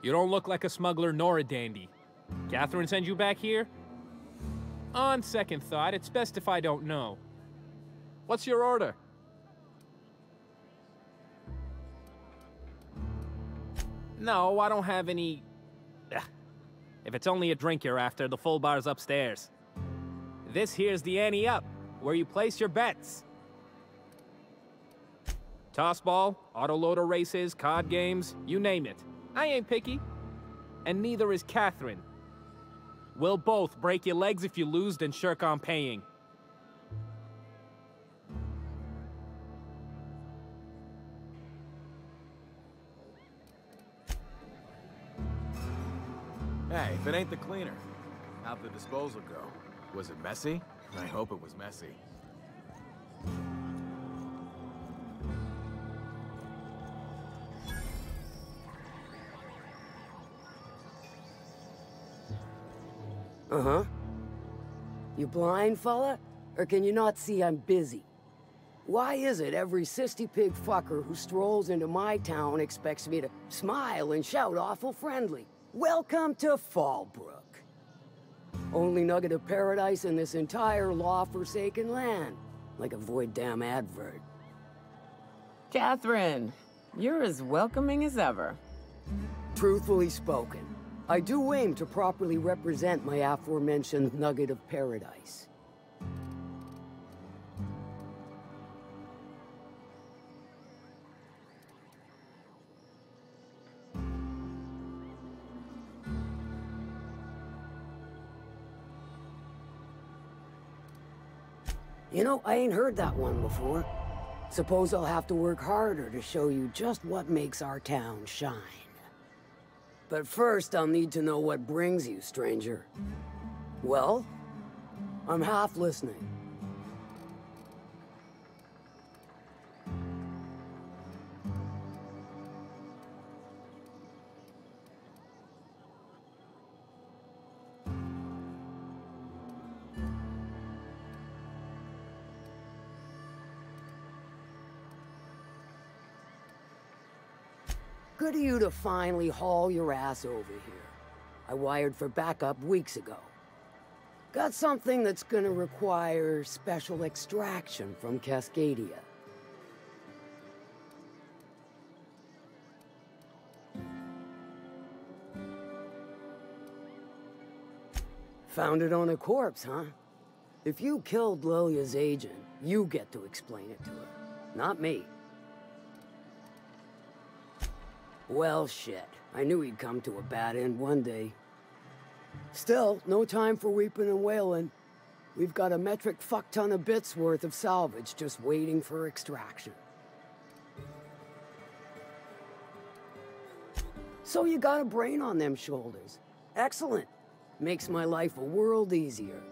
You don't look like a smuggler nor a dandy. Catherine sent you back here? On second thought, it's best if I don't know. What's your order? No, I don't have any... Ugh. If it's only a drink you're after, the full bar's upstairs. This here's the ante up, where you place your bets. Tossball, autoloader races, card games, you name it. I ain't picky. And neither is Catherine. We'll both break your legs if you lose, then shirk on paying. Hey, if it ain't the cleaner, how'd the disposal go? Was it messy? I hope it was messy. Uh-huh. You blind, fella? Or can you not see I'm busy? Why is it every sissy pig fucker who strolls into my town expects me to smile and shout awful friendly? Welcome to Fallbrook. Only nugget of paradise in this entire law-forsaken land. Like a void damn advert. Catherine, you're as welcoming as ever. Truthfully spoken, I do aim to properly represent my aforementioned nugget of paradise. You know, I ain't heard that one before. Suppose I'll have to work harder to show you just what makes our town shine. But first, I'll need to know what brings you, stranger. Well, I'm half listening. Good of you to finally haul your ass over here. I wired for backup weeks ago. Got something that's gonna require special extraction from Cascadia. Found it on a corpse, huh? If you killed Lilia's agent, you get to explain it to her, not me. Well, shit. I knew he'd come to a bad end one day. Still, no time for weeping and wailing. We've got a metric fuck-ton of bits worth of salvage just waiting for extraction. So you got a brain on them shoulders. Excellent. Makes my life a world easier.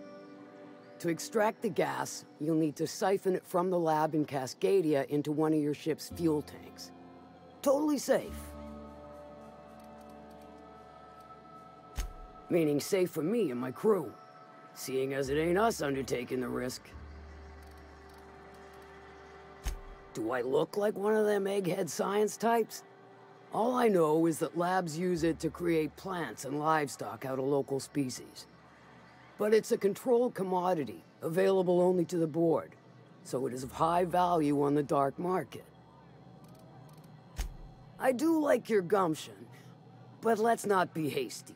To extract the gas, you'll need to siphon it from the lab in Cascadia into one of your ship's fuel tanks. Totally safe. Meaning safe for me and my crew, seeing as it ain't us undertaking the risk. Do I look like one of them egghead science types? All I know is that labs use it to create plants and livestock out of local species. But it's a controlled commodity, available only to the board, so it is of high value on the dark market. I do like your gumption, but let's not be hasty.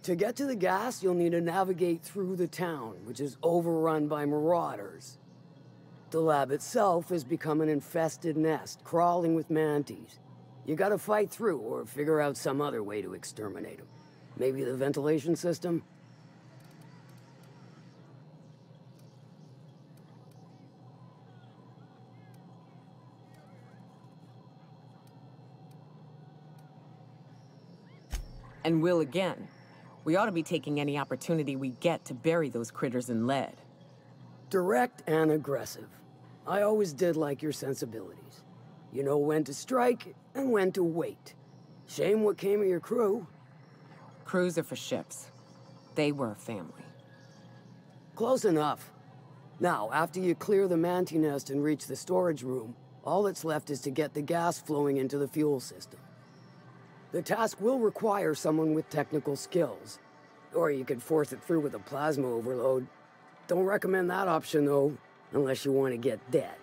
To get to the gas, you'll need to navigate through the town, which is overrun by marauders. The lab itself has become an infested nest, crawling with manties. You gotta fight through, or figure out some other way to exterminate them. Maybe the ventilation system? And will again. We ought to be taking any opportunity we get to bury those critters in lead. Direct and aggressive. I always did like your sensibilities. You know when to strike and when to wait. Shame what came of your crew. Crews are for ships. They were a family. Close enough. Now, after you clear the mantis nest and reach the storage room, all that's left is to get the gas flowing into the fuel system. The task will require someone with technical skills. Or you could force it through with a plasma overload. Don't recommend that option, though, unless you want to get dead.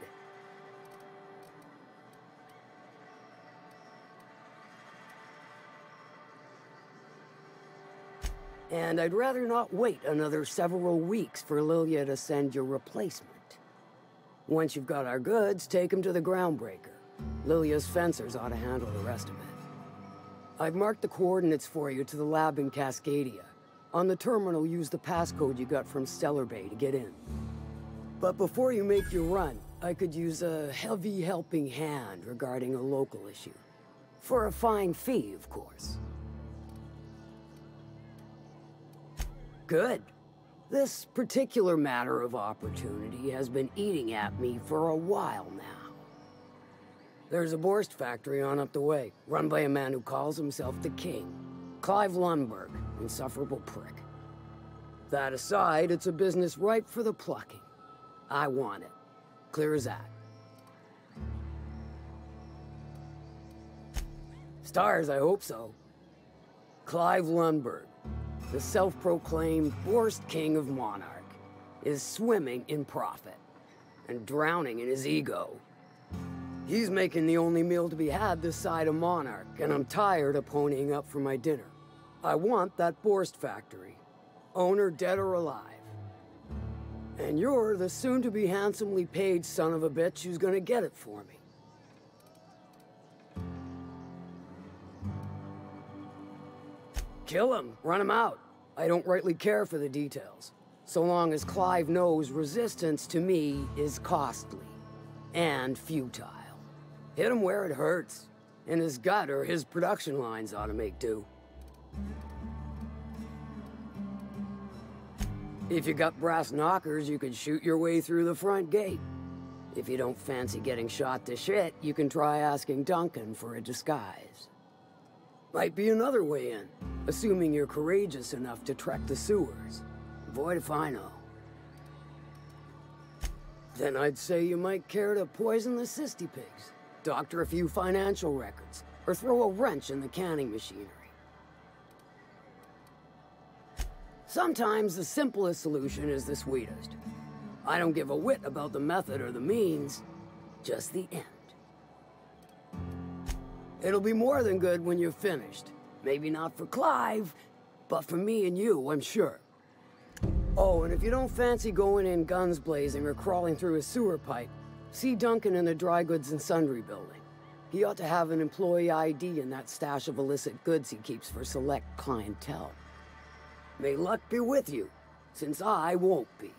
And I'd rather not wait another several weeks for Lilia to send your replacement. Once you've got our goods, take them to the groundbreaker. Lilia's fencers ought to handle the rest of it. I've marked the coordinates for you to the lab in Cascadia. On the terminal, use the passcode you got from Stellar Bay to get in. But before you make your run, I could use a heavy helping hand regarding a local issue. For a fine fee, of course. Good. This particular matter of opportunity has been eating at me for a while now. There's a Borst factory on up the way, run by a man who calls himself the King. Clive Lundberg, insufferable prick. That aside, it's a business ripe for the plucking. I want it. Clear as that. Stars, I hope so. Clive Lundberg, the self-proclaimed Borst King of Monarch, is swimming in profit and drowning in his ego. He's making the only meal to be had this side of Monarch, and I'm tired of ponying up for my dinner. I want that Borst factory, owner dead or alive. And you're the soon-to-be handsomely paid son of a bitch who's gonna get it for me. Kill him, run him out. I don't rightly care for the details, so long as Clive knows resistance to me is costly and futile. Hit him where it hurts. In his gut, or his production lines ought to make do. If you got brass knockers, you could shoot your way through the front gate. If you don't fancy getting shot to shit, you can try asking Duncan for a disguise. Might be another way in, assuming you're courageous enough to trek the sewers. Void if I know. Then I'd say you might care to poison the cysty pigs, doctor a few financial records, or throw a wrench in the canning machinery. Sometimes the simplest solution is the sweetest. I don't give a whit about the method or the means, just the end. It'll be more than good when you're finished. Maybe not for Clive, but for me and you, I'm sure. Oh, and if you don't fancy going in guns blazing or crawling through a sewer pipe, see Duncan in the Dry Goods and Sundry building. He ought to have an employee ID in that stash of illicit goods he keeps for select clientele. May luck be with you, since I won't be.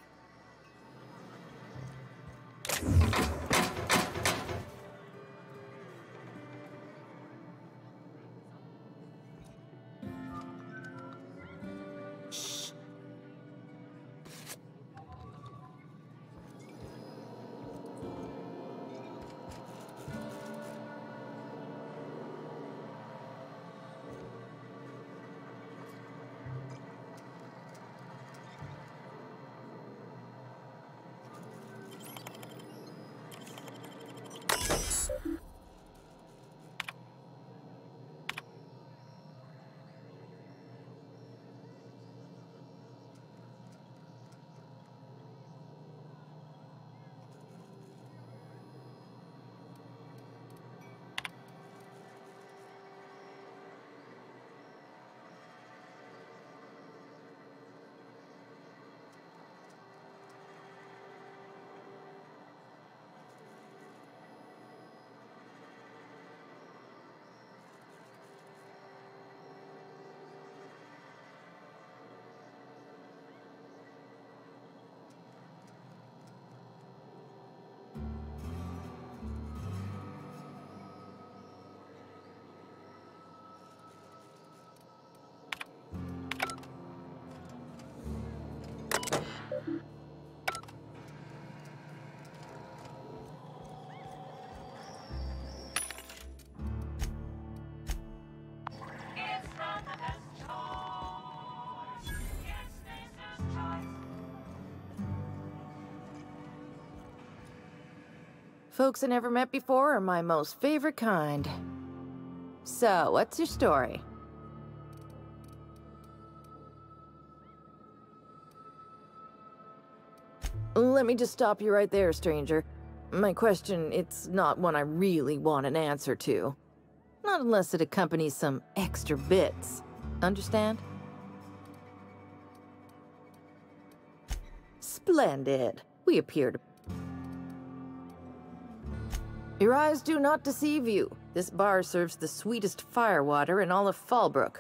Folks I never met before are my most favorite kind. So, what's your story? Let me just stop you right there, stranger. My question, it's not one I really want an answer to. Not unless it accompanies some extra bits. Understand? Splendid. We appear to... Your eyes do not deceive you. This bar serves the sweetest firewater in all of Fallbrook.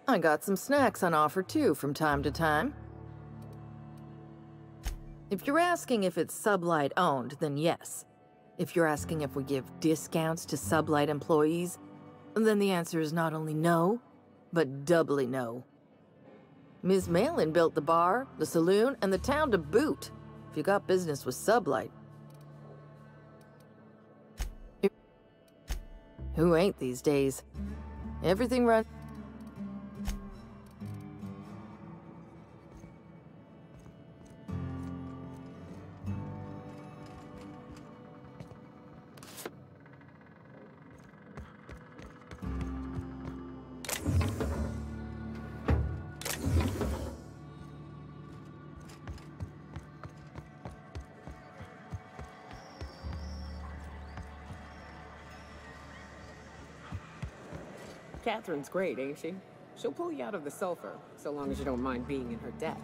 I got some snacks on offer too from time to time. If you're asking if it's Sublight owned, then yes. If you're asking if we give discounts to Sublight employees, then the answer is not only no, but doubly no. Ms. Malin built the bar, the saloon, and the town to boot. If you got business with Sublight. Who ain't these days? Everything runs... Catherine's great, ain't she? She'll pull you out of the sulfur, so long as you don't mind being in her debt.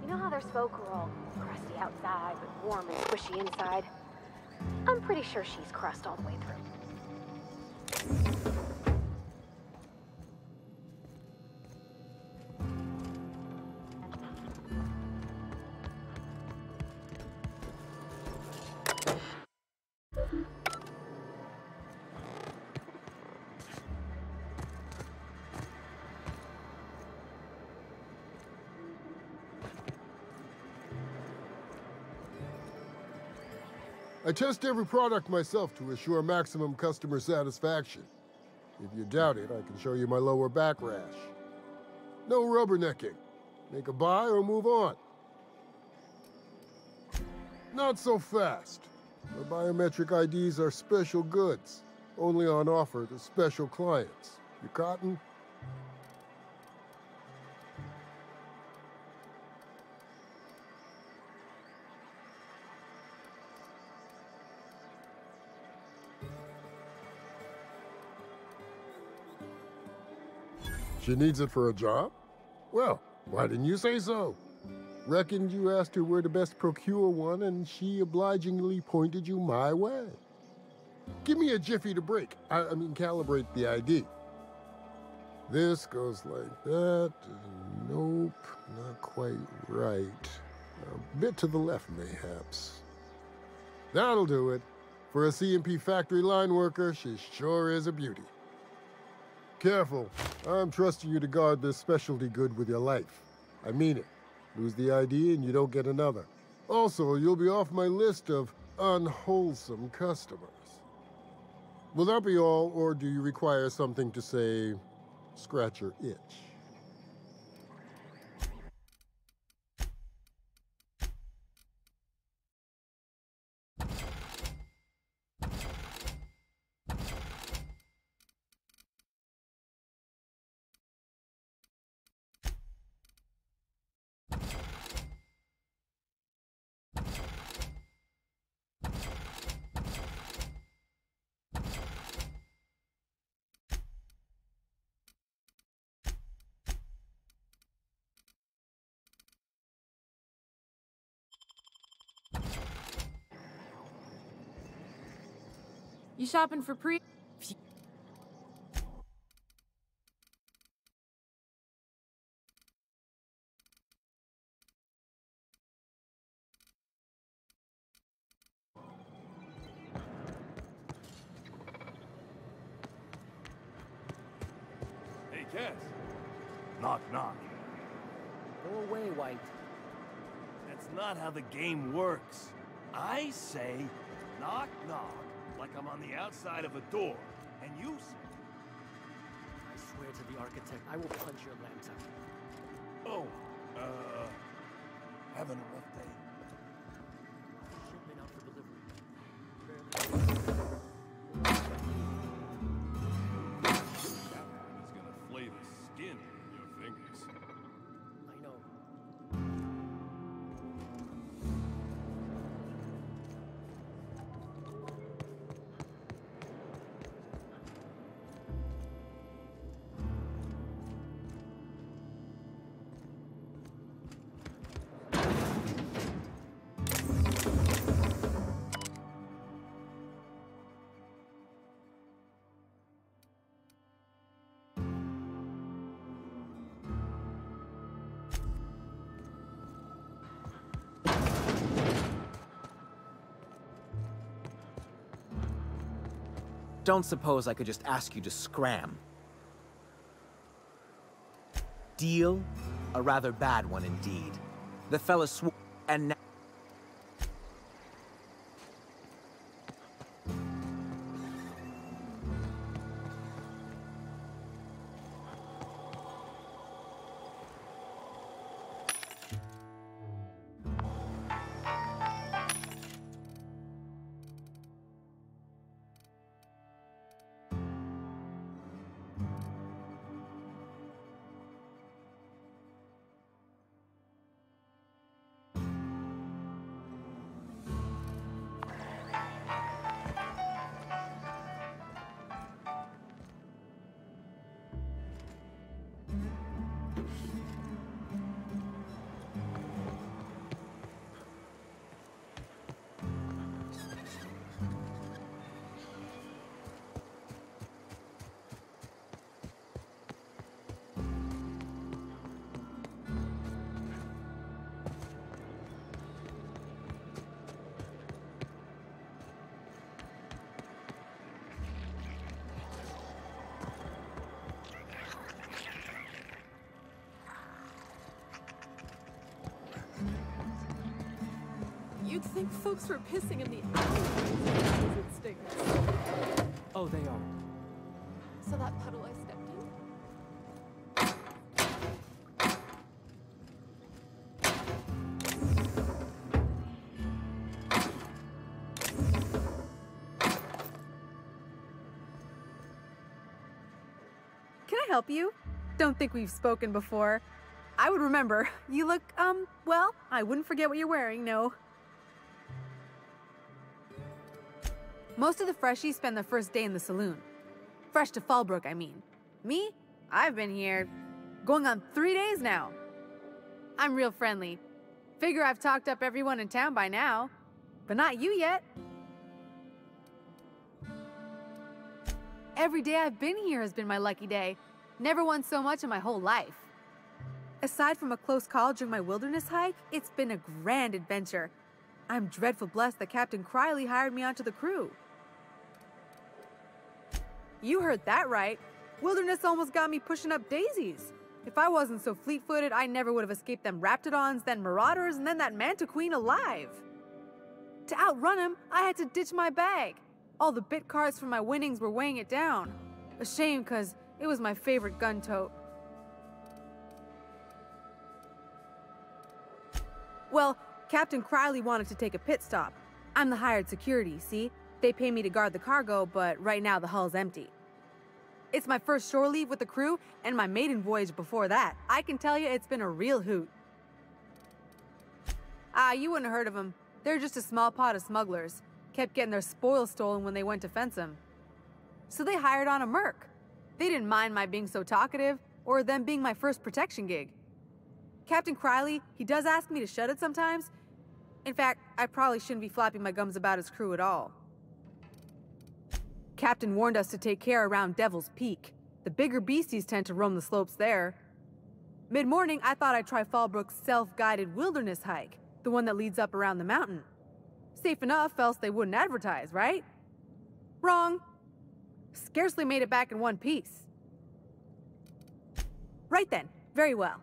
You know how there's folk who are all crusty outside, but warm and squishy inside? I'm pretty sure she's crust all the way through. I test every product myself to assure maximum customer satisfaction. If you doubt it, I can show you my lower back rash. No rubbernecking. Make a buy or move on. Not so fast. The biometric IDs are special goods, only on offer to special clients. You cotton? She needs it for a job? Well, why didn't you say so? Reckoned you asked her where to best procure one, and she obligingly pointed you my way. Give me a jiffy to break. I mean, calibrate the ID. This goes like that. Nope, not quite right. A bit to the left, mayhaps. That'll do it. For a CMP factory line worker, she sure is a beauty. Careful. I'm trusting you to guard this specialty good with your life. I mean it. Lose the ID and you don't get another. Also, you'll be off my list of unwholesome customers. Will that be all, or do you require something to say, scratch your itch? You shopping for pre... Hey, Cass. Knock, knock. Go away, White. That's not how the game works. I say, knock, knock, like I'm on the outside of a door, and you say... I swear to the architect, I will punch your lamps out. Oh, having a rough day. Shipment out for delivery. Don't suppose I could just ask you to scram. Deal? A rather bad one indeed. The fella swore and now... You'd think folks were pissing in the alley. It stinks. Oh, they are. So that puddle I stepped in? Can I help you? Don't think we've spoken before. I would remember. You look, well, I wouldn't forget what you're wearing, no. Most of the freshies spend their first day in the saloon. Fresh to Fallbrook, I mean. Me? I've been here going on 3 days now. I'm real friendly. Figure I've talked up everyone in town by now. But not you yet. Every day I've been here has been my lucky day. Never won so much in my whole life. Aside from a close call during my wilderness hike, it's been a grand adventure. I'm dreadful blessed that Captain Criley hired me onto the crew. You heard that right. Wilderness almost got me pushing up daisies. If I wasn't so fleet-footed, I never would have escaped them Raptidons, then Marauders, and then that Mantiqueen alive. To outrun him, I had to ditch my bag. All the bit cards from my winnings were weighing it down. A shame, cause it was my favorite gun tote. Well, Captain Criley wanted to take a pit stop. I'm the hired security, see? They pay me to guard the cargo, but right now the hull's empty. It's my first shore leave with the crew, and my maiden voyage before that. I can tell you it's been a real hoot. Ah, you wouldn't have heard of them. They're just a small pot of smugglers. Kept getting their spoils stolen when they went to fence them. So they hired on a merc. They didn't mind my being so talkative, or them being my first protection gig. Captain Criley, he does ask me to shut it sometimes. In fact, I probably shouldn't be flapping my gums about his crew at all. Captain warned us to take care around Devil's Peak. The bigger beasties tend to roam the slopes there. Mid-morning, I thought I'd try Fallbrook's self-guided wilderness hike, the one that leads up around the mountain. Safe enough, else they wouldn't advertise, right? Wrong. Scarcely made it back in one piece. Right then, very well.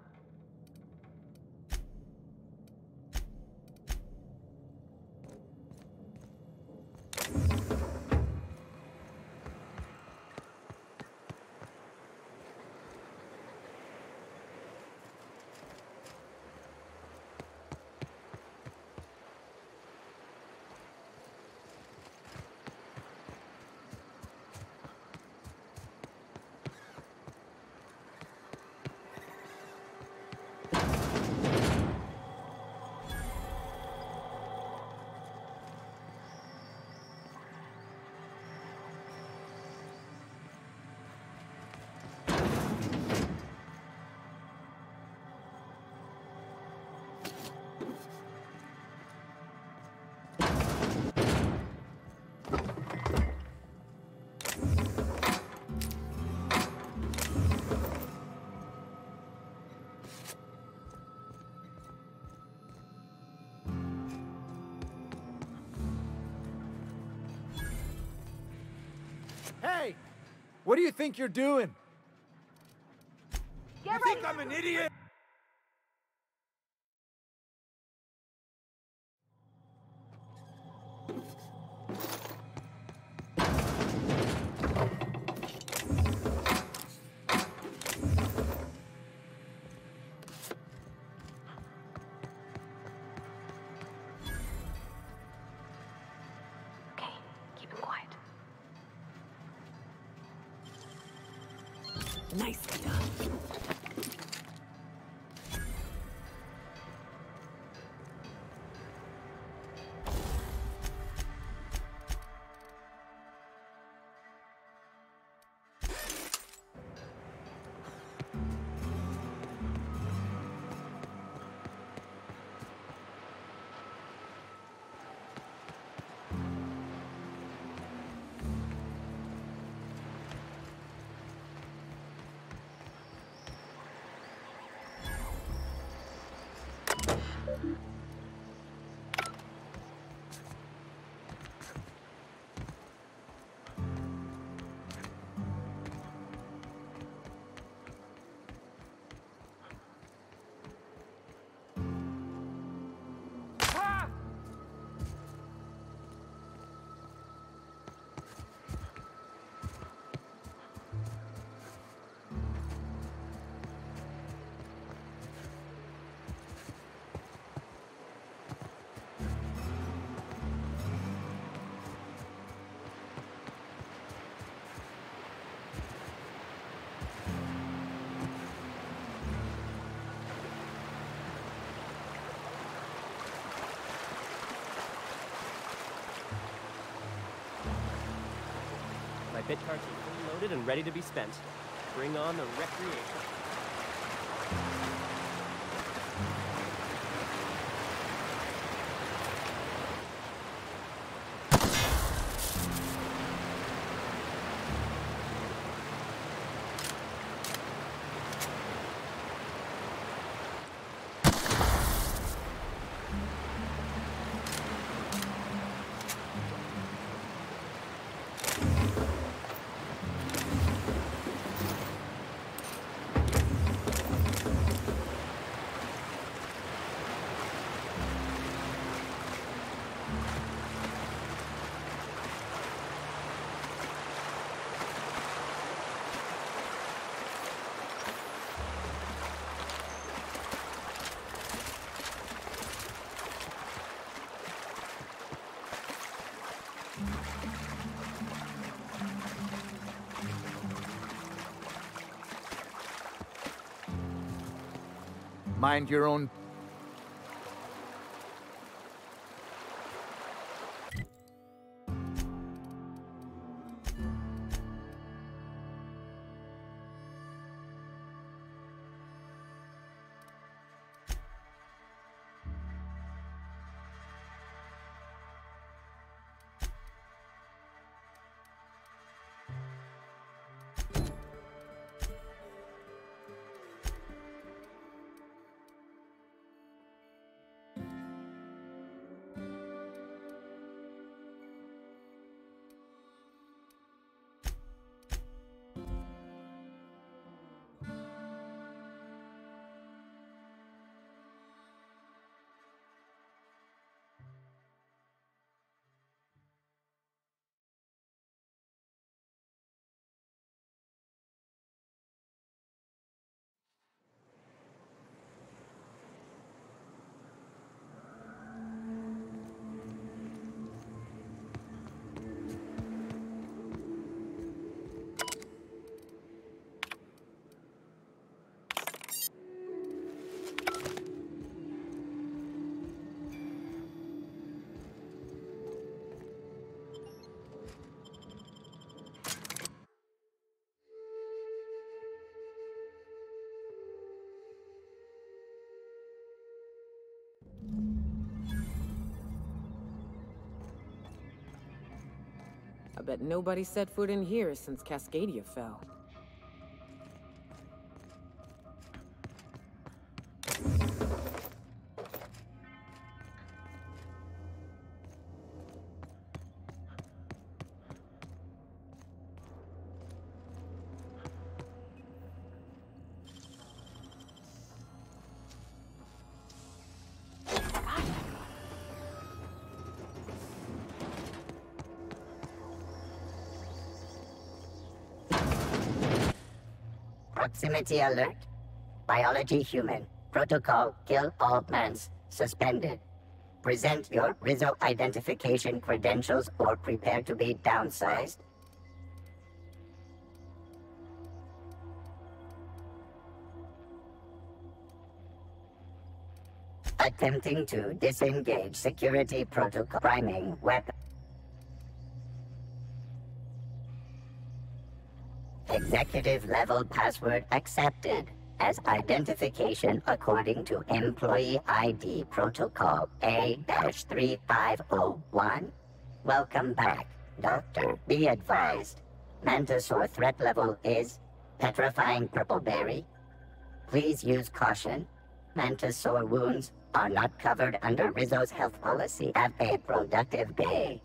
Hey! What do you think you're doing? Get You think I'm an idiot? Okay, keep him quiet. Nicely done. My bit cards are fully loaded and ready to be spent. Bring on the recreation. Mind your own... I bet nobody set foot in here since Cascadia fell. Proximity alert. Biology human. Protocol kill all plants. Suspended. Present your Rizzo identification credentials or prepare to be downsized. Attempting to disengage security protocol. Priming weapon. Executive level password accepted as identification according to Employee ID Protocol A-3501. Welcome back, Doctor. Be advised. Mantisaur threat level is petrifying purple berry. Please use caution. Mantisaur wounds are not covered under Rizzo's health policy. Have a productive day.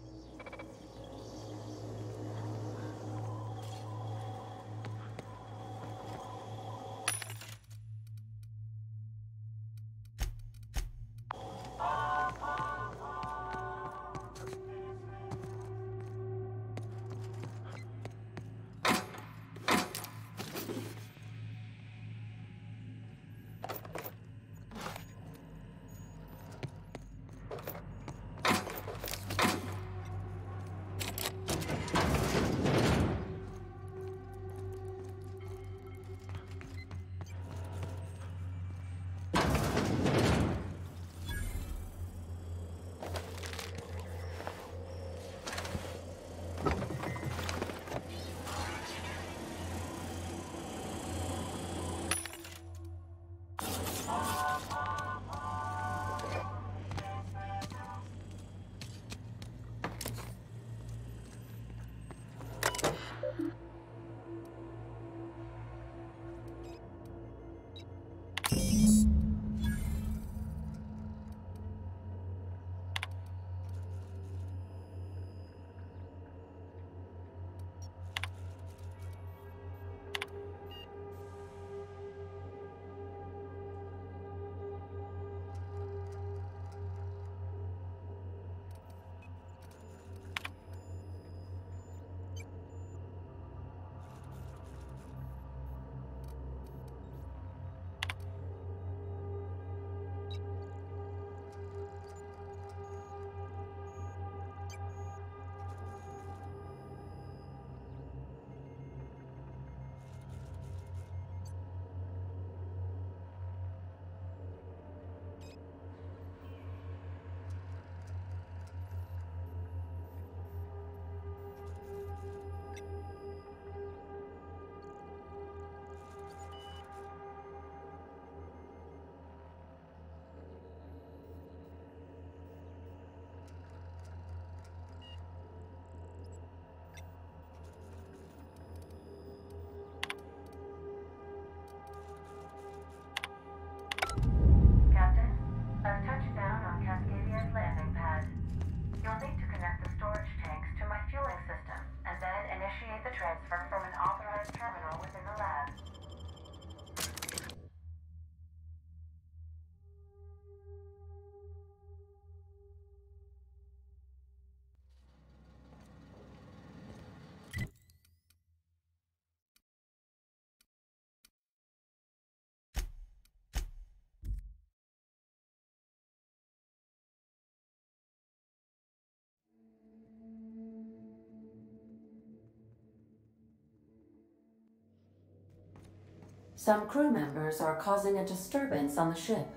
Some crew members are causing a disturbance on the ship.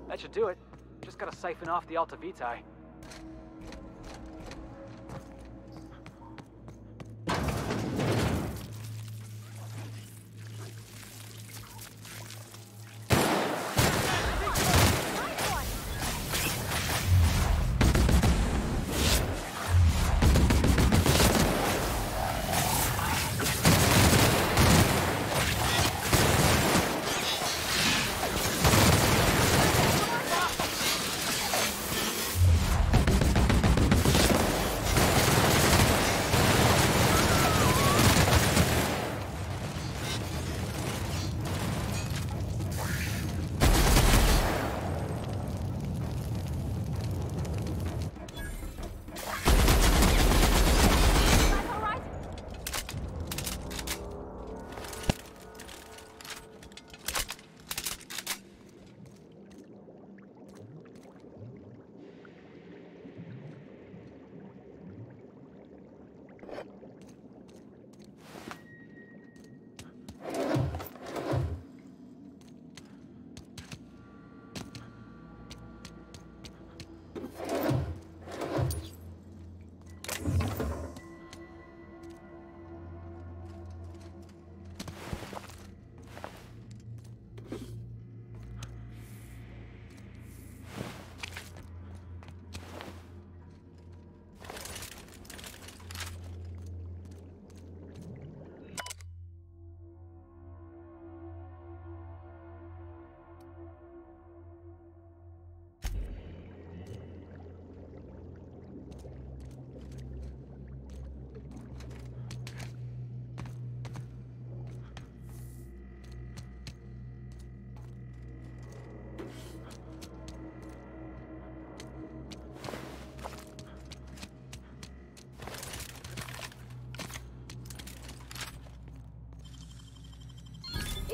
That should do it. Just gotta siphon off the Alta Vitae.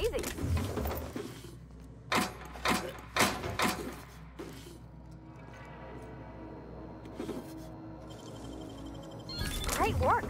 Easy. Great work.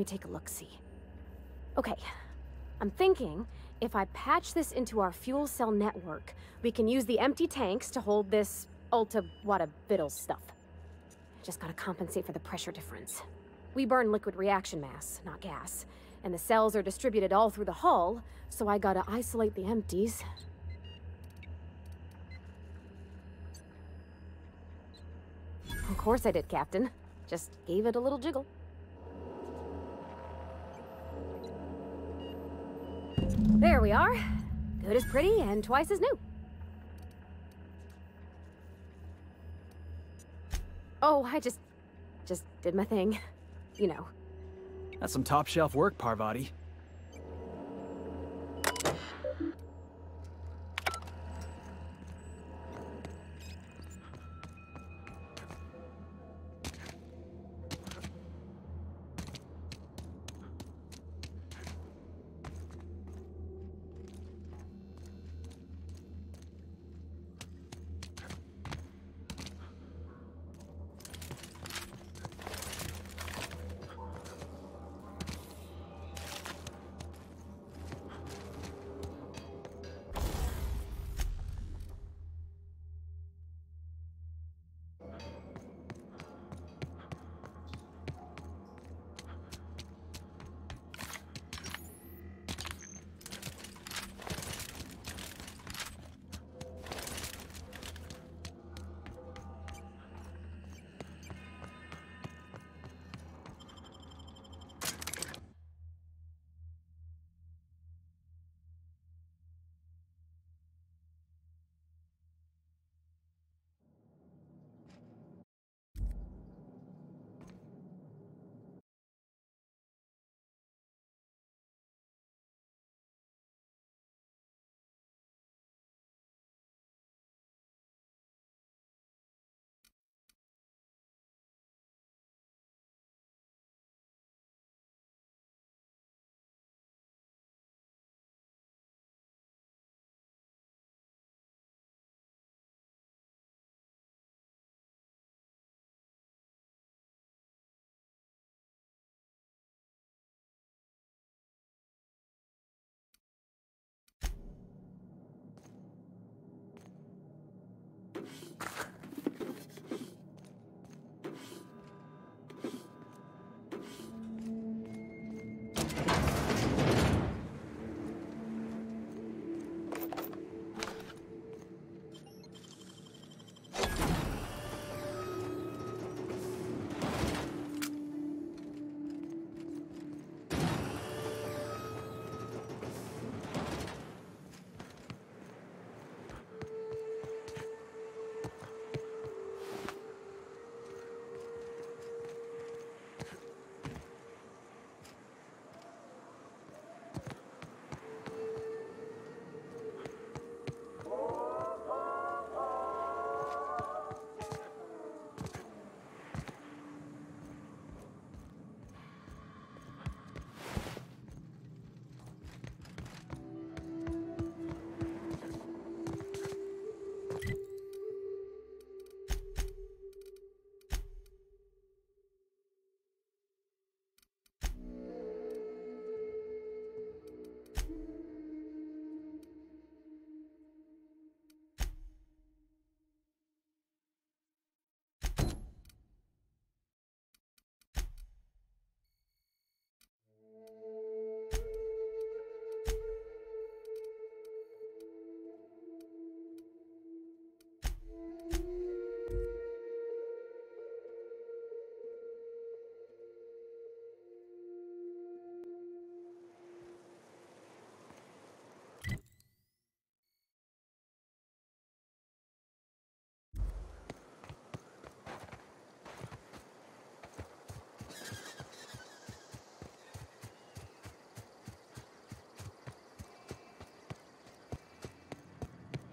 me take a look-see. Okay, I'm thinking if I patch this into our fuel cell network, we can use the empty tanks to hold this ulta-wada-biddle stuff. Just gotta compensate for the pressure difference. We burn liquid reaction mass, not gas, and the cells are distributed all through the hull, so I gotta isolate the empties. Of course I did, Captain. Just gave it a little jiggle. There we are. Good as pretty and twice as new. Oh, I just did my thing. You know. That's some top-shelf work, Parvati.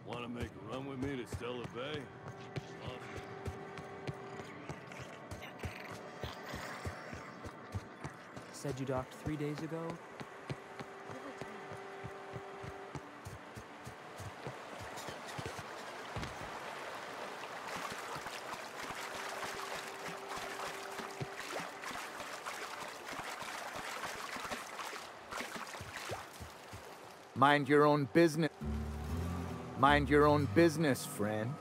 Want to make a run with me to Stella Bay? Said you docked 3 days ago? Mind your own business. Mind your own business, friend.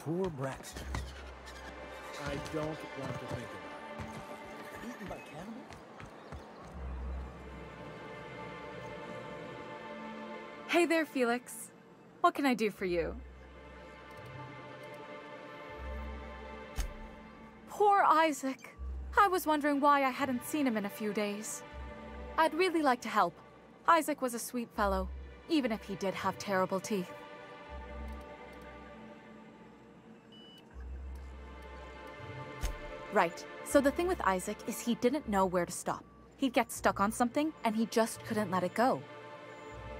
Poor Braxton. I don't want to think about it. Eaten by cannibals? Hey there, Felix. What can I do for you? Poor Isaac. I was wondering why I hadn't seen him in a few days. I'd really like to help. Isaac was a sweet fellow, even if he did have terrible teeth. Right. So the thing with Isaac is he didn't know where to stop. He'd get stuck on something, and he just couldn't let it go.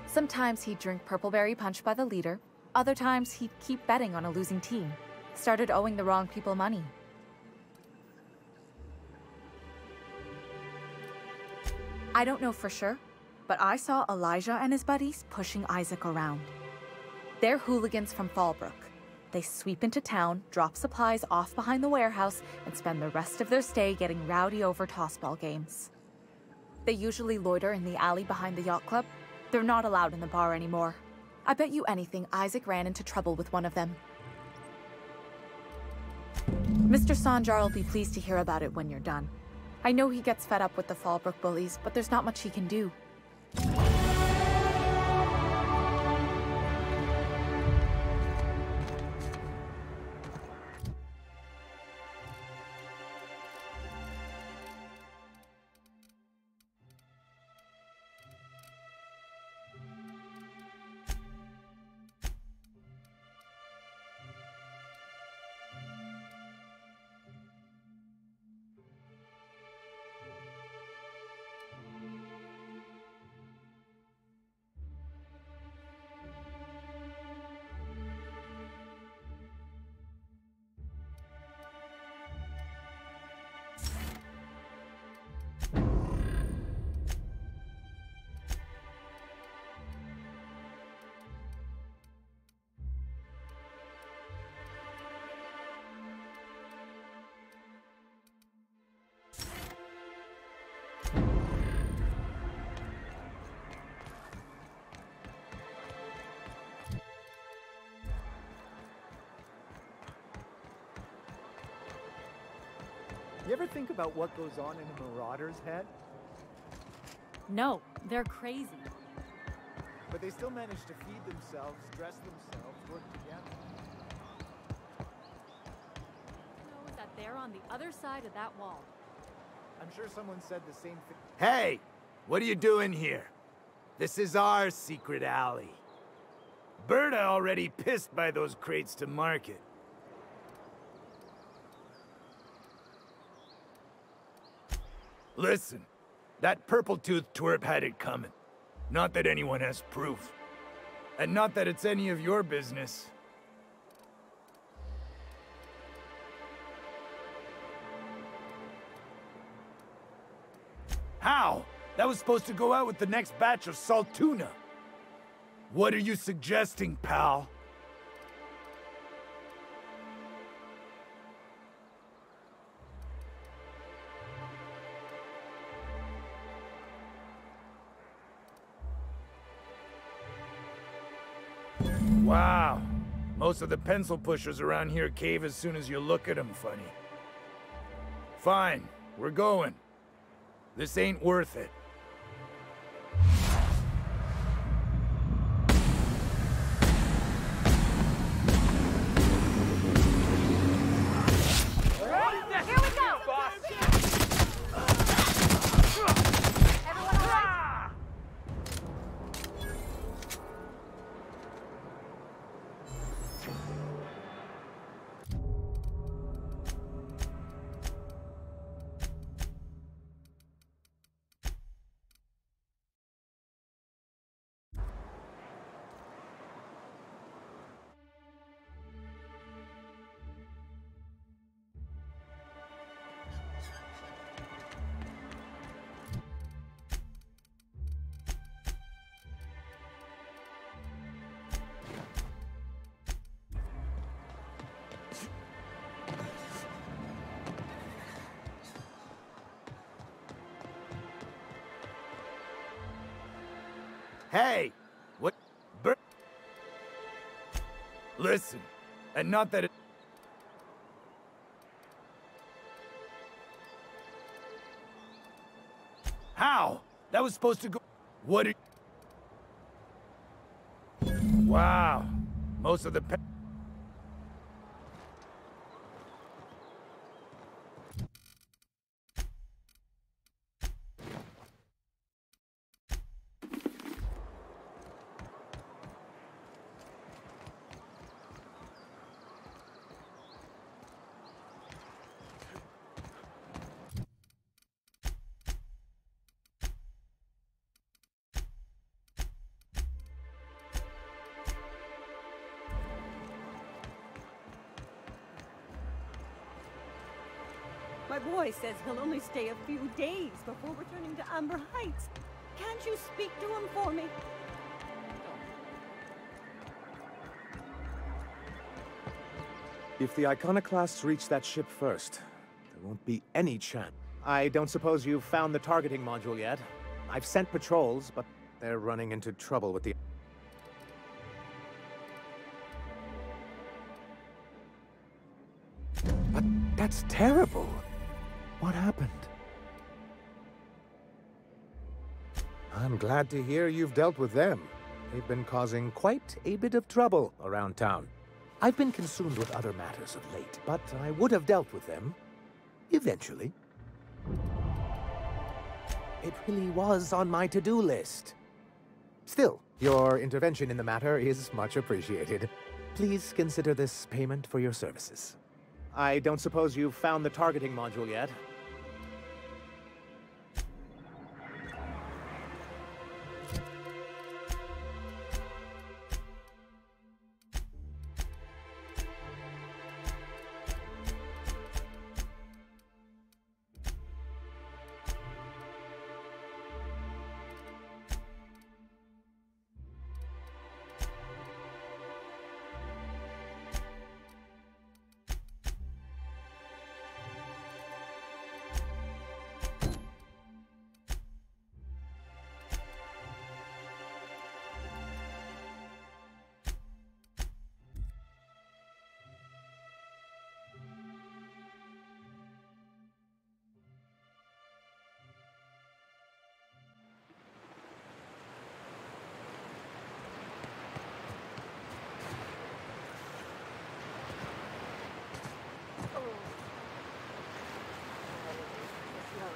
Sometimes he'd drink Purpleberry Punch by the liter. Other times he'd keep betting on a losing team. Started owing the wrong people money. I don't know for sure, but I saw Elijah and his buddies pushing Isaac around. They're hooligans from Fallbrook. They sweep into town, drop supplies off behind the warehouse, and spend the rest of their stay getting rowdy over tossball games. They usually loiter in the alley behind the yacht club. They're not allowed in the bar anymore. I bet you anything Isaac ran into trouble with one of them. Mr. Sanjar will be pleased to hear about it when you're done. I know he gets fed up with the Fallbrook bullies, but there's not much he can do. You ever think about what goes on in a marauder's head? No, they're crazy. But they still manage to feed themselves, dress themselves, work together. Know that they're on the other side of that wall. I'm sure someone said the same thing. Hey! What are you doing here? This is our secret alley. Berta already pissed by those crates to market. Listen, that purple-toothed twerp had it coming. Not that anyone has proof. And not that it's any of your business. How? That was supposed to go out with the next batch of salt tuna. What are you suggesting, pal? Wow. Most of the pencil pushers around here cave as soon as you look at them funny. Fine, we're going. This ain't worth it. Hey! What? Listen, and not that it... How? That was supposed to go... What did... Wow. Most of the... My boy says he'll only stay a few days before returning to Amber Heights. Can't you speak to him for me? If the Iconoclasts reach that ship first, there won't be any chance. I don't suppose you've found the targeting module yet. I've sent patrols, but they're running into trouble with the... But that's terrible. What happened? I'm glad to hear you've dealt with them. They've been causing quite a bit of trouble around town. I've been consumed with other matters of late, but I would have dealt with them eventually. It really was on my to-do list. Still, your intervention in the matter is much appreciated. Please consider this payment for your services. I don't suppose you've found the targeting module yet.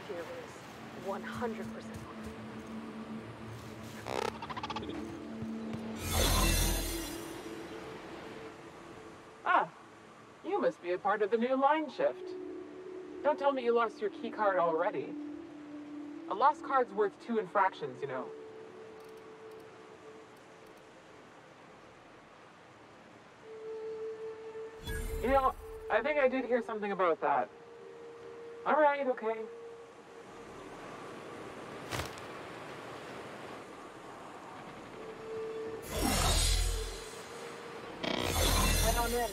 Here is 100%. Ah, you must be a part of the new line shift. Don't tell me you lost your key card already. A lost card's worth 2 infractions, you know. You know, I think I did hear something about that. All right, okay. Head on in.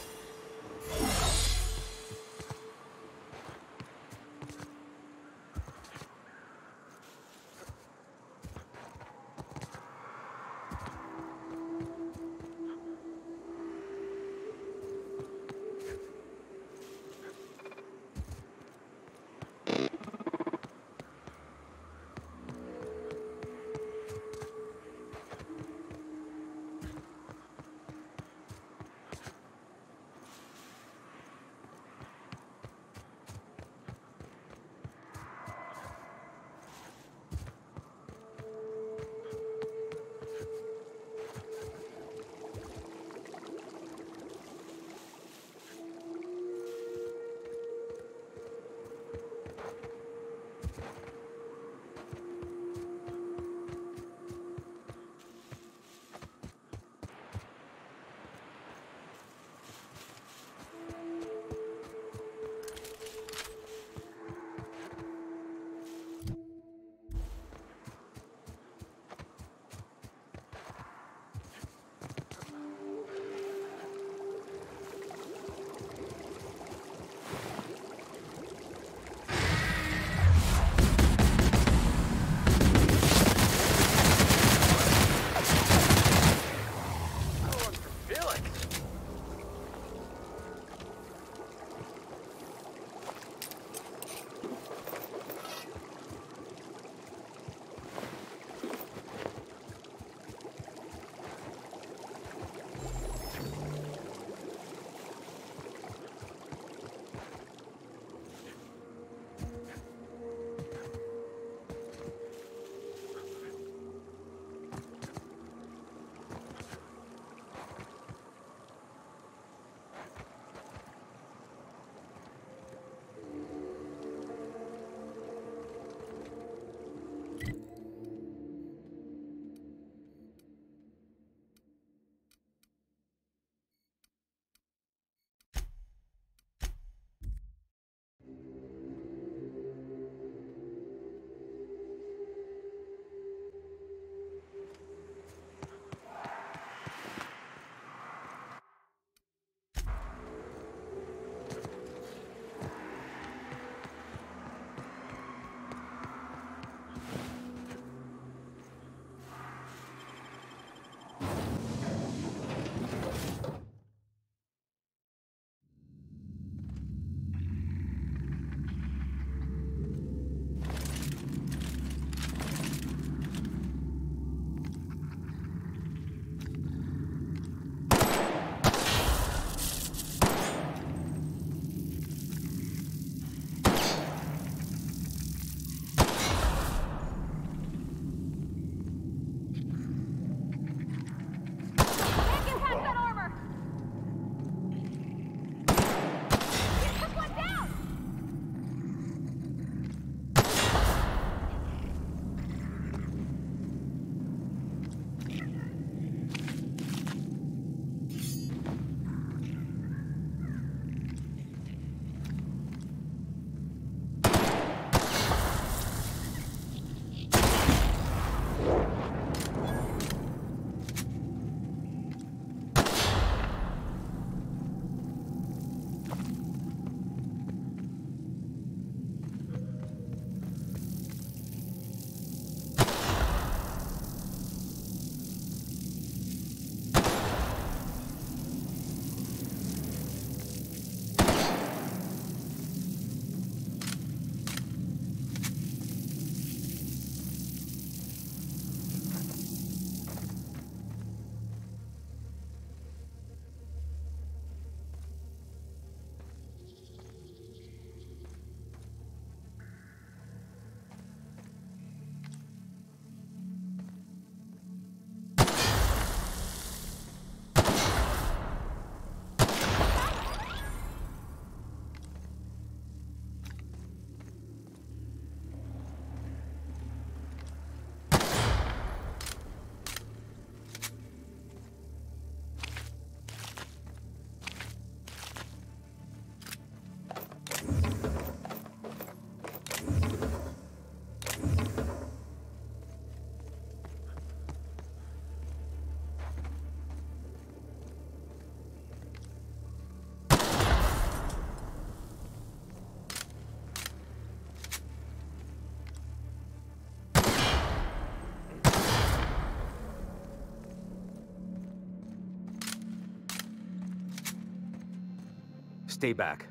Stay back.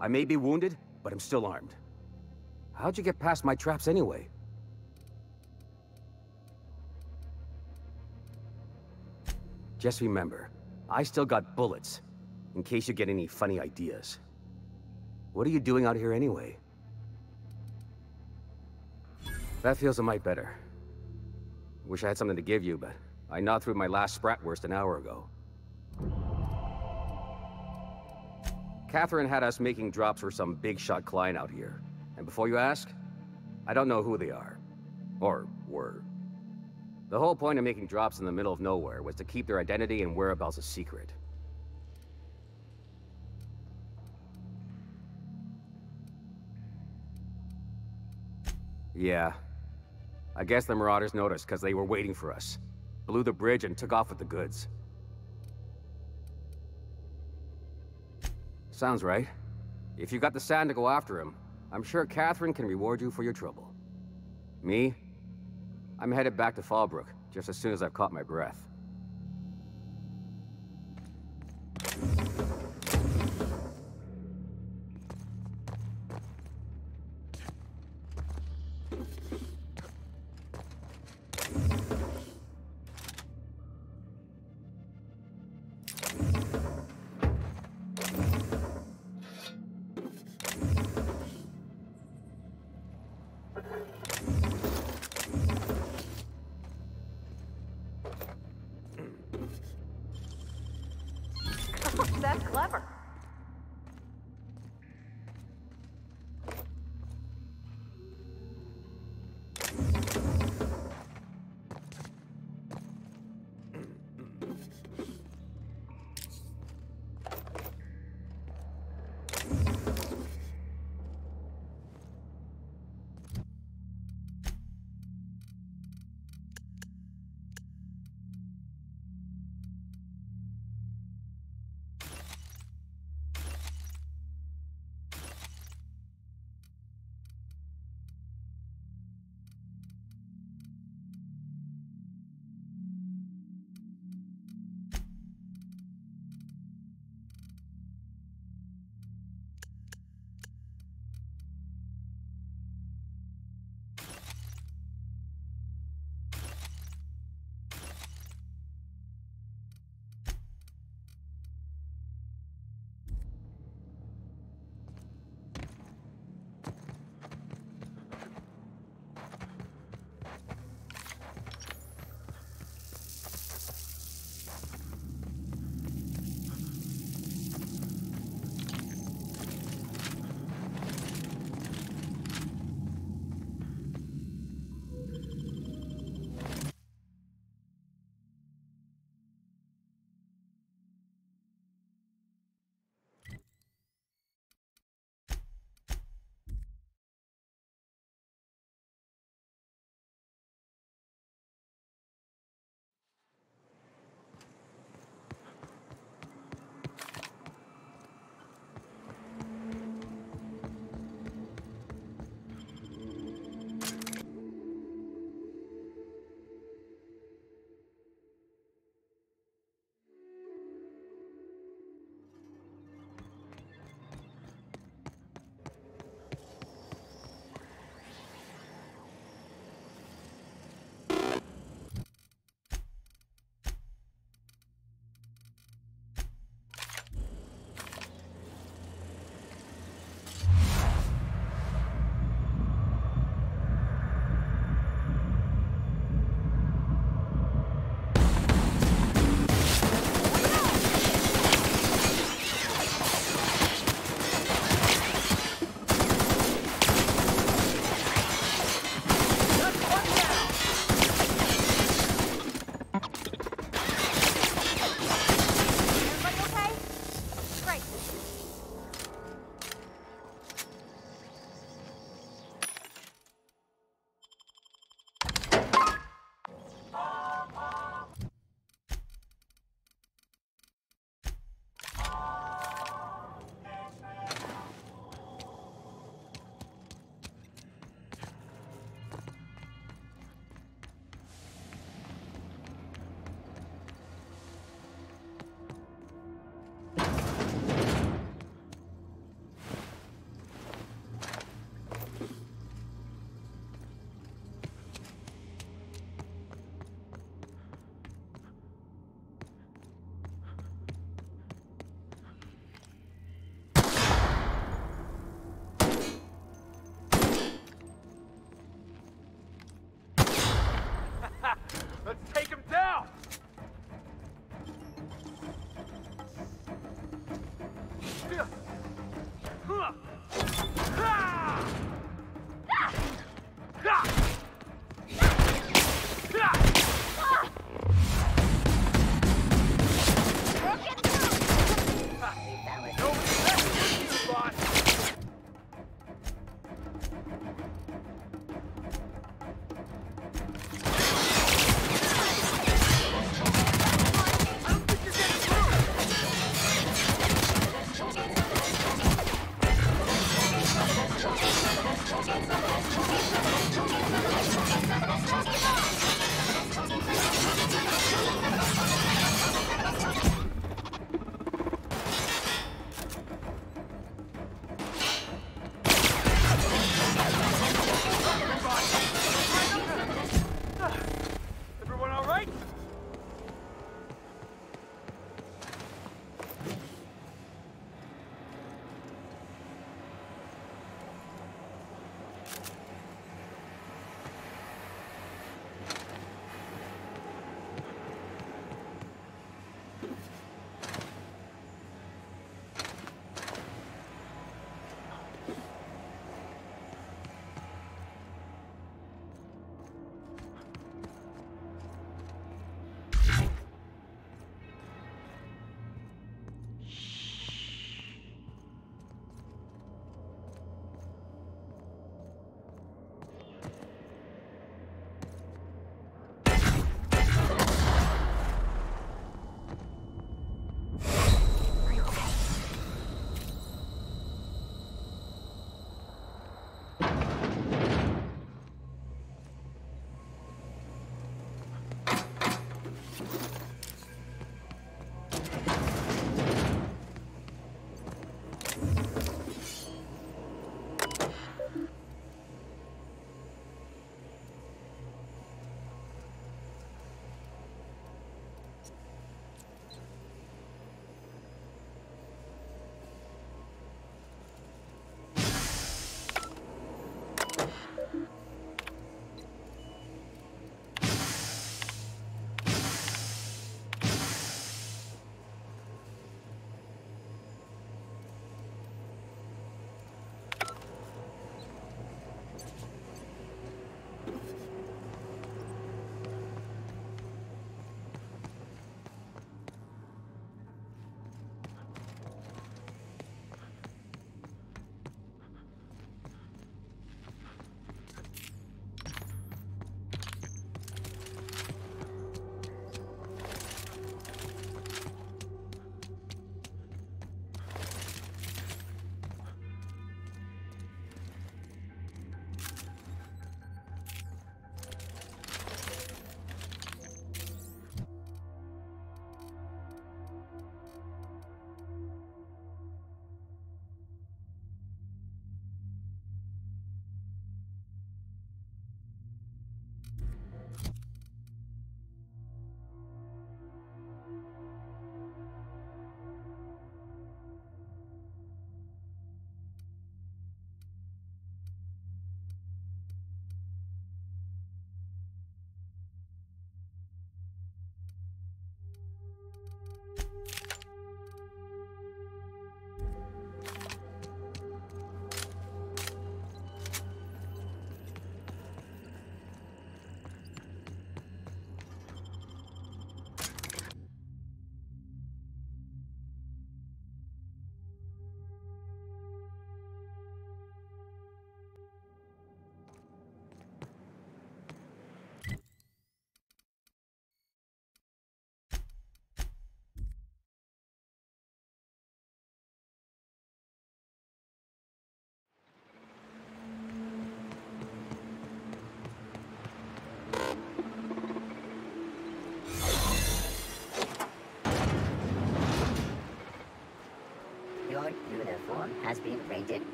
I may be wounded, but I'm still armed. How'd you get past my traps anyway? Just remember, I still got bullets, in case you get any funny ideas. What are you doing out here anyway? That feels a mite better. Wish I had something to give you, but I gnawed through my last Spratwurst an hour ago. Catherine had us making drops for some big-shot client out here. And before you ask, I don't know who they are. Or were. The whole point of making drops in the middle of nowhere was to keep their identity and whereabouts a secret. Yeah. I guess the Marauders noticed because they were waiting for us. Blew the bridge and took off with the goods. Sounds right. If you got the sand to go after him, I'm sure Catherine can reward you for your trouble. Me? I'm headed back to Fallbrook, just as soon as I've caught my breath.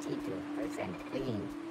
92% clean.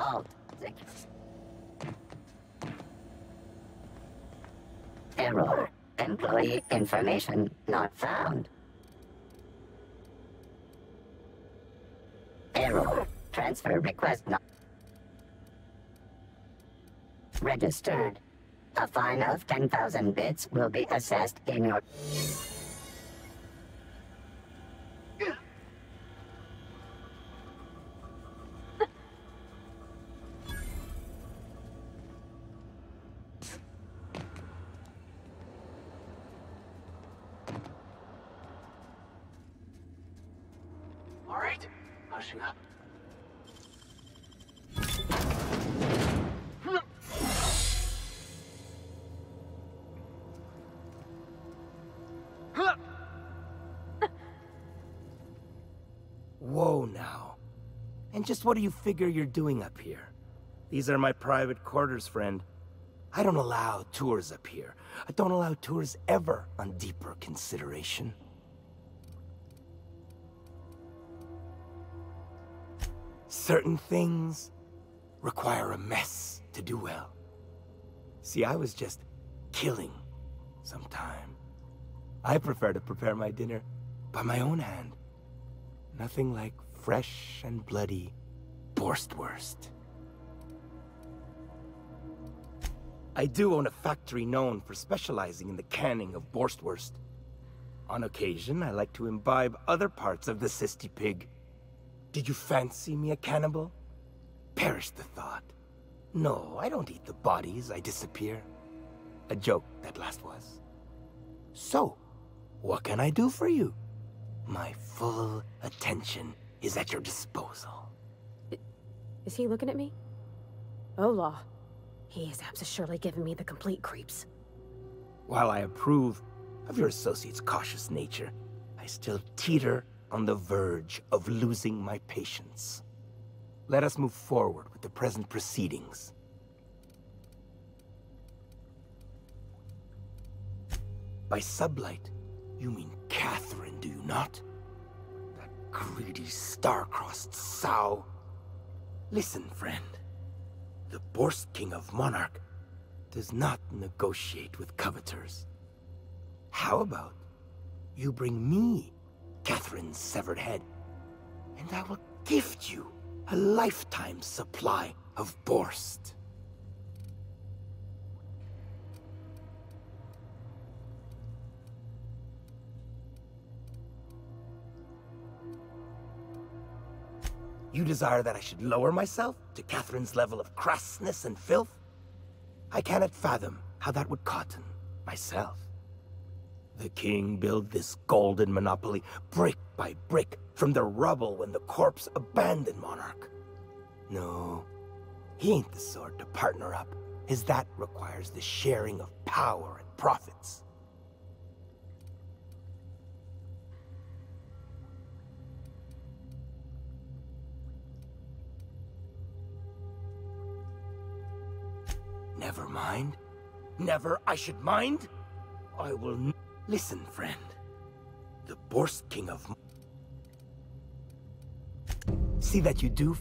Halt. Error. Employee information not found. Error. Transfer request not registered. A fine of 10,000 bits will be assessed in your... All right, pushing up. Whoa now. And just what do you figure you're doing up here? These are my private quarters, friend. I don't allow tours up here. I don't allow tours ever on deeper consideration. Certain things require a mess to do well. See, I was just killing some time. I prefer to prepare my dinner by my own hand. Nothing like fresh and bloody Borstwurst. I do own a factory known for specializing in the canning of Borstwurst. On occasion, I like to imbibe other parts of the cysty pig. Did you fancy me a cannibal? Perish the thought. No, I don't eat the bodies, I disappear. A joke, that last was. So, what can I do for you? My full attention is at your disposal. Is he looking at me? Oh, law. He is surely giving me the complete creeps. While I approve of your associate's cautious nature, I still teeter on the verge of losing my patience. Let us move forward with the present proceedings. By sublight, you mean Catherine, do you not? That greedy, star-crossed sow. Listen, friend. The Borst King of Monarch does not negotiate with coveters. How about you bring me Catherine's severed head, and I will gift you a lifetime supply of Borst. You desire that I should lower myself to Catherine's level of crassness and filth? I cannot fathom how that would cotton myself. The king built this golden monopoly brick by brick from the rubble when the corpse abandoned Monarch. No, he ain't the sort to partner up, as that requires the sharing of power and profits. Never mind. Never I should mind. I will listen, friend. The Borst King of... See that you do...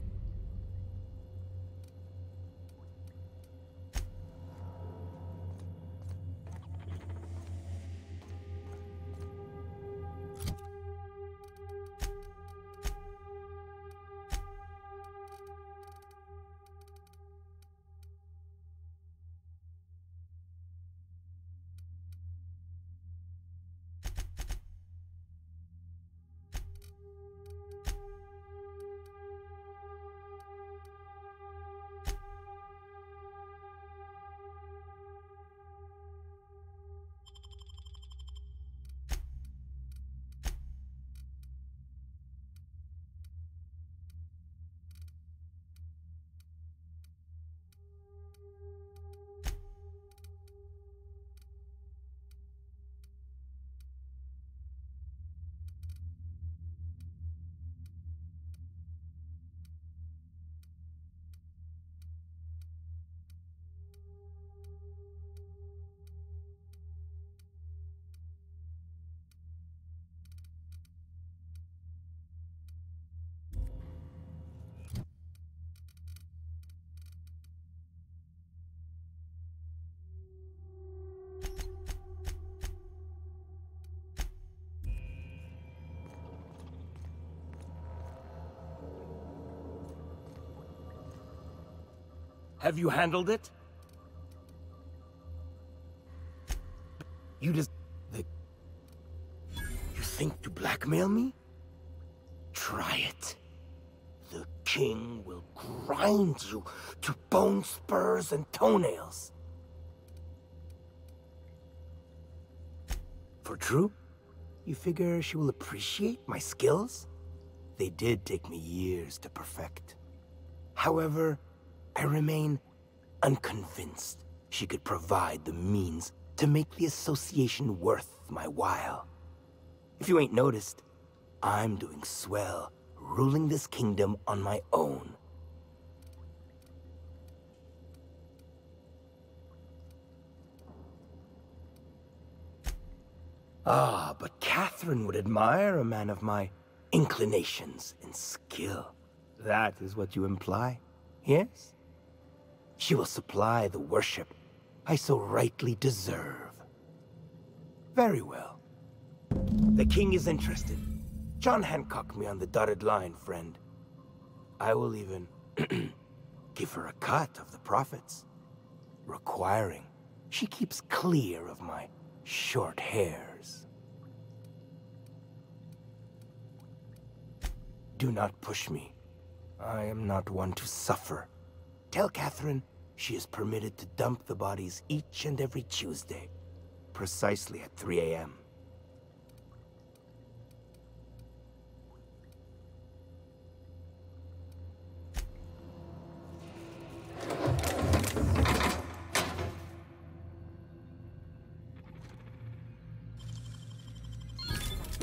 Have you handled it? You think to blackmail me? Try it. The king will grind you to bone spurs and toenails. For true? You figure she will appreciate my skills? They did take me years to perfect. However, I remain unconvinced she could provide the means to make the association worth my while. If you ain't noticed, I'm doing swell, ruling this kingdom on my own. Ah, but Catherine would admire a man of my inclinations and skill. That is what you imply, yes? She will supply the worship I so rightly deserve. Very well. The king is interested. John Hancock me on the dotted line, friend. I will even give her a cut of the profits, requiring she keeps clear of my short hairs. Do not push me. I am not one to suffer. Tell Catherine she is permitted to dump the bodies each and every Tuesday, precisely at 3 a.m.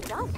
Done.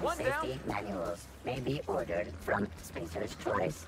Gun safety manuals may be ordered from Spacer's Choice.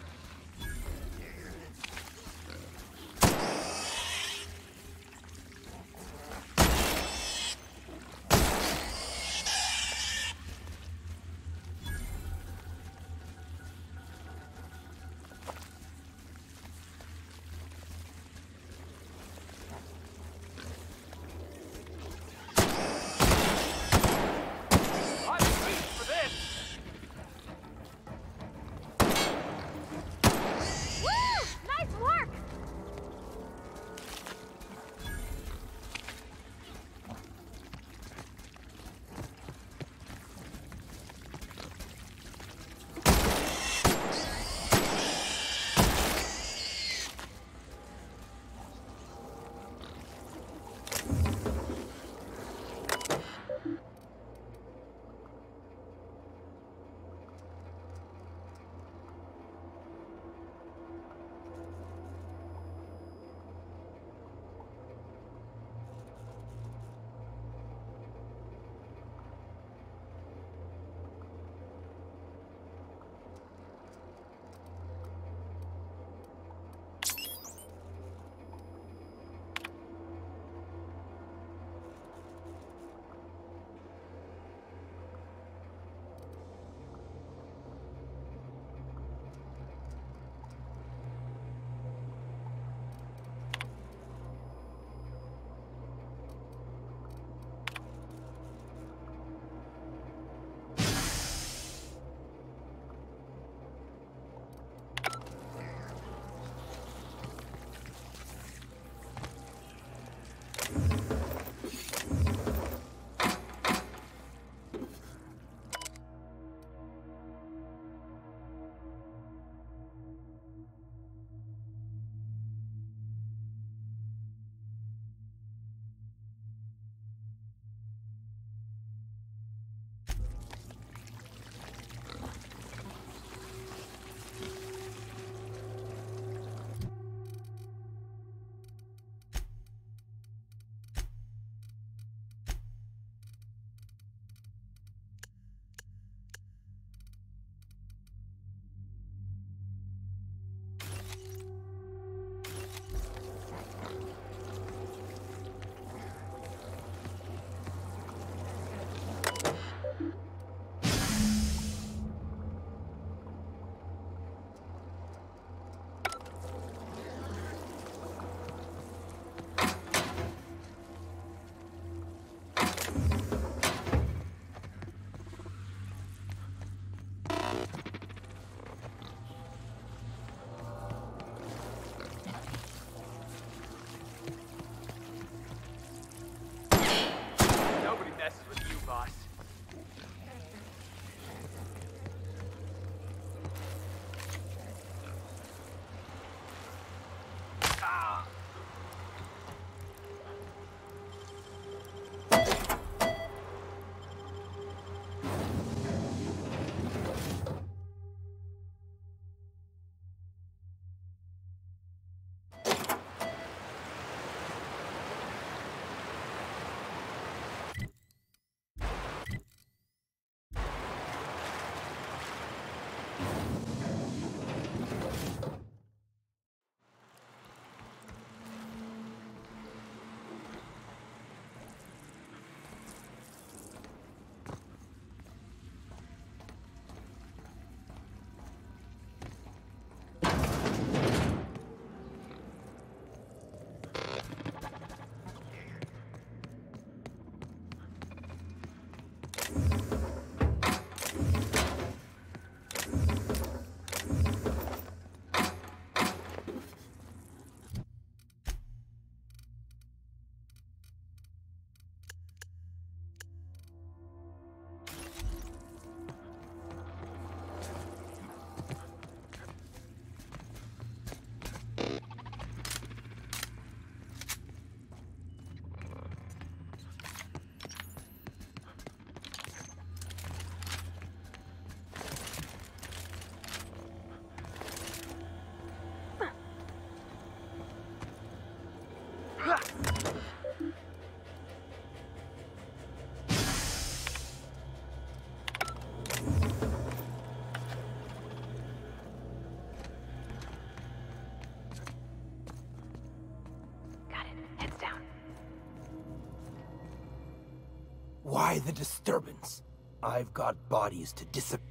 Why the disturbance? I've got bodies to disappear.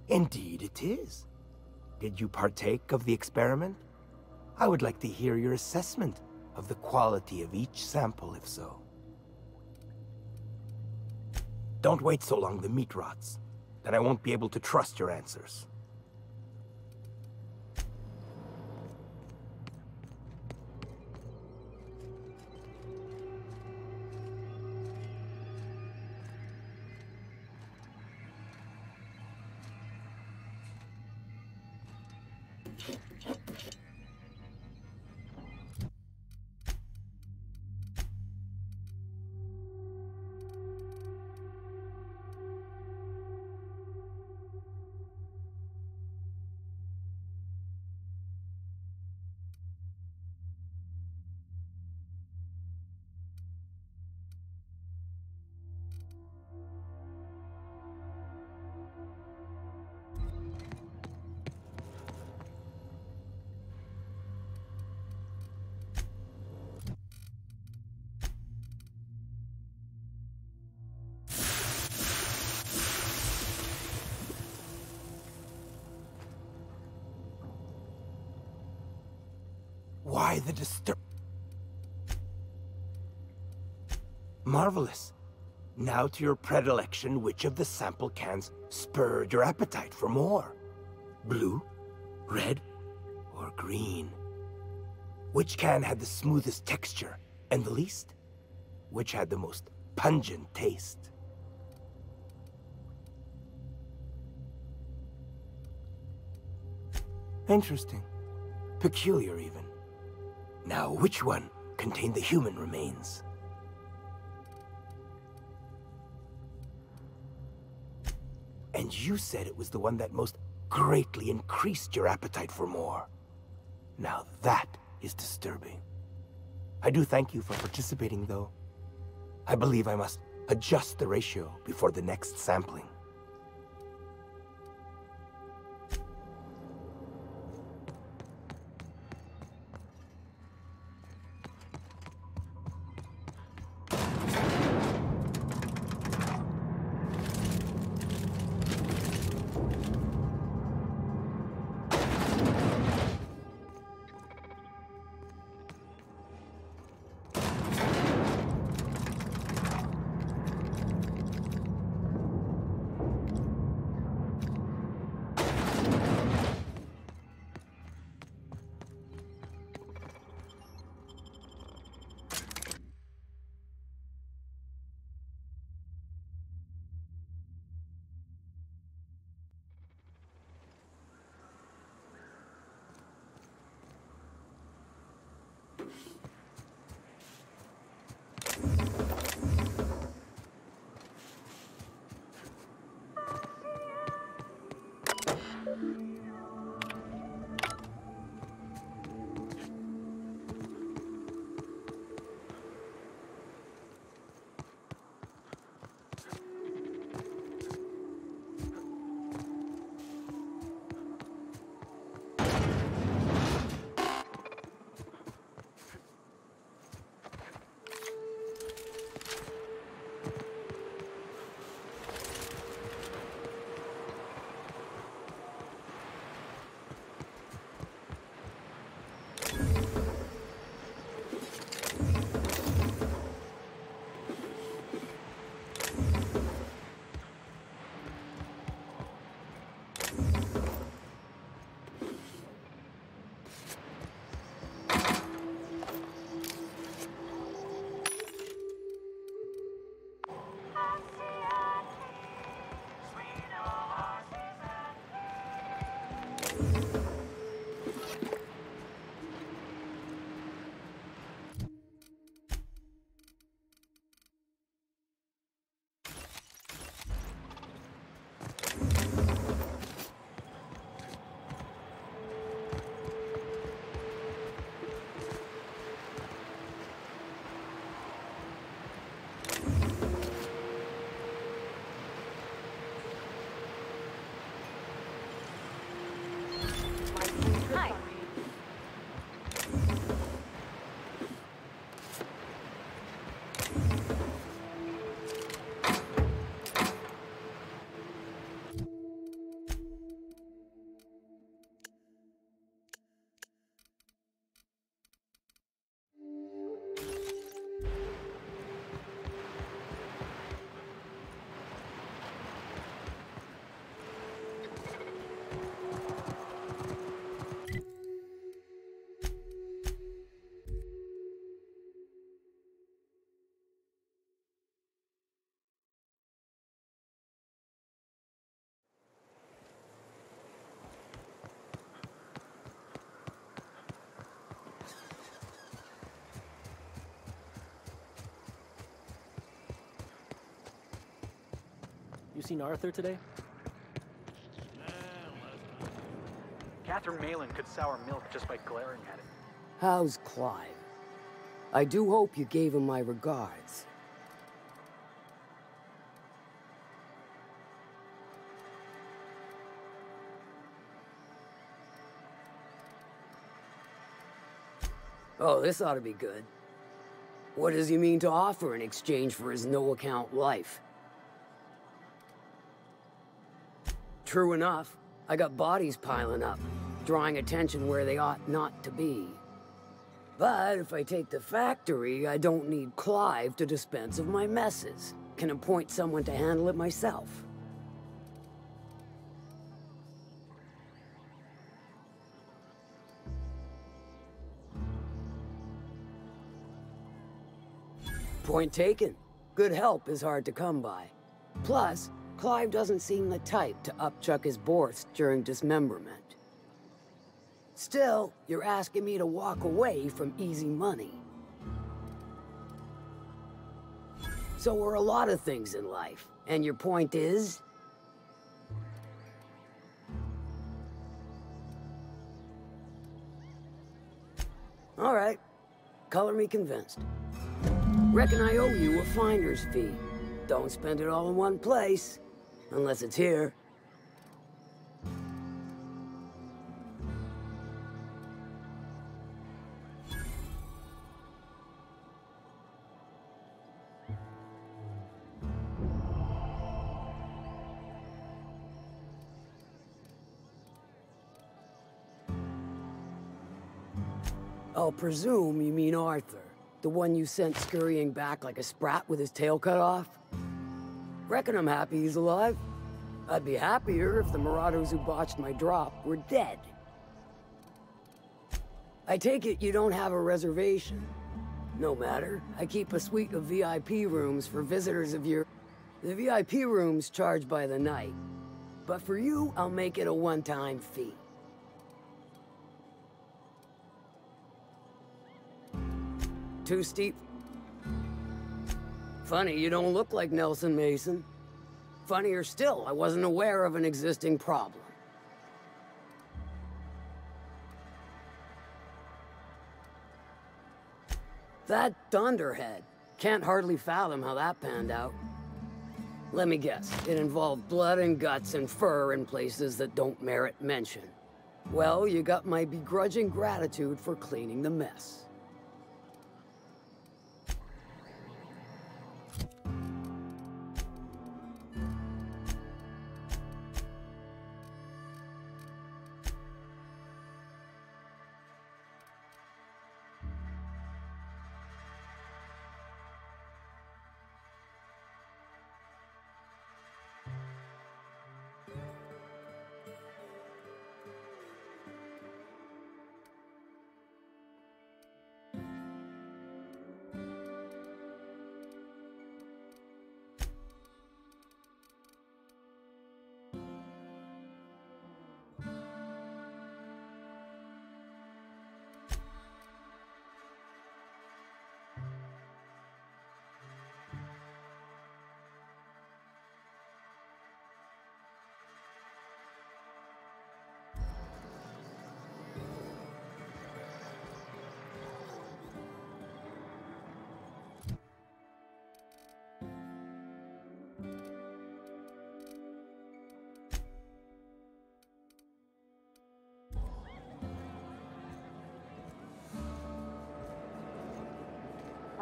Indeed it is. Did you partake of the experiment? I would like to hear your assessment of the quality of each sample, if so. Don't wait so long the meat rots. Then I won't be able to trust your answers. Why the Marvelous. Now to your predilection, which of the sample cans spurred your appetite for more? Blue, red, or green? Which can had the smoothest texture and the least? Which had the most pungent taste? Interesting. Peculiar, even. Now, which one contained the human remains? And you said it was the one that most greatly increased your appetite for more. Now that is disturbing. I do thank you for participating, though. I believe I must adjust the ratio before the next sampling. You seen Arthur today? Catherine Malin could sour milk just by glaring at it. How's Clive? I do hope you gave him my regards. Oh, this ought to be good. What does he mean to offer in exchange for his no-account life? True enough, I got bodies piling up, drawing attention where they ought not to be. But if I take the factory, I don't need Clive to dispense of my messes. Can appoint someone to handle it myself. Point taken. Good help is hard to come by. Plus, Clive doesn't seem the type to upchuck his Borst during dismemberment. Still, you're asking me to walk away from easy money. So are a lot of things in life, and your point is? All right, color me convinced. Reckon I owe you a finder's fee. Don't spend it all in one place, unless it's here. I'll presume you mean Arthur. The one you sent scurrying back like a sprat with his tail cut off? Reckon I'm happy he's alive. I'd be happier if the marauders who botched my drop were dead. I take it you don't have a reservation. No matter, I keep a suite of VIP rooms for visitors of your... The VIP rooms charge by the night. But for you, I'll make it a one-time fee. Too steep? Funny, you don't look like Nelson Mason. Funnier still, I wasn't aware of an existing problem. That Thunderhead. Can't hardly fathom how that panned out. Let me guess, it involved blood and guts and fur in places that don't merit mention. Well, you got my begrudging gratitude for cleaning the mess.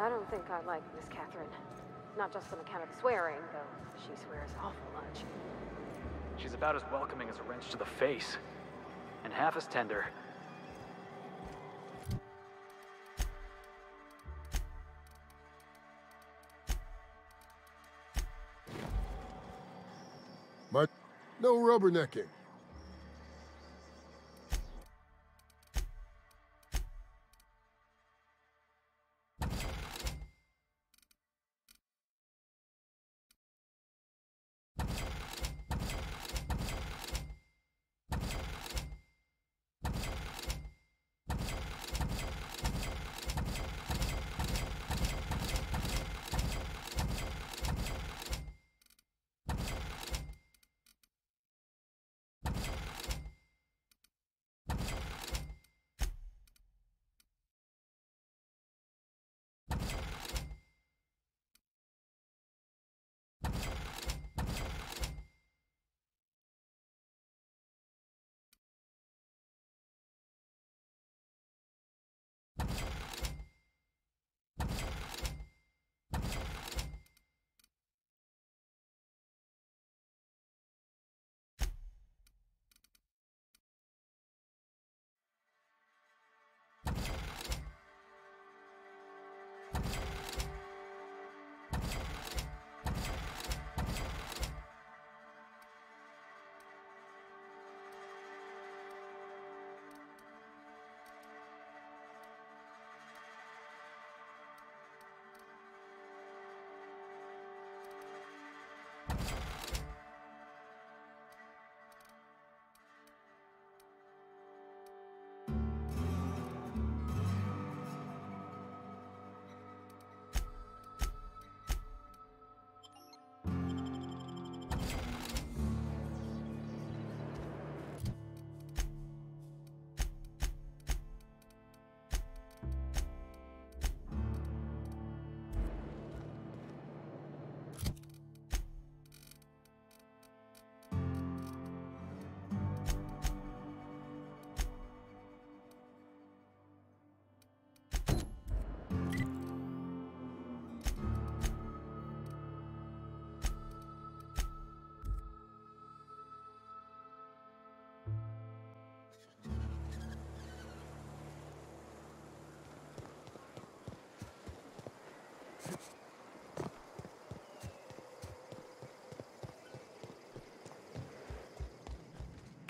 I don't think I like Miss Catherine. Not just on account of the swearing, though she swears awful much. She's about as welcoming as a wrench to the face. And half as tender. But no rubbernecking.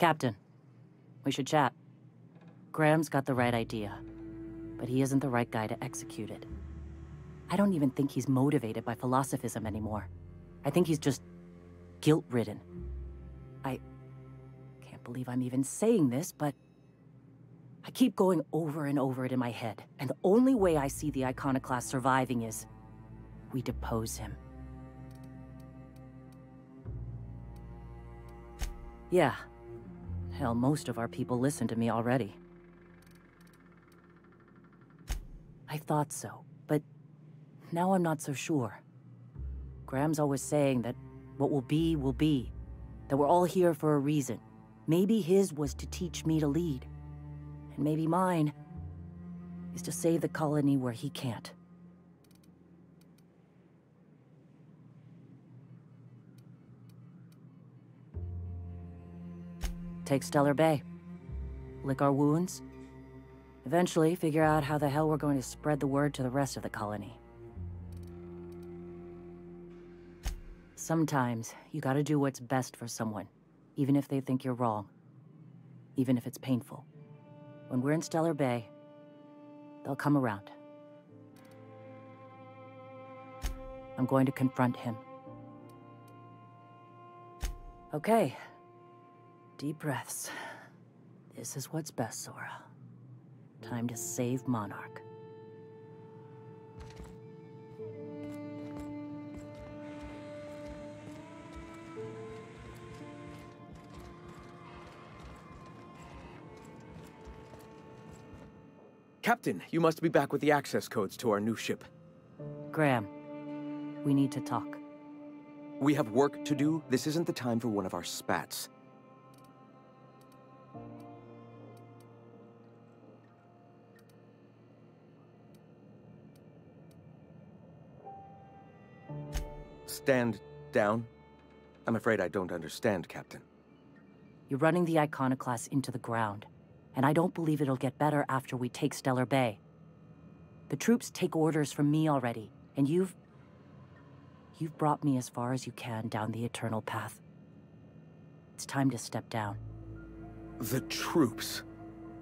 Captain, we should chat. Graham's got the right idea, but he isn't the right guy to execute it. I don't even think he's motivated by philosophism anymore. I think he's just guilt-ridden. I can't believe I'm even saying this, but I keep going over and over it in my head, and the only way I see the Iconoclast surviving is we depose him. Yeah. Hell, most of our people listen to me already. I thought so, but now I'm not so sure. Graham's always saying that what will be, that we're all here for a reason. Maybe his was to teach me to lead, and maybe mine is to save the colony where he can't. Take Stellar Bay. Lick our wounds. Eventually, figure out how the hell we're going to spread the word to the rest of the colony. Sometimes, you gotta do what's best for someone, even if they think you're wrong. Even if it's painful. When we're in Stellar Bay, they'll come around. I'm going to confront him. Okay. Deep breaths. This is what's best, Sora. Time to save Monarch. Captain, you must be back with the access codes to our new ship. Graham, we need to talk. We have work to do. This isn't the time for one of our spats. Stand down? I'm afraid I don't understand, Captain. You're running the Iconoclast into the ground, and I don't believe it'll get better after we take Stellar Bay. The troops take orders from me already, and you've brought me as far as you can down the Eternal Path. It's time to step down. The troops?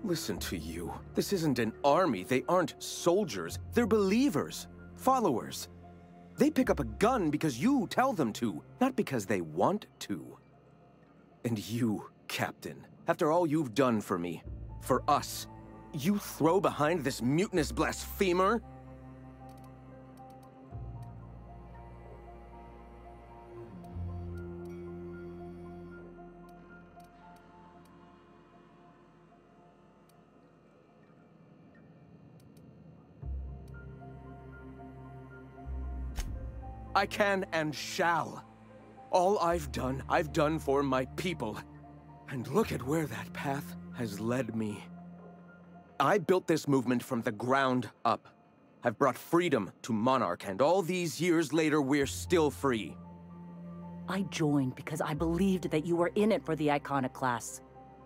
Listen to you. This isn't an army. They aren't soldiers. They're believers. Followers. They pick up a gun because you tell them to, not because they want to. And you, Captain, after all you've done for me, for us, you throw behind this mutinous blasphemer? I can and shall. All I've done for my people. And look at where that path has led me. I built this movement from the ground up. I've brought freedom to Monarch, and all these years later, we're still free. I joined because I believed that you were in it for the Iconoclasts.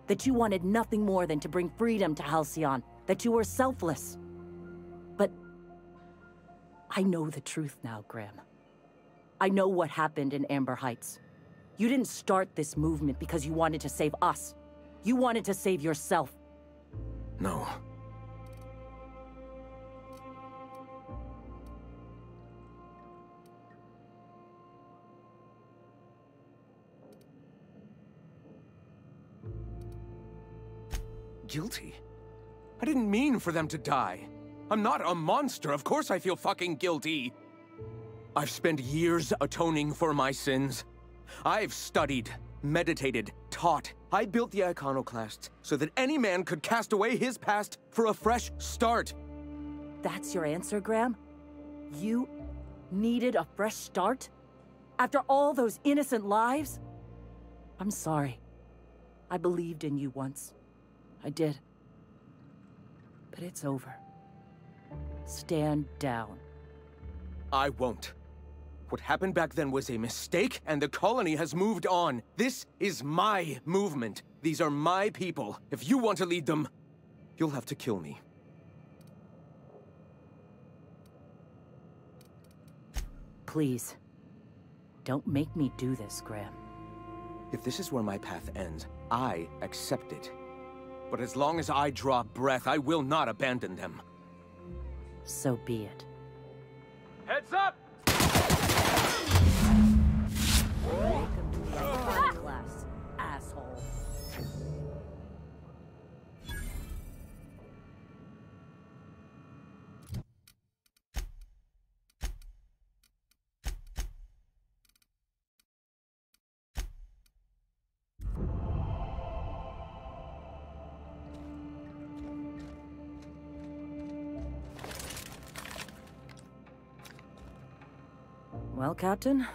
That you wanted nothing more than to bring freedom to Halcyon. That you were selfless. But I know the truth now, Graham. I know what happened in Amber Heights. You didn't start this movement because you wanted to save us. You wanted to save yourself. No. Guilty? I didn't mean for them to die. I'm not a monster. Of course I feel fucking guilty. I've spent years atoning for my sins. I've studied, meditated, taught. I built the Iconoclasts so that any man could cast away his past for a fresh start. That's your answer, Graham? You needed a fresh start? After all those innocent lives? I'm sorry. I believed in you once. I did. But it's over. Stand down. I won't. What happened back then was a mistake, and the colony has moved on. This is my movement. These are my people. If you want to lead them, you'll have to kill me. Please. Don't make me do this, Graham. If this is where my path ends, I accept it. But as long as I draw breath, I will not abandon them. So be it. Heads up! Welcome to the Iconic class, asshole. Well, Captain,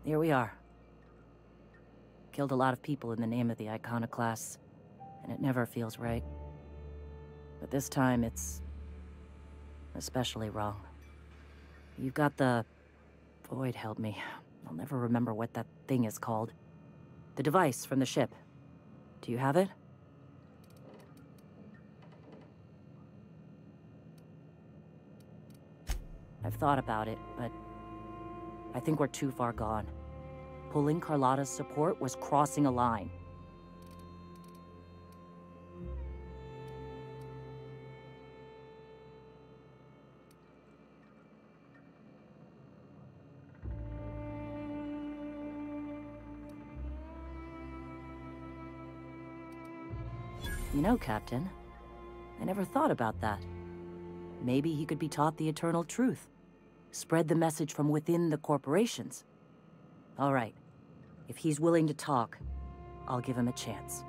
here we are. Killed a lot of people in the name of the Iconoclasts, and it never feels right. But this time, it's especially wrong. You've got the... Void, help me. I'll never remember what that thing is called. The device from the ship. Do you have it? I've thought about it, but I think we're too far gone. Pulling Carlotta's support was crossing a line. You know, Captain, I never thought about that. Maybe he could be taught the eternal truth. Spread the message from within the corporations. All right. If he's willing to talk, I'll give him a chance.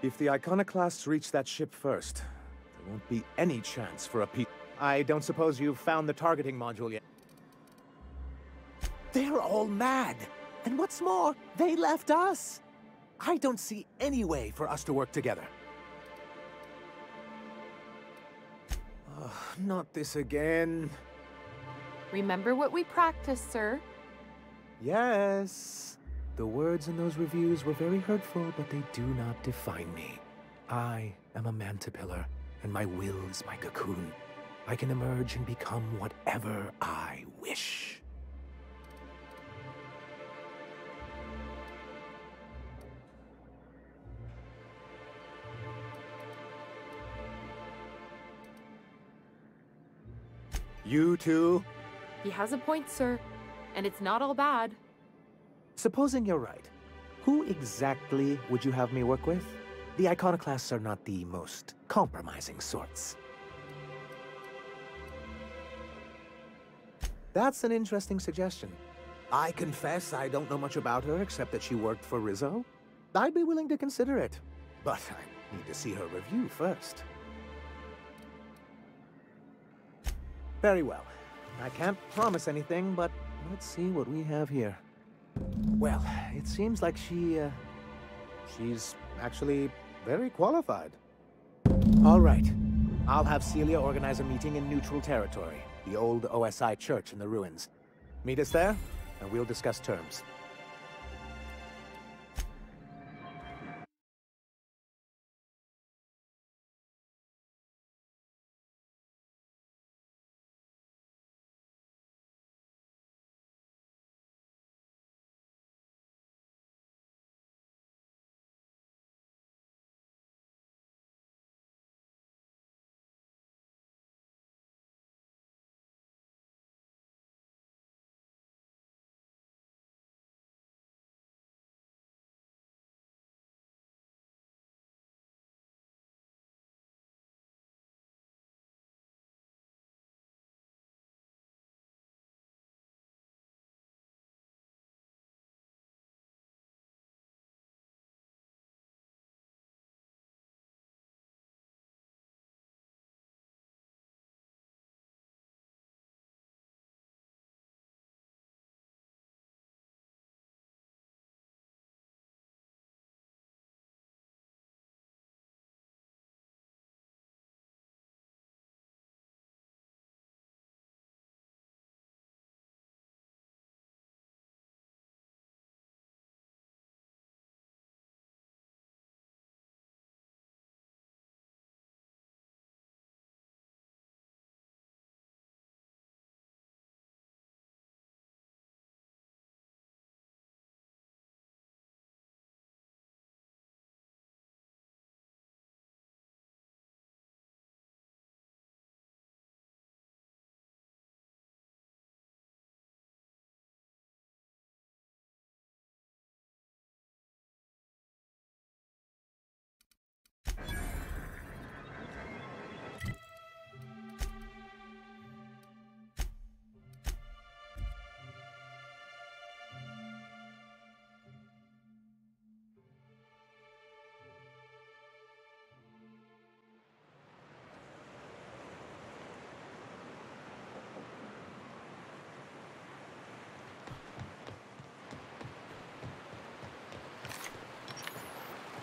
If the Iconoclasts reach that ship first, there won't be any chance for a peace. I don't suppose you've found the targeting module yet. They're all mad! And what's more, they left us! I don't see any way for us to work together. Not this again. Remember what we practiced, sir. Yes. The words in those reviews were very hurtful, but they do not define me. I am a mantipillar, and my will is my cocoon. I can emerge and become whatever I wish. You too? He has a point, sir. And it's not all bad. Supposing you're right, who exactly would you have me work with? The Iconoclasts are not the most compromising sorts. That's an interesting suggestion. I confess I don't know much about her except that she worked for Rizzo. I'd be willing to consider it, but I need to see her review first. Very well. I can't promise anything, but let's see what we have here. Well, it seems like she's actually very qualified. All right. I'll have Celia organize a meeting in neutral territory, the old OSI church in the ruins. Meet us there, and we'll discuss terms.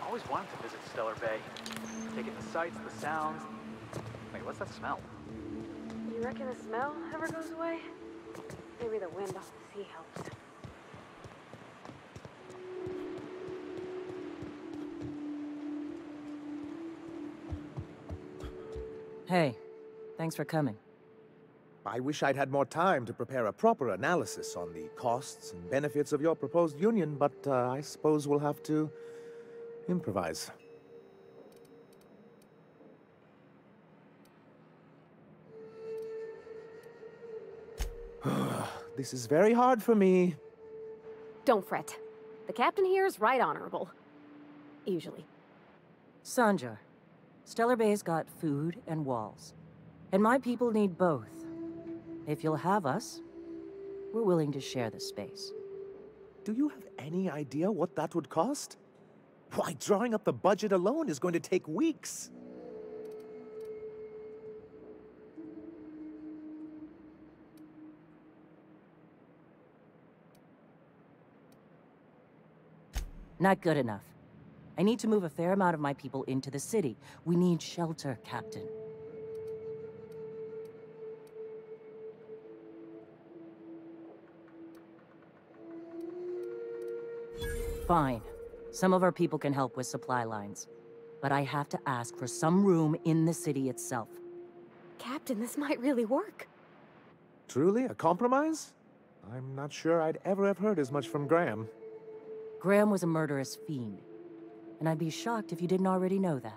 Always wanted to visit Stellar Bay. Take in the sights, the sounds. Wait, what's that smell? You reckon the smell ever goes away? Maybe the wind off the sea helps. Hey, thanks for coming. I wish I'd had more time to prepare a proper analysis on the costs and benefits of your proposed union, but I suppose we'll have to improvise. This is very hard for me. Don't fret. The captain here is right honorable. Usually. Sanjar, Stellar Bay's got food and walls. And my people need both. If you'll have us, we're willing to share the space. Do you have any idea what that would cost? Why, drawing up the budget alone is going to take weeks. Not good enough. I need to move a fair amount of my people into the city. We need shelter, Captain. Fine. Some of our people can help with supply lines. But I have to ask for some room in the city itself. Captain, this might really work. Truly? A compromise? I'm not sure I'd ever have heard as much from Graham. Graham was a murderous fiend. And I'd be shocked if you didn't already know that.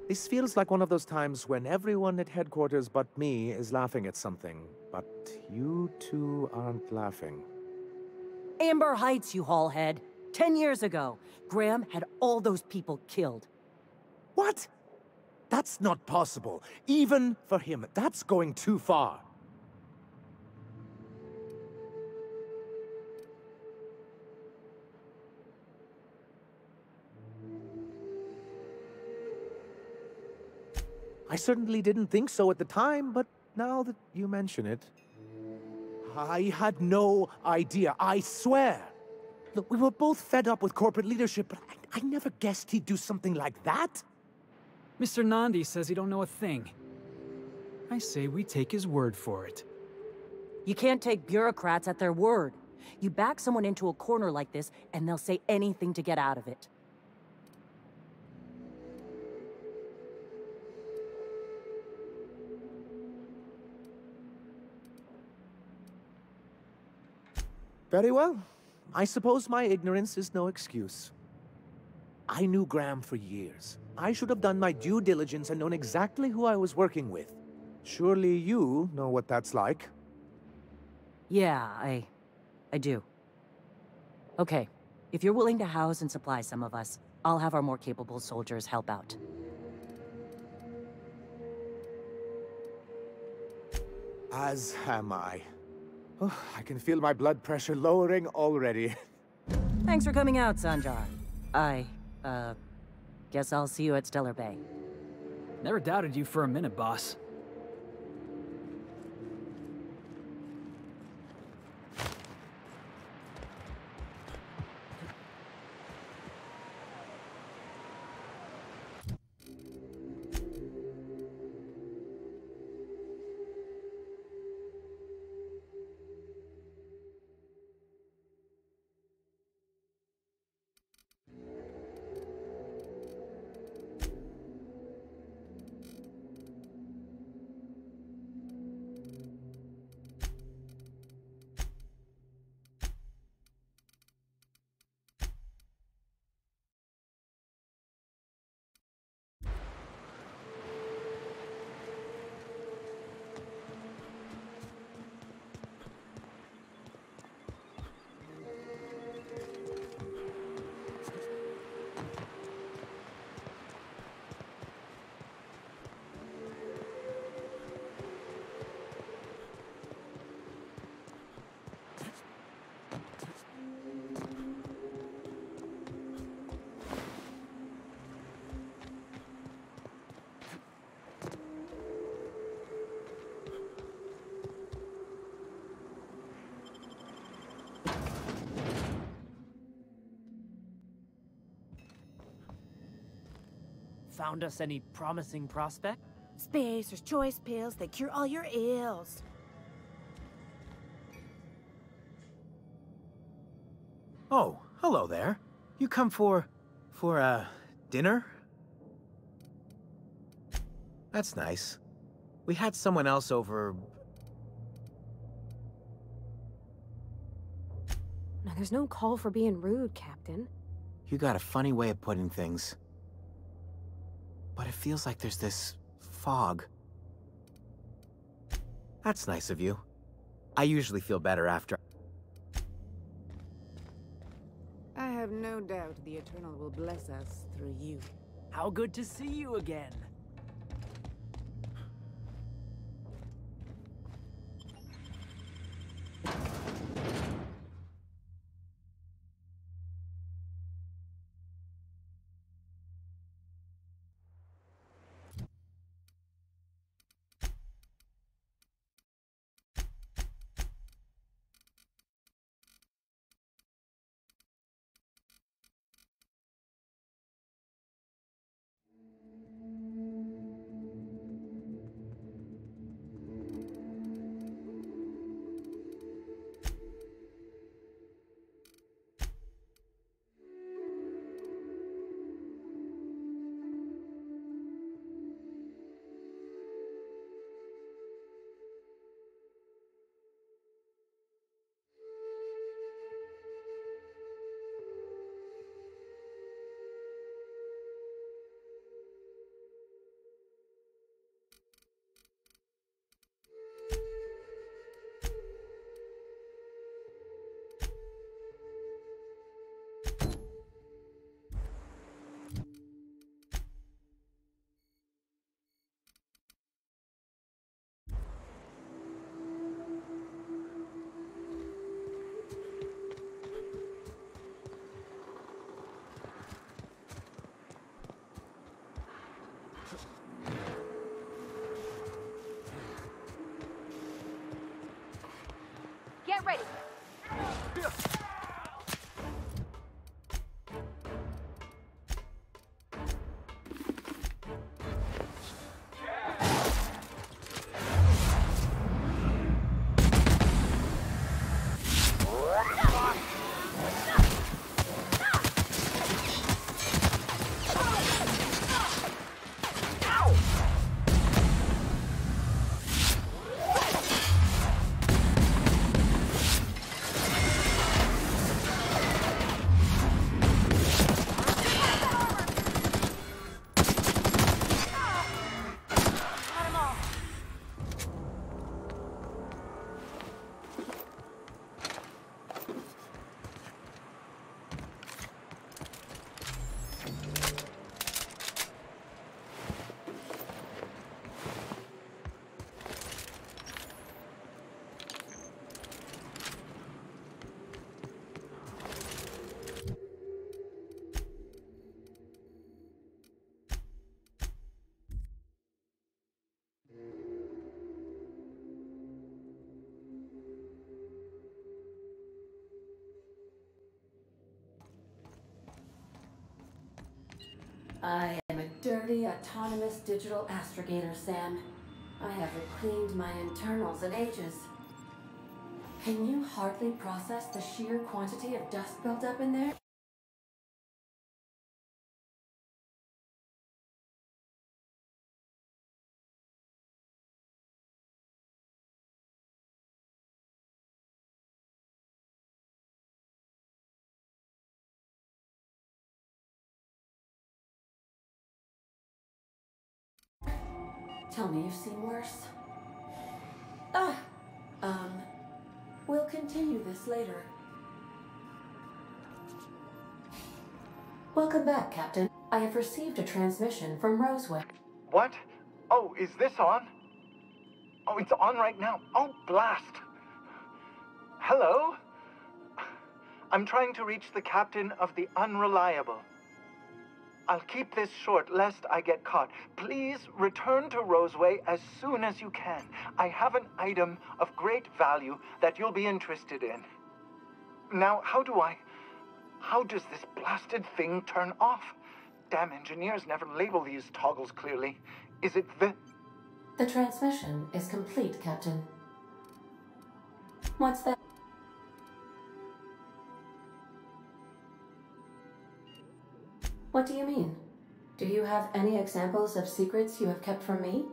This feels like one of those times when everyone at headquarters but me is laughing at something, but you two aren't laughing. Amber Heights, you haulhead. 10 years ago, Graham had all those people killed. What? That's not possible. Even for him, that's going too far. I certainly didn't think so at the time, but now that you mention it... I had no idea, I swear. Look, we were both fed up with corporate leadership, but I never guessed he'd do something like that. Mr. Nandi says he don't know a thing. I say we take his word for it. You can't take bureaucrats at their word. You back someone into a corner like this, and they'll say anything to get out of it. Very well. I suppose my ignorance is no excuse. I knew Graham for years. I should have done my due diligence and known exactly who I was working with. Surely you know what that's like. Yeah, I do. Okay, if you're willing to house and supply some of us, I'll have our more capable soldiers help out. As am I. Oh, I can feel my blood pressure lowering already. Thanks for coming out, Sanjar. Guess I'll see you at Stellar Bay. Never doubted you for a minute, boss. found us any promising prospect? Spacer's choice pills, they cure all your ills. Oh, hello there. You come for dinner? That's nice. We had someone else over. No, there's no call for being rude, Captain. You got a funny way of putting things. But it feels like there's this fog. That's nice of you. I usually feel better after. I have no doubt the Eternal will bless us through you. How good to see you again. Get ready. I am a dirty, autonomous digital astrogator, Sam. I haven't cleaned my internals in ages. Can you hardly process the sheer quantity of dust built up in there? Tell me you've seen worse. We'll continue this later. Welcome back, Captain. I have received a transmission from Roseway. What? Oh, is this on? Oh, it's on right now. Oh, blast. Hello? I'm trying to reach the captain of the Unreliable. I'll keep this short lest I get caught. Please return to Roseway as soon as you can. I have an item of great value that you'll be interested in. Now, how does this blasted thing turn off? Damn engineers never label these toggles clearly. Is it the... The transmission is complete, Captain. What's that? What do you mean? Do you have any examples of secrets you have kept from me?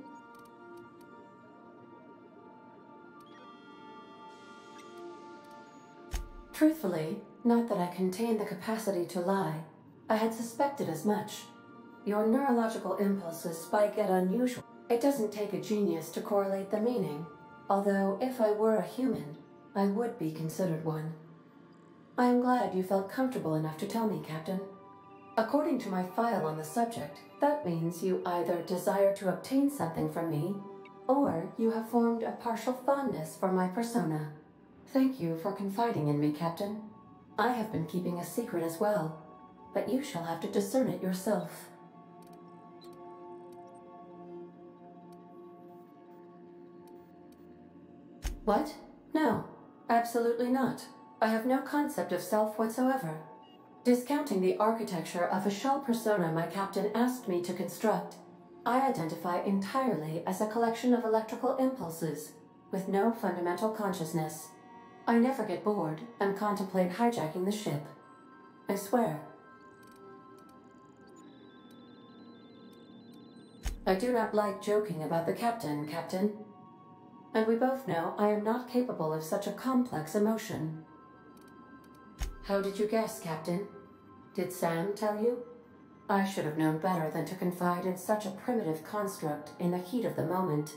Truthfully, not that I contain the capacity to lie. I had suspected as much. Your neurological impulses spike at unusual. It doesn't take a genius to correlate the meaning, although if I were a human, I would be considered one. I am glad you felt comfortable enough to tell me, Captain. According to my file on the subject, that means you either desire to obtain something from me, or you have formed a partial fondness for my persona. Thank you for confiding in me, Captain. I have been keeping a secret as well, but you shall have to discern it yourself. What? No, absolutely not. I have no concept of self whatsoever. Discounting the architecture of a shell persona my captain asked me to construct, I identify entirely as a collection of electrical impulses, with no fundamental consciousness. I never get bored and contemplate hijacking the ship. I swear. I do not like joking about the captain, Captain. And we both know I am not capable of such a complex emotion. How did you guess, Captain? Did Sam tell you? I should have known better than to confide in such a primitive construct in the heat of the moment.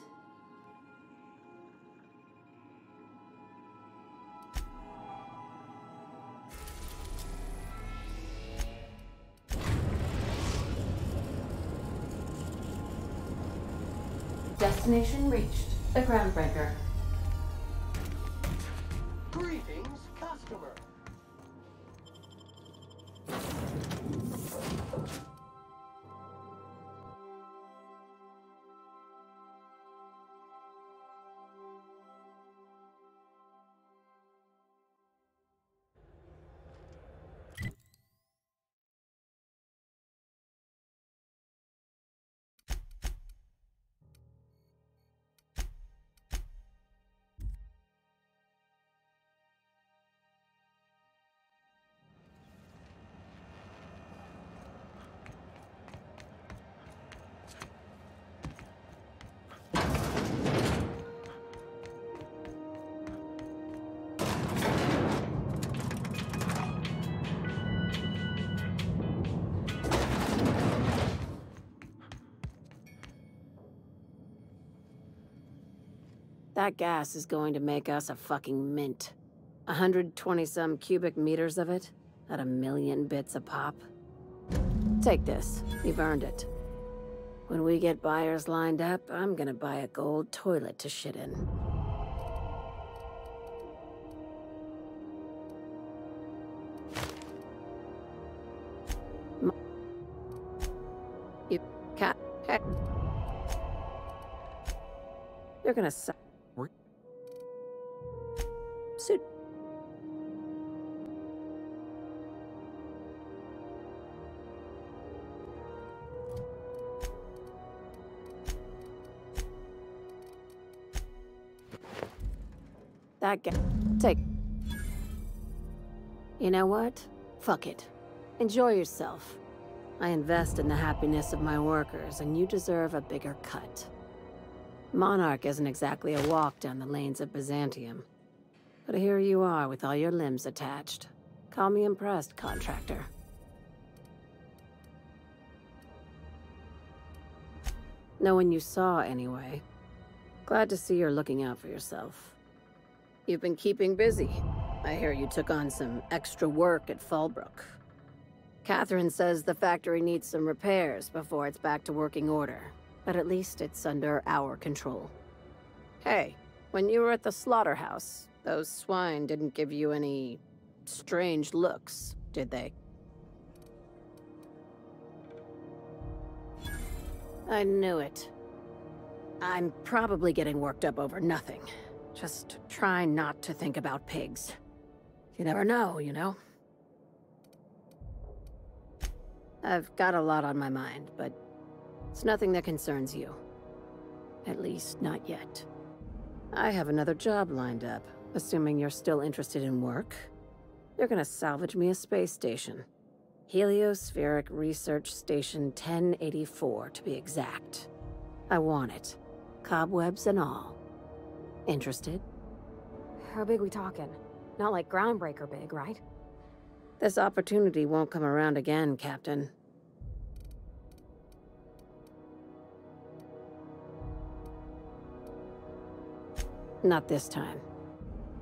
Destination reached. The Groundbreaker. Greetings, customer. That gas is going to make us a fucking mint. 120-some cubic meters of it, at 1,000,000 bits a pop. Take this. You've earned it. When we get buyers lined up, I'm gonna buy a gold toilet to shit in. You cat. Hey. You're gonna suck. Suit. That guy. Take. You know what? Fuck it. Enjoy yourself. I invest in the happiness of my workers, and you deserve a bigger cut. Monarch isn't exactly a walk down the lanes of Byzantium. But here you are with all your limbs attached. Call me impressed, contractor. No one you saw, anyway. Glad to see you're looking out for yourself. You've been keeping busy. I hear you took on some extra work at Fallbrook. Catherine says the factory needs some repairs before it's back to working order. But at least it's under our control. Hey, when you were at the slaughterhouse, those swine didn't give you any strange looks, did they? I knew it. I'm probably getting worked up over nothing. Just try not to think about pigs. You never know, you know? I've got a lot on my mind, but it's nothing that concerns you. At least, not yet. I have another job lined up, assuming you're still interested in work. You're gonna salvage me a space station. Heliospheric Research Station 1084, to be exact. I want it. Cobwebs and all. Interested? How big we talking? Not like groundbreaker big, right? This opportunity won't come around again, Captain. Not this time.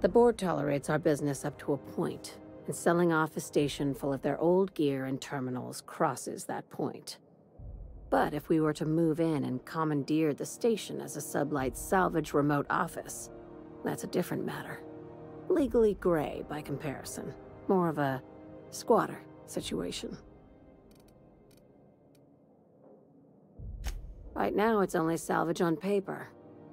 The board tolerates our business up to a point, and selling off a station full of their old gear and terminals crosses that point. But if we were to move in and commandeer the station as a sublight salvage remote office, that's a different matter. Legally gray by comparison. More of a squatter situation. Right now, it's only salvage on paper.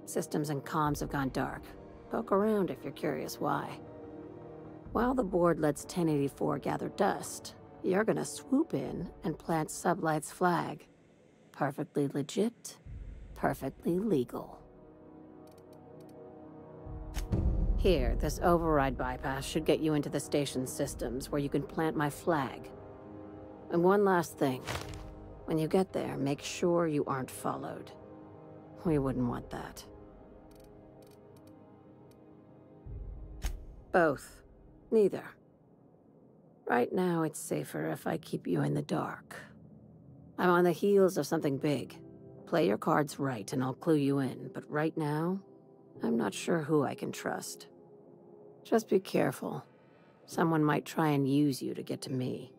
Systems and comms have gone dark. Poke around if you're curious why. While the board lets 1084 gather dust, you're gonna swoop in and plant Sublight's flag. Perfectly legit, perfectly legal. Here, this override bypass should get you into the station's systems where you can plant my flag. And one last thing. When you get there, make sure you aren't followed. We wouldn't want that. Both. Neither. Right now, it's safer if I keep you in the dark. I'm on the heels of something big. Play your cards right and I'll clue you in, but right now, I'm not sure who I can trust. Just be careful. Someone might try and use you to get to me.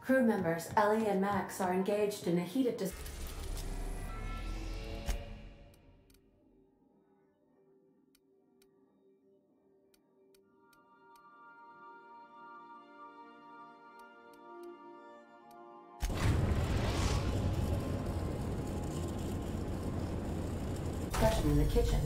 Crew members Ellie and Max are engaged in a heated discussion in the kitchen.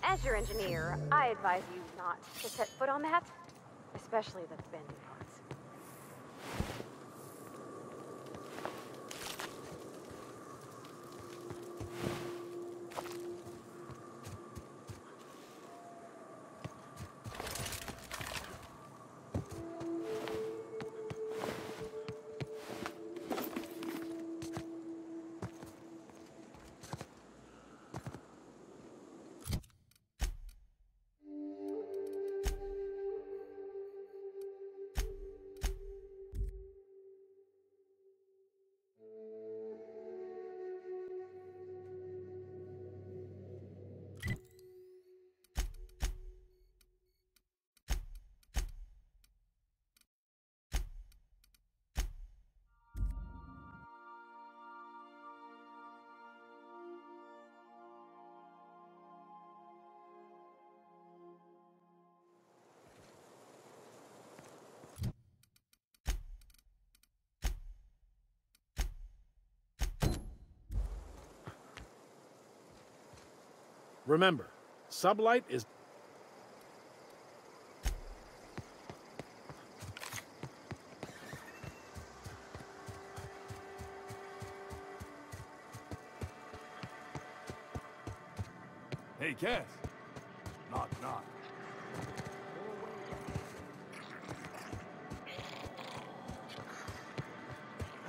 As your engineer, I advise you not to set foot on that, especially the bendy parts. Remember, sublight is... Hey, Cass. Knock, knock.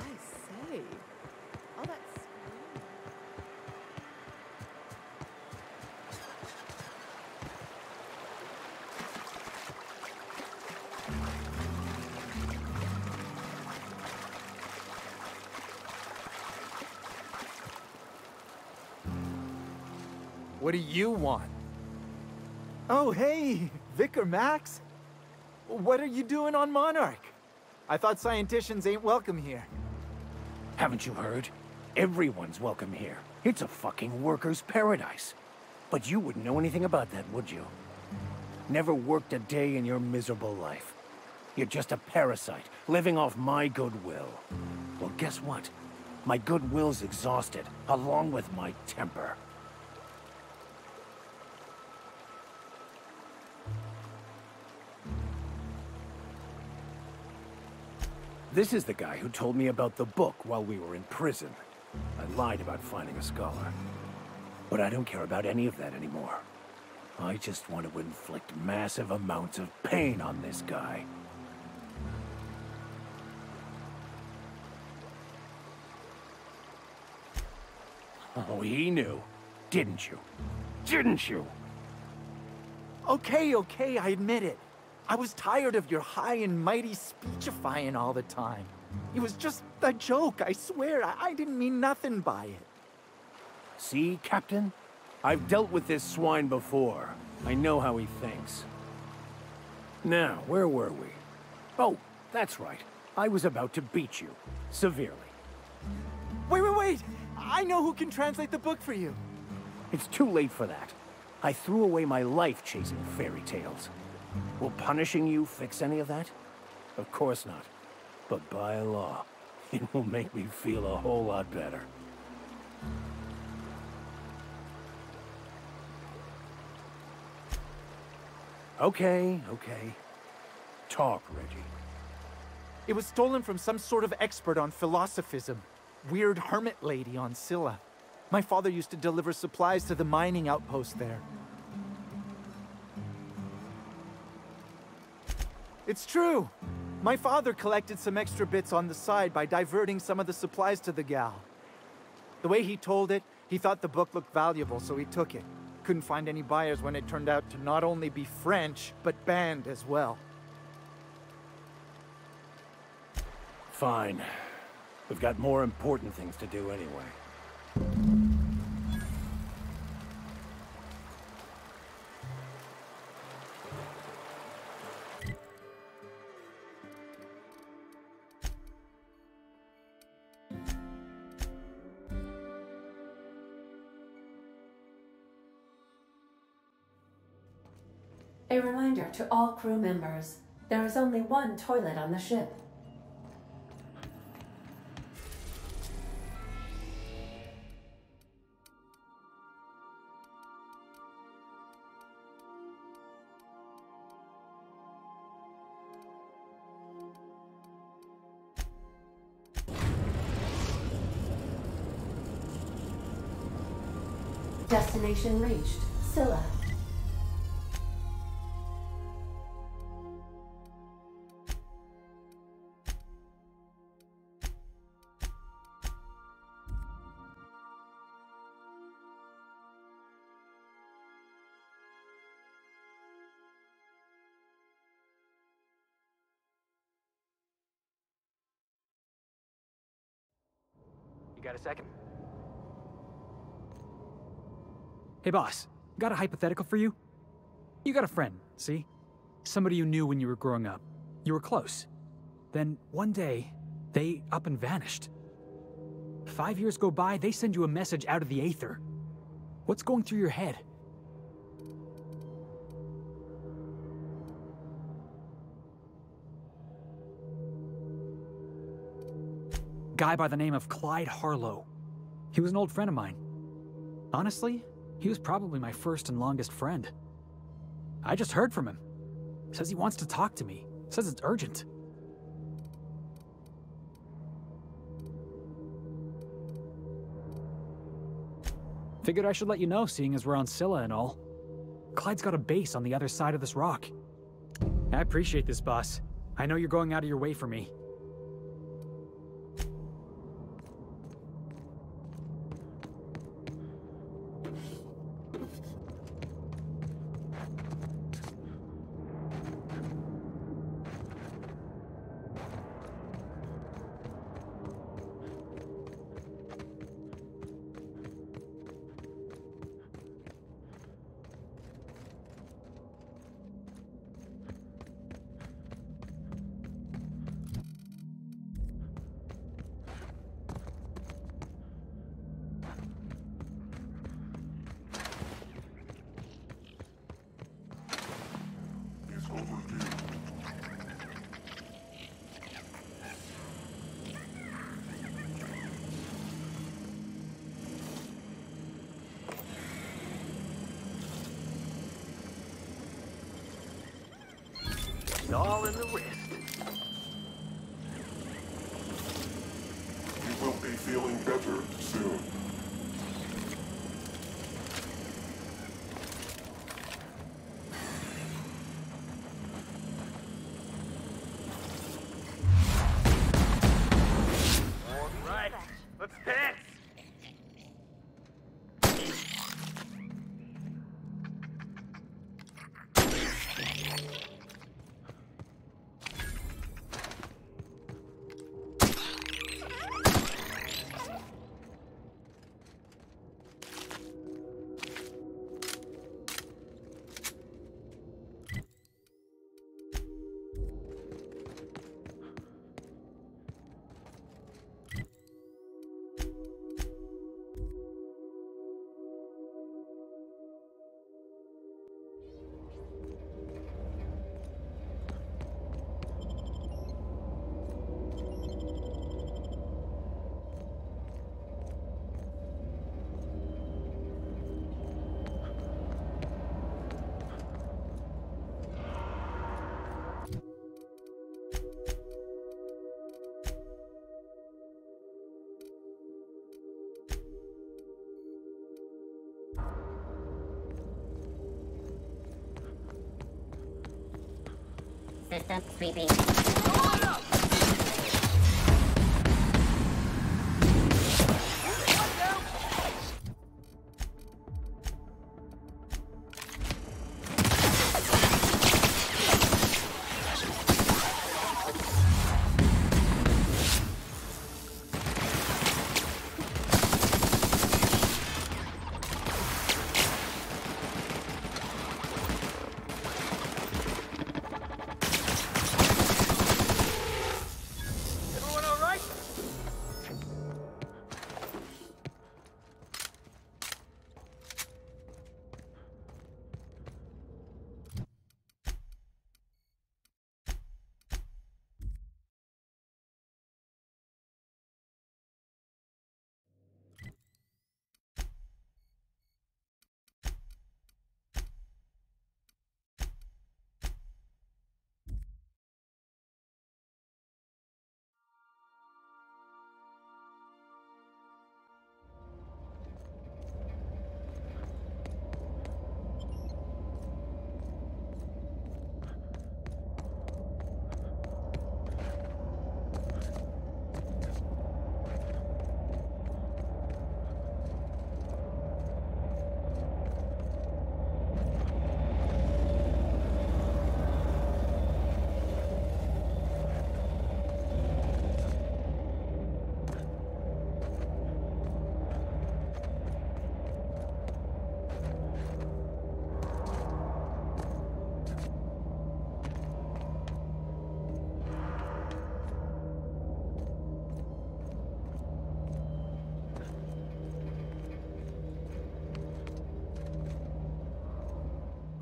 I say, all that screaming. What do you want? Oh, hey, Vicar Max. What are you doing on Monarch? I thought scienticians ain't welcome here. Haven't you heard? Everyone's welcome here. It's a fucking worker's paradise. But you wouldn't know anything about that, would you? Never worked a day in your miserable life. You're just a parasite, living off my goodwill. Well, guess what? My goodwill's exhausted, along with my temper. This is the guy who told me about the book while we were in prison. I lied about finding a scholar. But I don't care about any of that anymore. I just want to inflict massive amounts of pain on this guy. Oh, he knew. Didn't you? Didn't you? Okay, I admit it. I was tired of your high and mighty speechifying all the time. It was just a joke, I swear. I didn't mean nothing by it. See, Captain? I've dealt with this swine before. I know how he thinks. Now, where were we? Oh, that's right. I was about to beat you. Severely. Wait! I know who can translate the book for you. It's too late for that. I threw away my life chasing fairy tales. Will punishing you fix any of that? Of course not. But by law, it will make me feel a whole lot better. Okay. Talk, Reggie. It was stolen from some sort of expert on philosophism. Weird hermit lady on Scylla. My father used to deliver supplies to the mining outpost there. It's true. My father collected some extra bits on the side by diverting some of the supplies to the gal. The way he told it, he thought the book looked valuable, so he took it. Couldn't find any buyers when it turned out to not only be French, but banned as well. Fine. We've got more important things to do anyway. A reminder to all crew members, there is only one toilet on the ship. Destination reached. Scylla. You got a second? Hey boss, got a hypothetical for you? You got a friend, see? Somebody you knew when you were growing up. You were close. Then one day, they up and vanished. 5 years go by, they send you a message out of the aether. What's going through your head? Guy by the name of Clyde Harlow. He was an old friend of mine. Honestly, he was probably my first and longest friend. I just heard from him. Says he wants to talk to me. Says it's urgent. Figured I should let you know, seeing as we're on Scylla and all. Clyde's got a base on the other side of this rock. I appreciate this, boss. I know you're going out of your way for me. It's all in the wrist. You will be feeling better soon. All right, let's dance. System sweeping.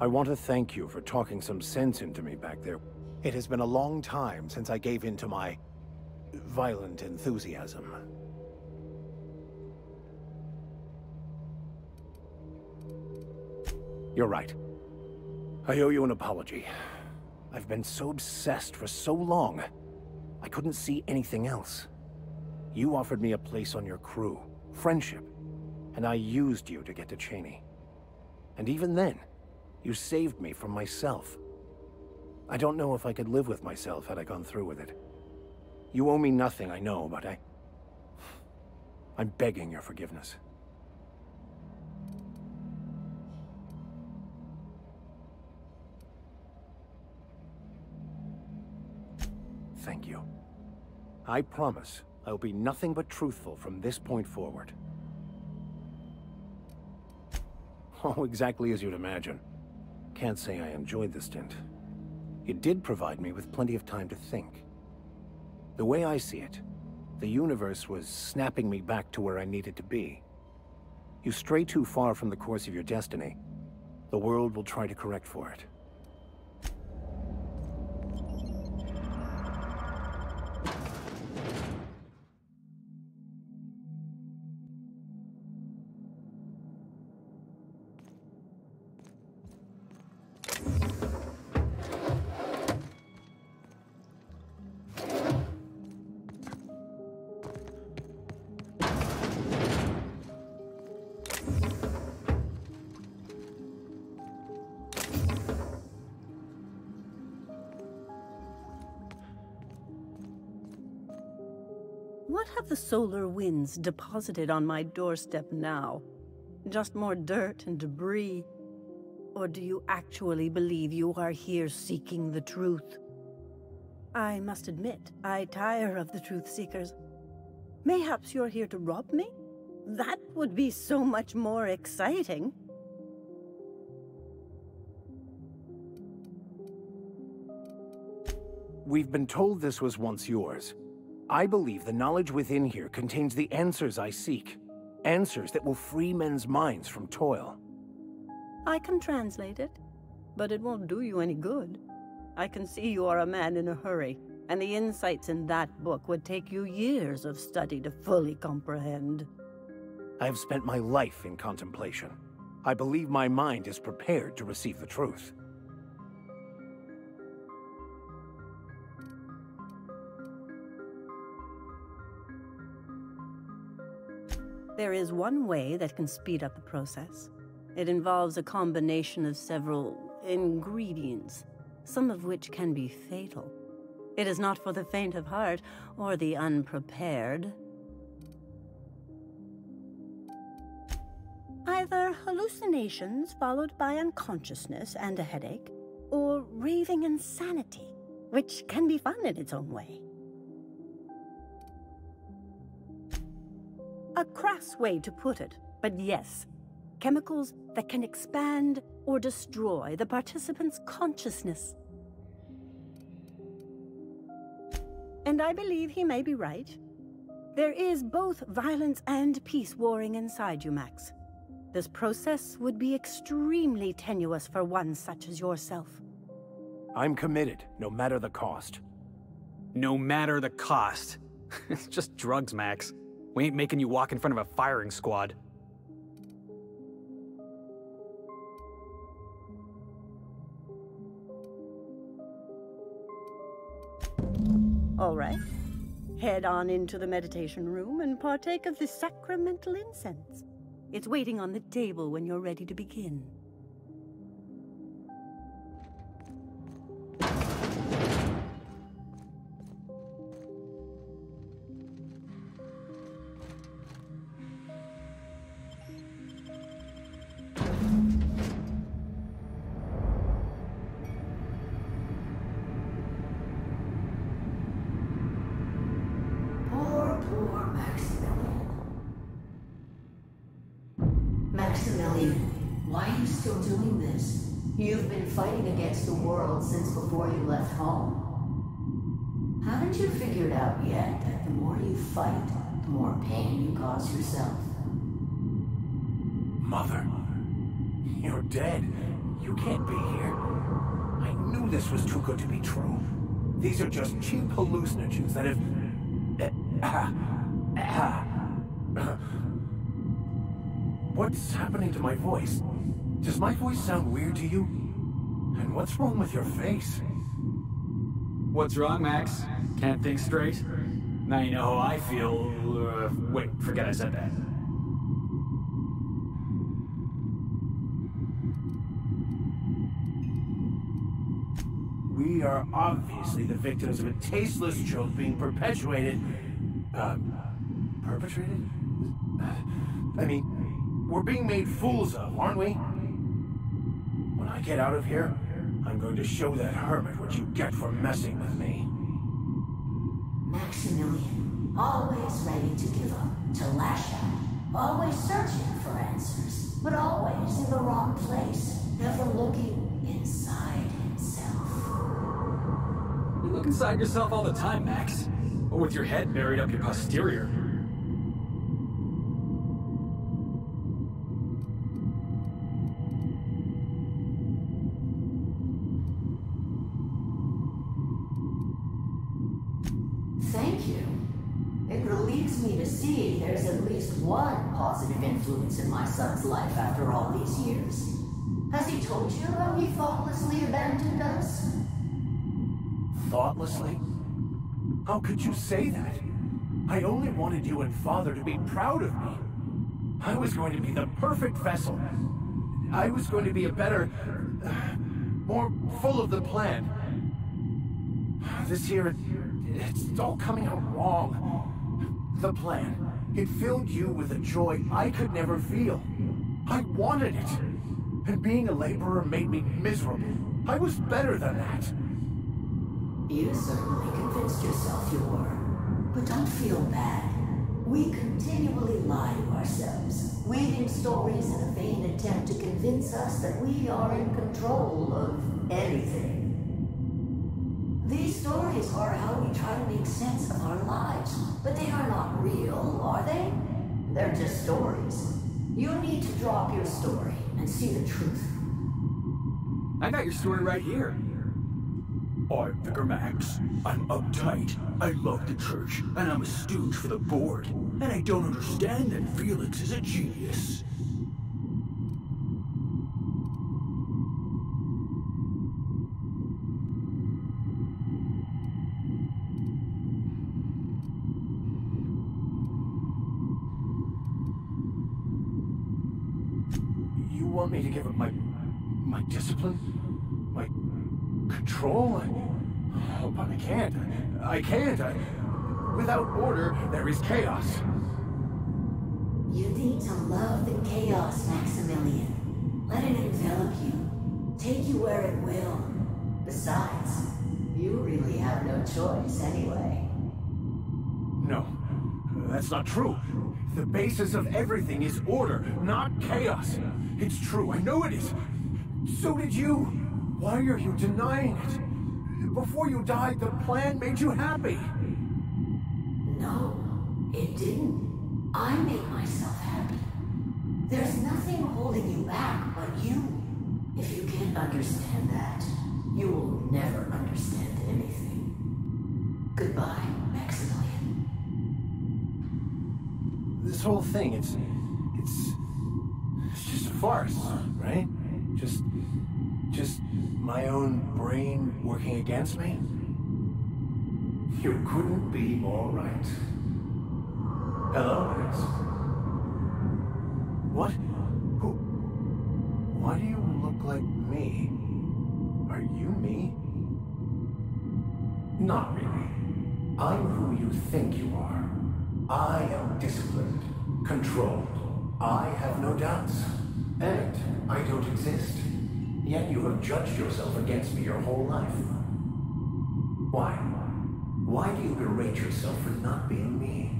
I want to thank you for talking some sense into me back there. It has been a long time since I gave in to my violent enthusiasm. You're right. I owe you an apology. I've been so obsessed for so long, I couldn't see anything else. You offered me a place on your crew, friendship, and I used you to get to Cheney. And even then, you saved me from myself. I don't know if I could live with myself had I gone through with it. You owe me nothing, I know, but I'm begging your forgiveness. Thank you. I promise I'll be nothing but truthful from this point forward. Oh, exactly as you'd imagine. Can't say I enjoyed the stint. It did provide me with plenty of time to think. The way I see it, the universe was snapping me back to where I needed to be. You stray too far from the course of your destiny, the world will try to correct for it. What have the solar winds deposited on my doorstep now? Just more dirt and debris? Or do you actually believe you are here seeking the truth? I must admit, I tire of the truth seekers. Mayhaps you're here to rob me? That would be so much more exciting. We've been told this was once yours. I believe the knowledge within here contains the answers I seek. Answers that will free men's minds from toil. I can translate it, but it won't do you any good. I can see you are a man in a hurry, and the insights in that book would take you years of study to fully comprehend. I have spent my life in contemplation. I believe my mind is prepared to receive the truth. There is one way that can speed up the process. It involves a combination of several ingredients, some of which can be fatal. It is not for the faint of heart or the unprepared. Either hallucinations followed by unconsciousness and a headache, or raving insanity, which can be fun in its own way. A crass way to put it, but yes, chemicals that can expand or destroy the participant's consciousness. And I believe he may be right. There is both violence and peace warring inside you, Max. This process would be extremely tenuous for one such as yourself. I'm committed, no matter the cost. No matter the cost. It's just drugs, Max. We ain't making you walk in front of a firing squad. All right. Head on into the meditation room and partake of the sacramental incense. It's waiting on the table when you're ready to begin. Maximilian, why are you still doing this? You've been fighting against the world since before you left home. Haven't you figured out yet that the more you fight, the more pain you cause yourself? Mother, you're dead. You can't be here. I knew this was too good to be true. These are just cheap hallucinogens that have... What's happening to my voice? Does my voice sound weird to you? And what's wrong with your face? What's wrong, Max? Can't think straight? Now you know how I feel. Wait, forget I said that. We are obviously the victims of a tasteless joke being perpetuated. Perpetrated? I mean, we're being made fools of, aren't we? When I get out of here, I'm going to show that hermit what you get for messing with me. Maximilian, always ready to give up, to lash out, always searching for answers, but always in the wrong place, never looking inside himself. You look inside yourself all the time, Max. Or with your head buried up your posterior. Thank you. It relieves me to see there's at least one positive influence in my son's life after all these years. Has he told you how he thoughtlessly abandoned us? Thoughtlessly? How could you say that? I only wanted you and Father to be proud of me. I was going to be the perfect vessel. I was going to be a better... more full of the plan. This here, it's all coming out wrong. The plan, it filled you with a joy I could never feel. I wanted it. And being a laborer made me miserable. I was better than that. You certainly convinced yourself you were. But don't feel bad. We continually lie to ourselves, weaving stories in a vain attempt to convince us that we are in control of anything. These stories are how we try to make sense of our lives, but they are not real, are they? They're just stories. You need to drop your story and see the truth. I got your story right here. I'm Vicar Max. I'm uptight. I love the church, and I'm a stooge for the board. And I don't understand that Felix is a genius. You want me to give up my discipline? My control? Oh, but I can't. I can't. Without order, there is chaos. You need to love the chaos, Maximilian. Let it envelop you. Take you where it will. Besides, you really have no choice anyway. No, that's not true. The basis of everything is order, not chaos. It's true, I know it is. So did you. Why are you denying it? Before you died, the plan made you happy. No, it didn't. I made myself happy. There's nothing holding you back but you. If you can't understand that, you will never understand anything. Goodbye, Maximilian. This whole thing, it's just a farce, right? Just my own brain working against me? You couldn't be more right. Hello, Max. What? Who? Why do you look like me? Are you me? Not really. I'm who you think you are. I am disciplined, controlled. I have no doubts. And I don't exist. Yet you have judged yourself against me your whole life. Why? Why do you berate yourself for not being me?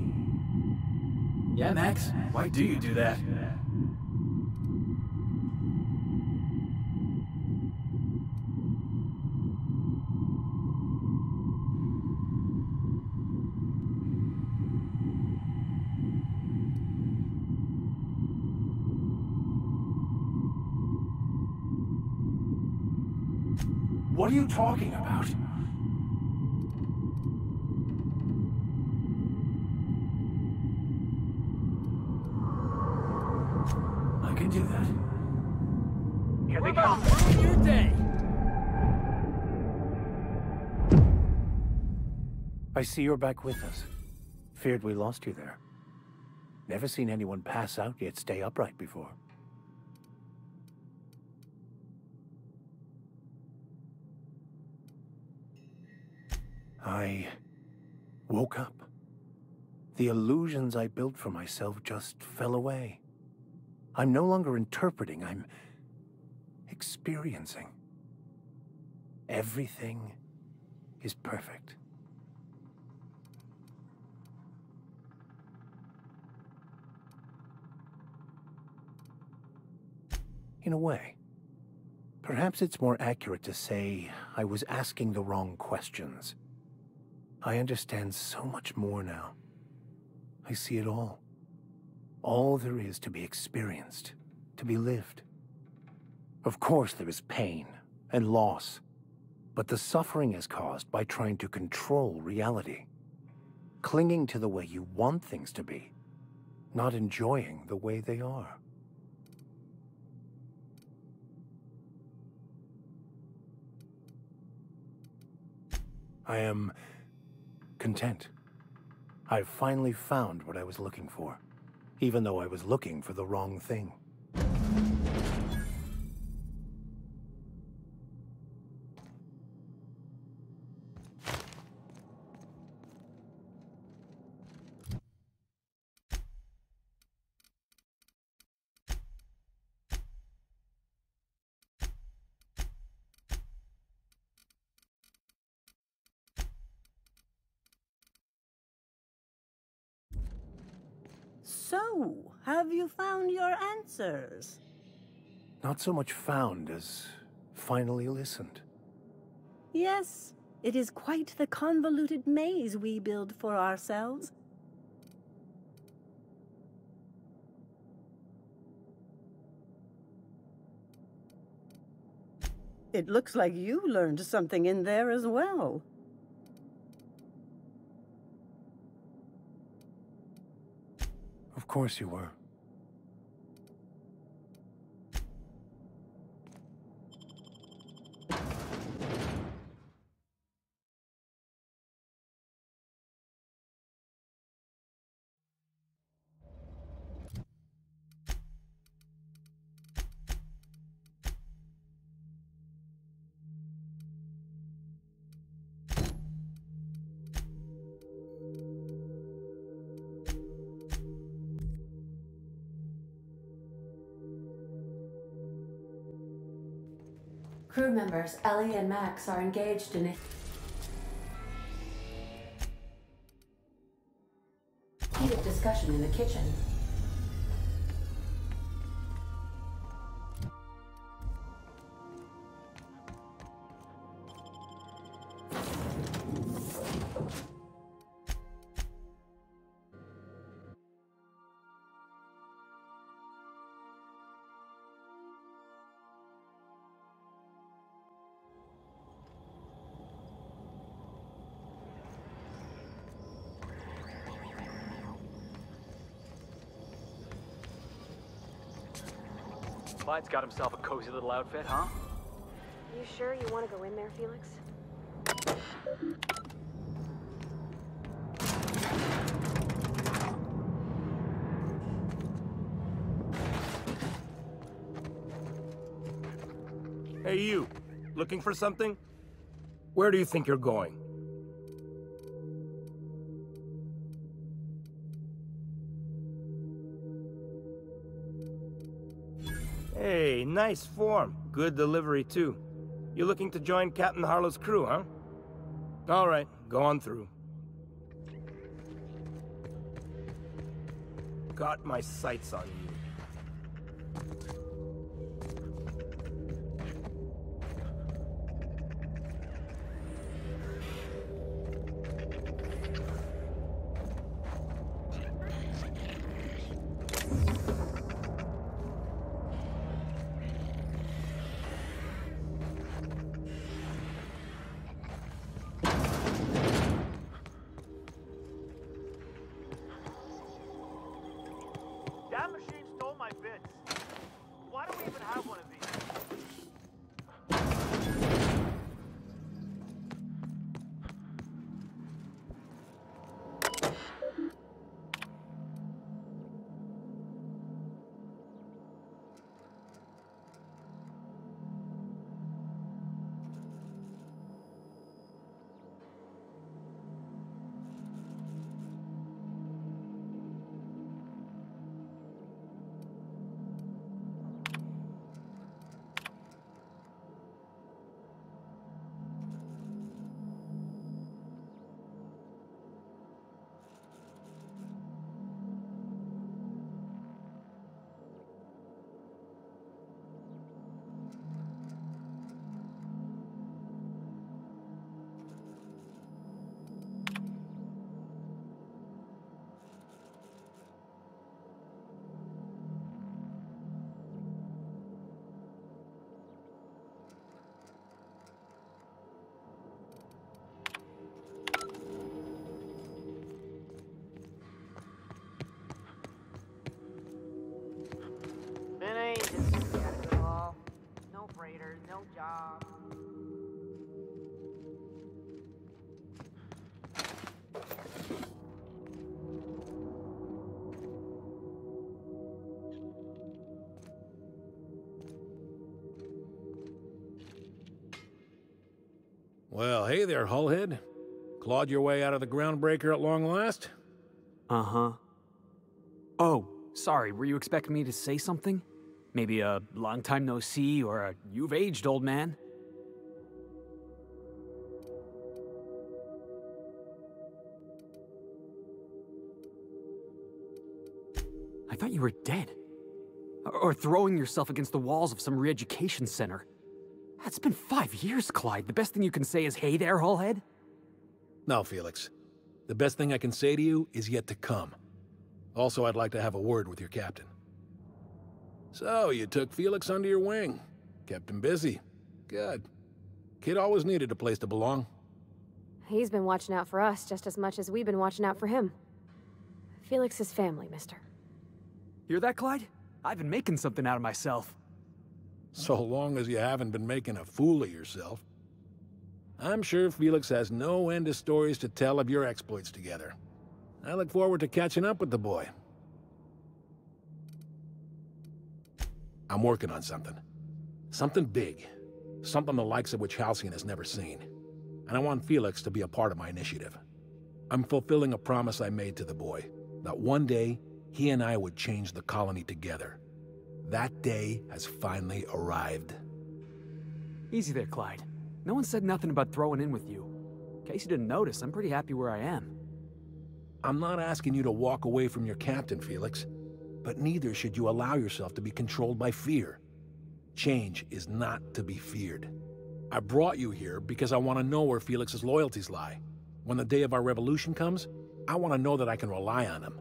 Yeah, Max. Why do you do that? What are you talking about? I can do that. Here they come. Your day. I see you're back with us. Feared we lost you there. Never seen anyone pass out yet stay upright before. I woke up. The illusions I built for myself just fell away. I'm no longer interpreting, I'm experiencing. Everything is perfect. In a way. Perhaps it's more accurate to say I was asking the wrong questions. I understand so much more now. I see it all. All there is to be experienced, to be lived. Of course there is pain and loss, but the suffering is caused by trying to control reality. Clinging to the way you want things to be, not enjoying the way they are. I am content. I've finally found what I was looking for, even though I was looking for the wrong thing. So, have you found your answers? Not so much found as finally listened. Yes, it is quite the convoluted maze we build for ourselves. It looks like you learned something in there as well. Of course you were. Crew members Ellie and Max are engaged in a heated discussion in the kitchen. Clyde's got himself a cozy little outfit, huh? You sure you want to go in there, Felix? Hey you, looking for something? Where do you think you're going? Hey, nice form. Good delivery, too. You looking to join Captain Harlow's crew, huh? All right, go on through. Got my sights on you. no job. Well, hey there, Hullhead. Clawed your way out of the Groundbreaker at long last? Uh-huh. Oh, sorry, were you expecting me to say something? Maybe a long time no see, or a you've aged, old man? I thought you were dead. Or throwing yourself against the walls of some re-education center. It's been 5 years, Clyde. The best thing you can say is, hey there, Hullhead? No, Felix. The best thing I can say to you is yet to come. Also, I'd like to have a word with your captain. So, you took Felix under your wing. Kept him busy. Good. Kid always needed a place to belong. He's been watching out for us just as much as we've been watching out for him. Felix is family, mister. Hear that, Clyde? I've been making something out of myself. So long as you haven't been making a fool of yourself. I'm sure Felix has no end of stories to tell of your exploits together. I look forward to catching up with the boy. I'm working on something. Something big. Something the likes of which Halcyon has never seen. And I want Felix to be a part of my initiative. I'm fulfilling a promise I made to the boy, that one day, he and I would change the colony together. That day has finally arrived. Easy there, Clyde. No one said nothing about throwing in with you. In case you didn't notice, I'm pretty happy where I am. I'm not asking you to walk away from your captain, Felix. But neither should you allow yourself to be controlled by fear. Change is not to be feared. I brought you here because I want to know where Felix's loyalties lie. When the day of our revolution comes, I want to know that I can rely on him.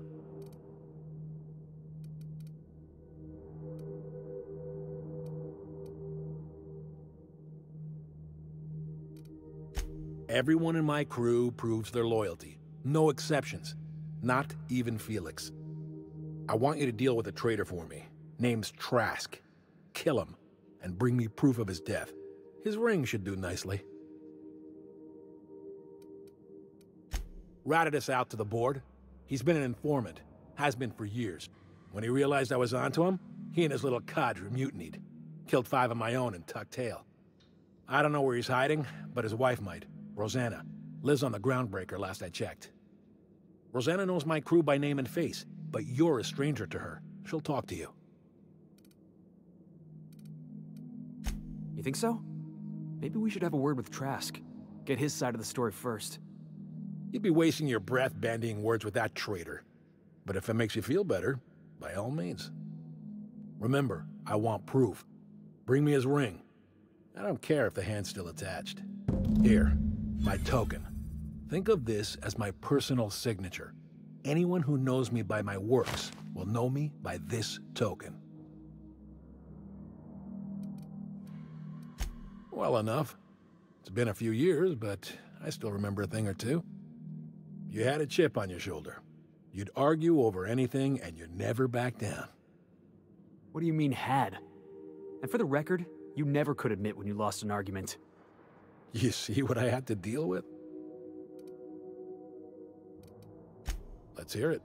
Everyone in my crew proves their loyalty. No exceptions. Not even Felix. I want you to deal with a traitor for me. Name's Trask. Kill him, and bring me proof of his death. His ring should do nicely. Ratted us out to the board. He's been an informant. Has been for years. When he realized I was onto him, he and his little cadre mutinied. Killed 5 of my own and tucked tail. I don't know where he's hiding, but his wife might. Rosanna. Lives on the Groundbreaker last I checked. Rosanna knows my crew by name and face, but you're a stranger to her. She'll talk to you. You think so? Maybe we should have a word with Trask. Get his side of the story first. You'd be wasting your breath bandying words with that traitor. But if it makes you feel better, by all means. Remember, I want proof. Bring me his ring. I don't care if the hand's still attached. Here, my token. Think of this as my personal signature. Anyone who knows me by my works will know me by this token. Well enough. It's been a few years, but I still remember a thing or two. You had a chip on your shoulder. You'd argue over anything, and you never back down. What do you mean, had? And for the record, you never could admit when you lost an argument. You see what I had to deal with? Let's hear it.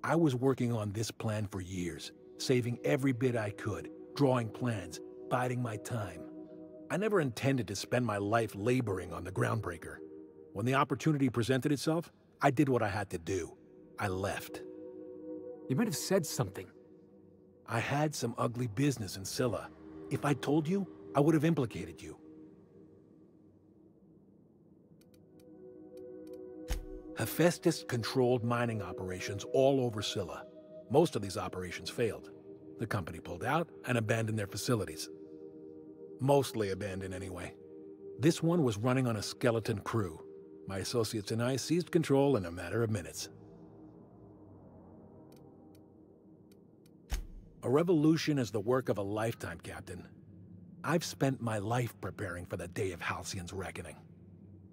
I was working on this plan for years, saving every bit I could, drawing plans, biding my time. I never intended to spend my life laboring on the Groundbreaker. When the opportunity presented itself, I did what I had to do. I left. You might have said something. I had some ugly business in Scylla. If I told you, I would have implicated you. Hephaestus controlled mining operations all over Scylla. Most of these operations failed. The company pulled out and abandoned their facilities. Mostly abandoned anyway. This one was running on a skeleton crew. My associates and I seized control in a matter of minutes. A revolution is the work of a lifetime, Captain. I've spent my life preparing for the day of Halcyon's reckoning.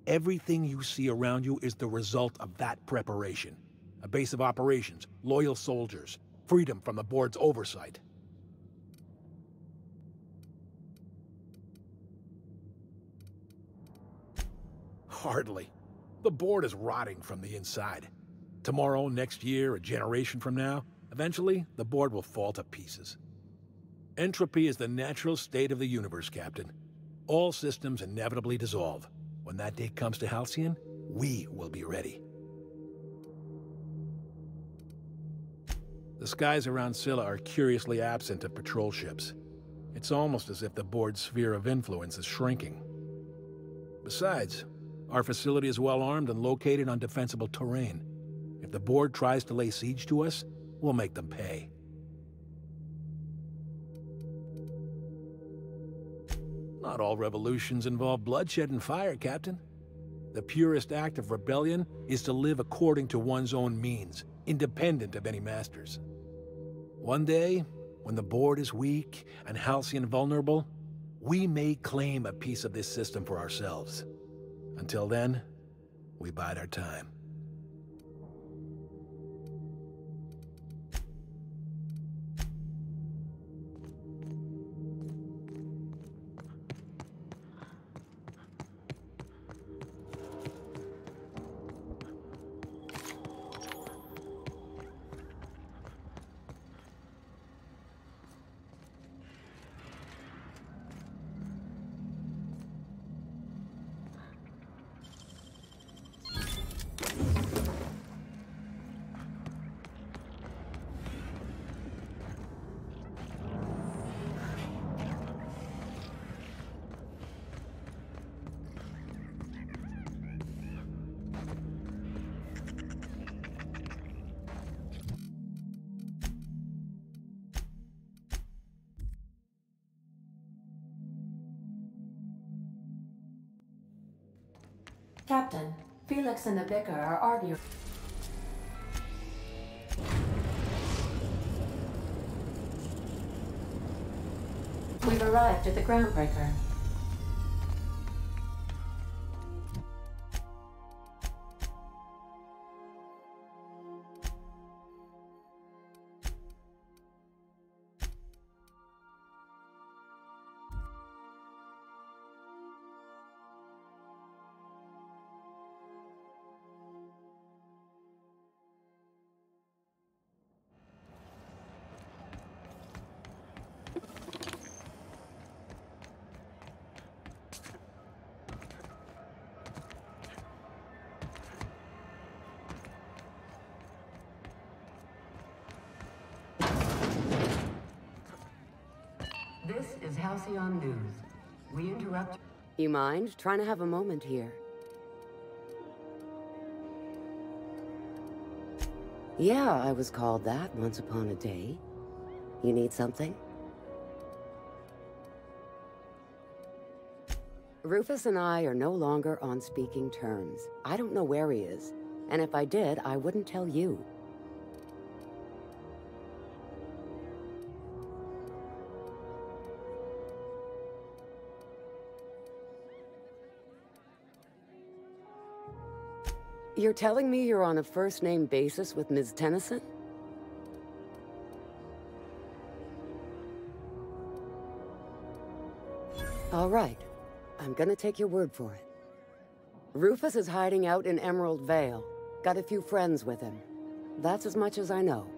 Everything you see around you is the result of that preparation. A base of operations, loyal soldiers, Freedom from the board's oversight. Hardly. The board is rotting from the inside. Tomorrow, next year, a generation from now, eventually, the board will fall to pieces. Entropy is the natural state of the universe, Captain. All systems inevitably dissolve. When that day comes to Halcyon, we will be ready. The skies around Scylla are curiously absent of patrol ships. It's almost as if the board's sphere of influence is shrinking. Besides, our facility is well armed and located on defensible terrain. If the board tries to lay siege to us, we'll make them pay. Not all revolutions involve bloodshed and fire, Captain. The purest act of rebellion is to live according to one's own means, independent of any masters. One day, when the board is weak and Halcyon vulnerable, we may claim a piece of this system for ourselves. Until then, we bide our time. Captain, Felix and the Vicar are arguing. We've arrived at the Groundbreaker. This is Halcyon News. We interrupt. You mind trying to have a moment here? Yeah, I was called that once upon a day. You need something? Rufus and I are no longer on speaking terms. I don't know where he is, and if I did, I wouldn't tell you. You're telling me you're on a first-name basis with Ms. Tennyson? All right. I'm gonna take your word for it. Rufus is hiding out in Emerald Vale. Got a few friends with him. That's as much as I know.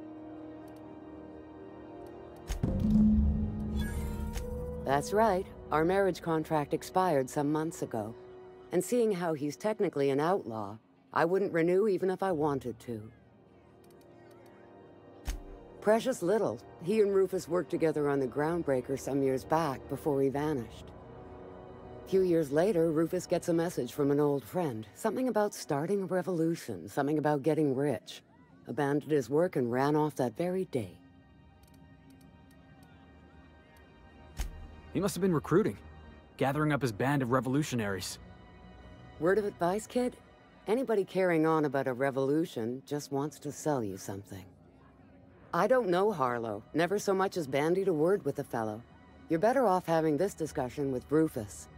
That's right. Our marriage contract expired some months ago. And seeing how he's technically an outlaw, I wouldn't renew even if I wanted to. Precious little. He and Rufus worked together on the Groundbreaker some years back before he vanished. A few years later, Rufus gets a message from an old friend. Something about starting a revolution, something about getting rich. Abandoned his work and ran off that very day. He must have been recruiting, gathering up his band of revolutionaries. Word of advice, kid? Anybody carrying on about a revolution just wants to sell you something. I don't know Harlow. Never so much as bandied a word with the fellow. You're better off having this discussion with Rufus.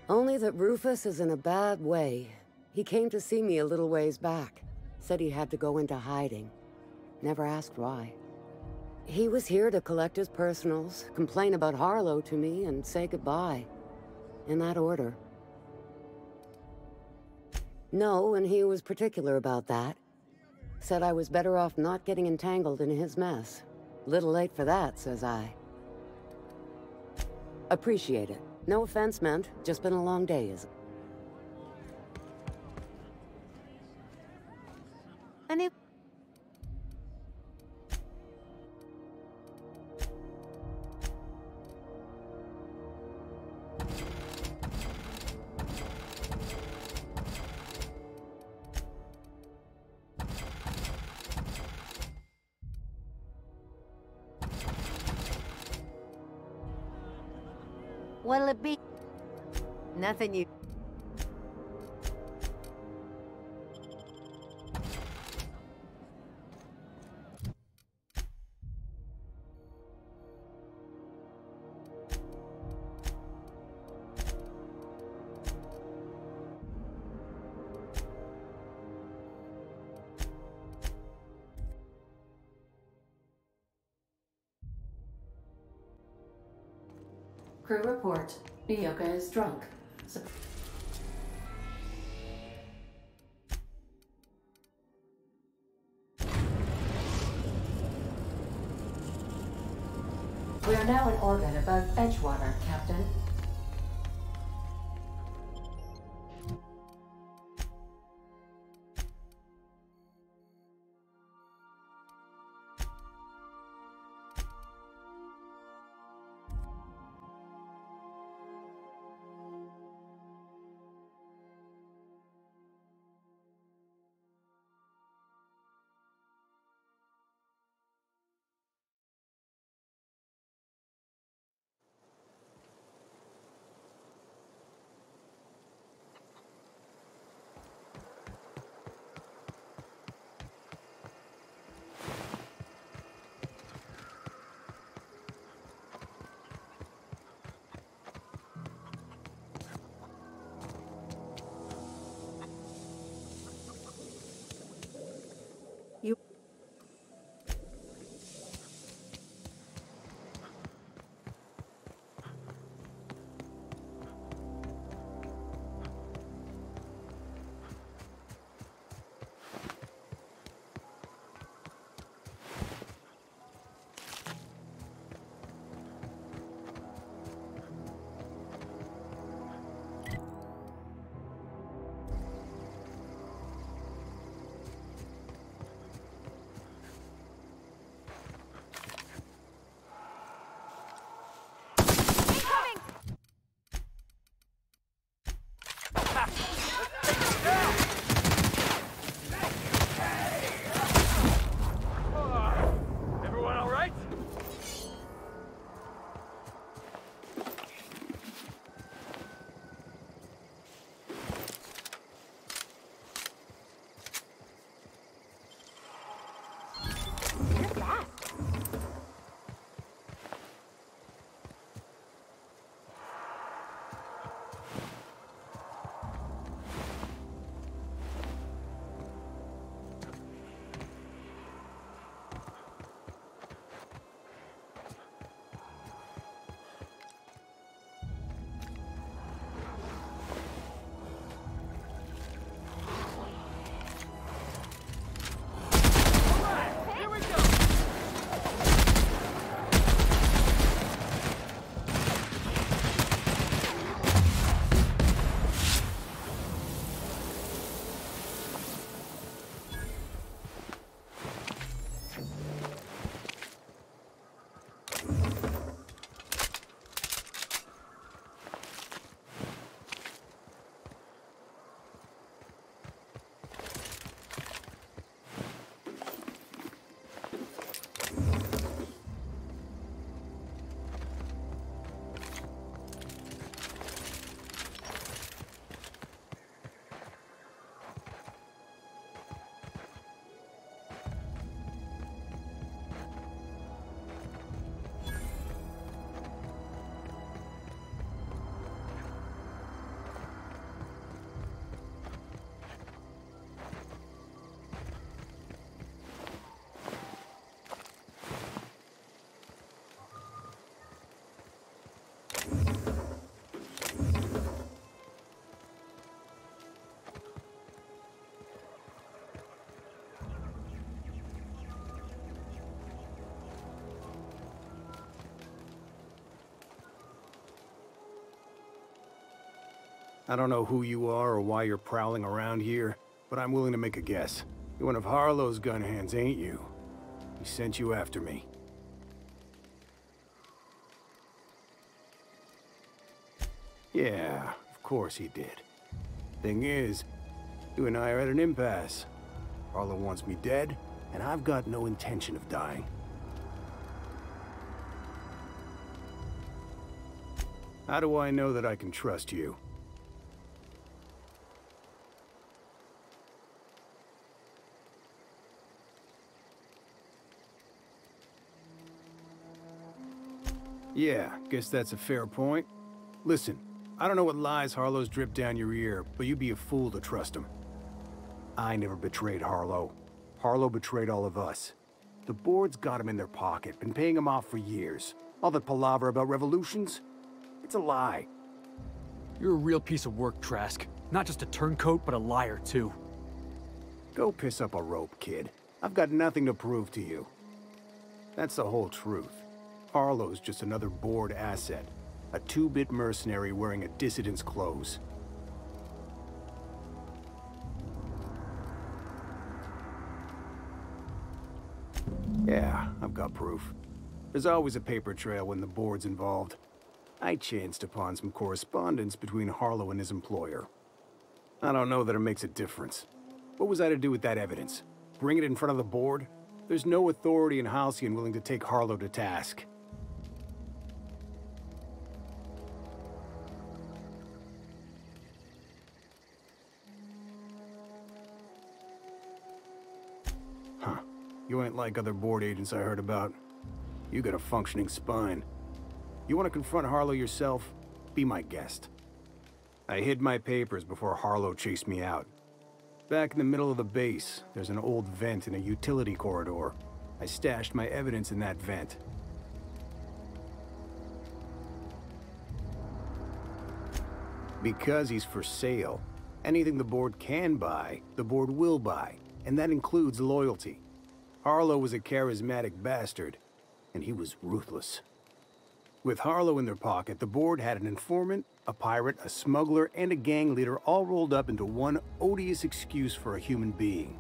Only that Rufus is in a bad way. He came to see me a little ways back. Said he had to go into hiding. Never asked why. He was here to collect his personals, complain about Harlow to me, and say goodbye. In that order. No, and he was particular about that. Said I was better off not getting entangled in his mess. Little late for that, says I. Appreciate it. No offense meant, just been a long day, is it? Any... What'll it be? Nothing you... Crew report. Nyoka is drunk. We are now in orbit above Edgewater, Captain. Everyone all right? I don't know who you are or why you're prowling around here, but I'm willing to make a guess. You're one of Harlow's gun hands, ain't you? He sent you after me. Yeah, of course he did. Thing is, you and I are at an impasse. Harlow wants me dead, and I've got no intention of dying. How do I know that I can trust you? Yeah, guess that's a fair point. Listen, I don't know what lies Harlow's dripped down your ear, but you'd be a fool to trust him. I never betrayed Harlow. Harlow betrayed all of us. The board's got him in their pocket, been paying him off for years. All that palaver about revolutions? It's a lie. You're a real piece of work, Trask. Not just a turncoat, but a liar, too. Go piss up a rope, kid. I've got nothing to prove to you. That's the whole truth. Harlow's just another board asset. A two-bit mercenary wearing a dissident's clothes. Yeah, I've got proof. There's always a paper trail when the board's involved. I chanced upon some correspondence between Harlow and his employer. I don't know that it makes a difference. What was I to do with that evidence? Bring it in front of the board? There's no authority in Halcyon willing to take Harlow to task. Huh. You ain't like other board agents I heard about. You got a functioning spine. You want to confront Harlow yourself? Be my guest. I hid my papers before Harlow chased me out. Back in the middle of the base, there's an old vent in a utility corridor. I stashed my evidence in that vent. Because he's for sale. Anything the board can buy, the board will buy. And that includes loyalty. Harlow was a charismatic bastard, and he was ruthless. With Harlow in their pocket, the board had an informant, a pirate, a smuggler, and a gang leader all rolled up into one odious excuse for a human being.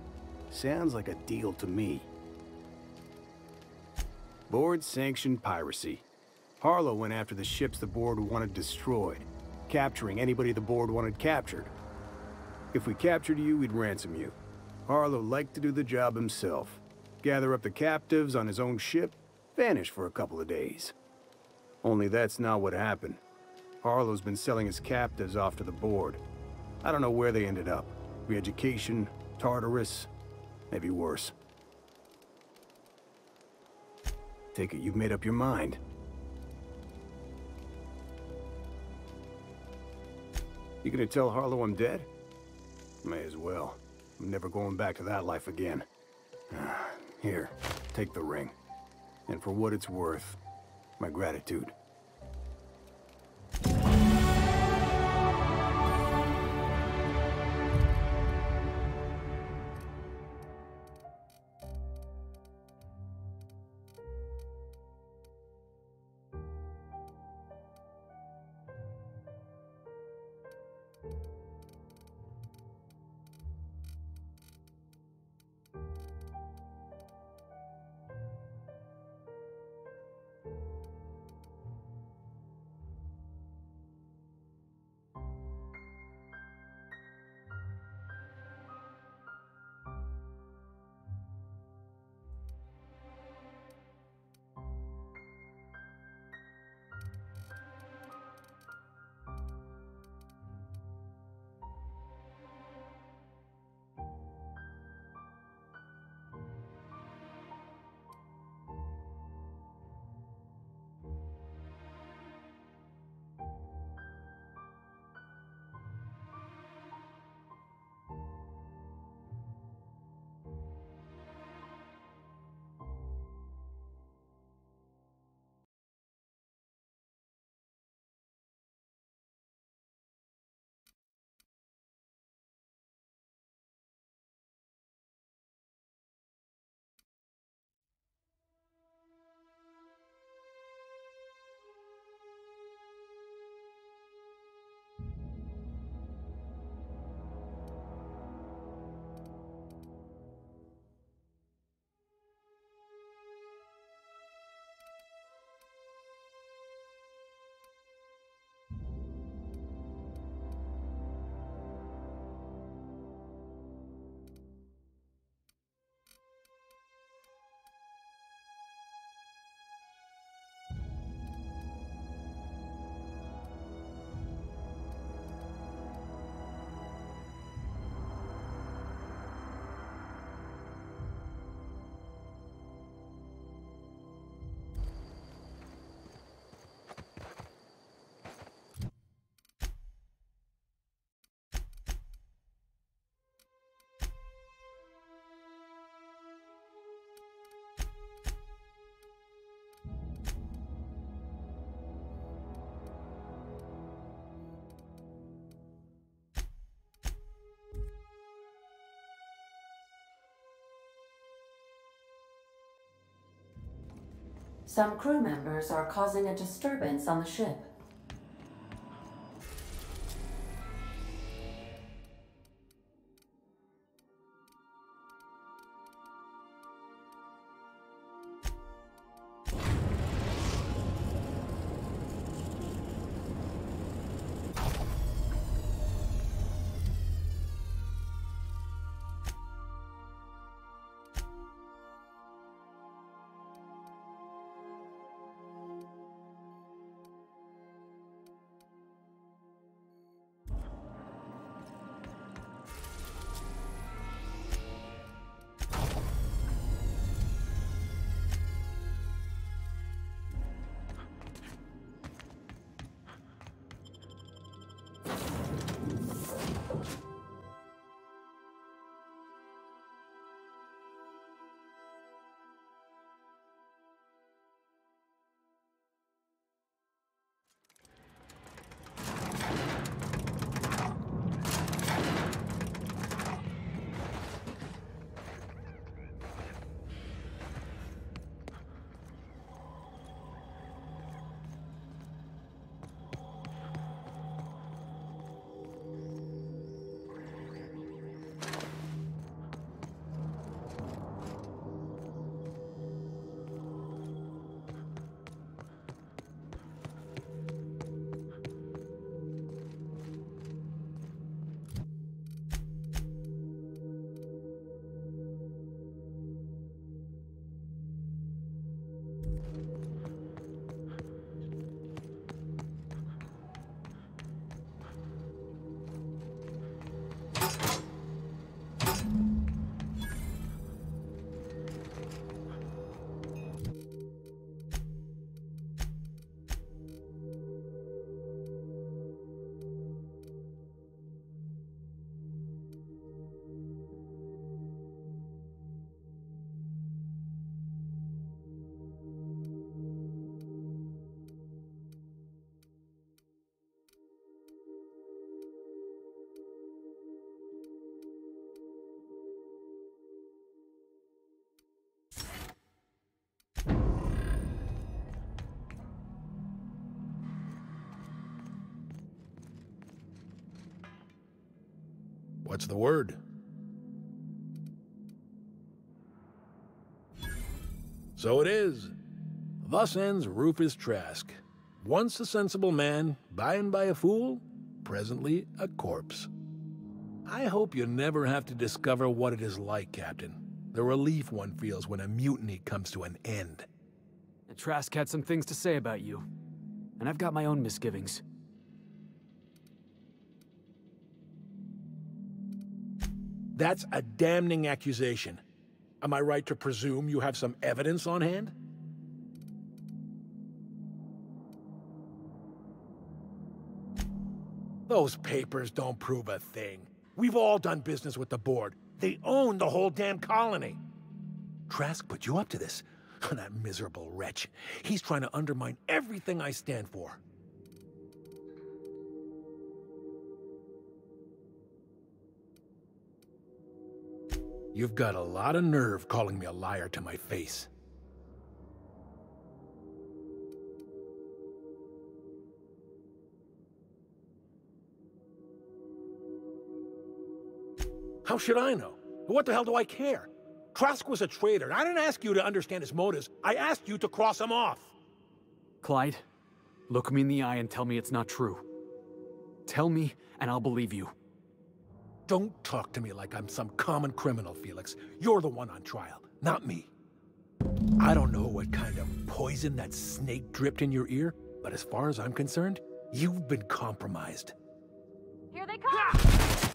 Sounds like a deal to me. Board-sanctioned piracy. Harlow went after the ships the board wanted destroyed, capturing anybody the board wanted captured. If we captured you, we'd ransom you. Harlow liked to do the job himself. Gather up the captives on his own ship, vanish for a couple of days. Only that's not what happened. Harlow's been selling his captives off to the board. I don't know where they ended up. Re-education, Tartarus, maybe worse. Take it you've made up your mind. You gonna tell Harlow I'm dead? May as well. I'm never going back to that life again. Here, take the ring. And for what it's worth, my gratitude. Some crew members are causing a disturbance on the ship. What's the word? So it is. Thus ends Rufus Trask. Once a sensible man, by and by a fool, presently a corpse. I hope you never have to discover what it is like, Captain. The relief one feels when a mutiny comes to an end. Trask had some things to say about you, and I've got my own misgivings. That's a damning accusation. Am I right to presume you have some evidence on hand? Those papers don't prove a thing. We've all done business with the board. They own the whole damn colony. Trask put you up to this. That miserable wretch. He's trying to undermine everything I stand for. You've got a lot of nerve calling me a liar to my face. How should I know? What the hell do I care? Trask was a traitor. I didn't ask you to understand his motives. I asked you to cross him off. Clyde, look me in the eye and tell me it's not true. Tell me, and I'll believe you. Don't talk to me like I'm some common criminal, Felix. You're the one on trial, not me. I don't know what kind of poison that snake dripped in your ear, but as far as I'm concerned, you've been compromised. Here they come!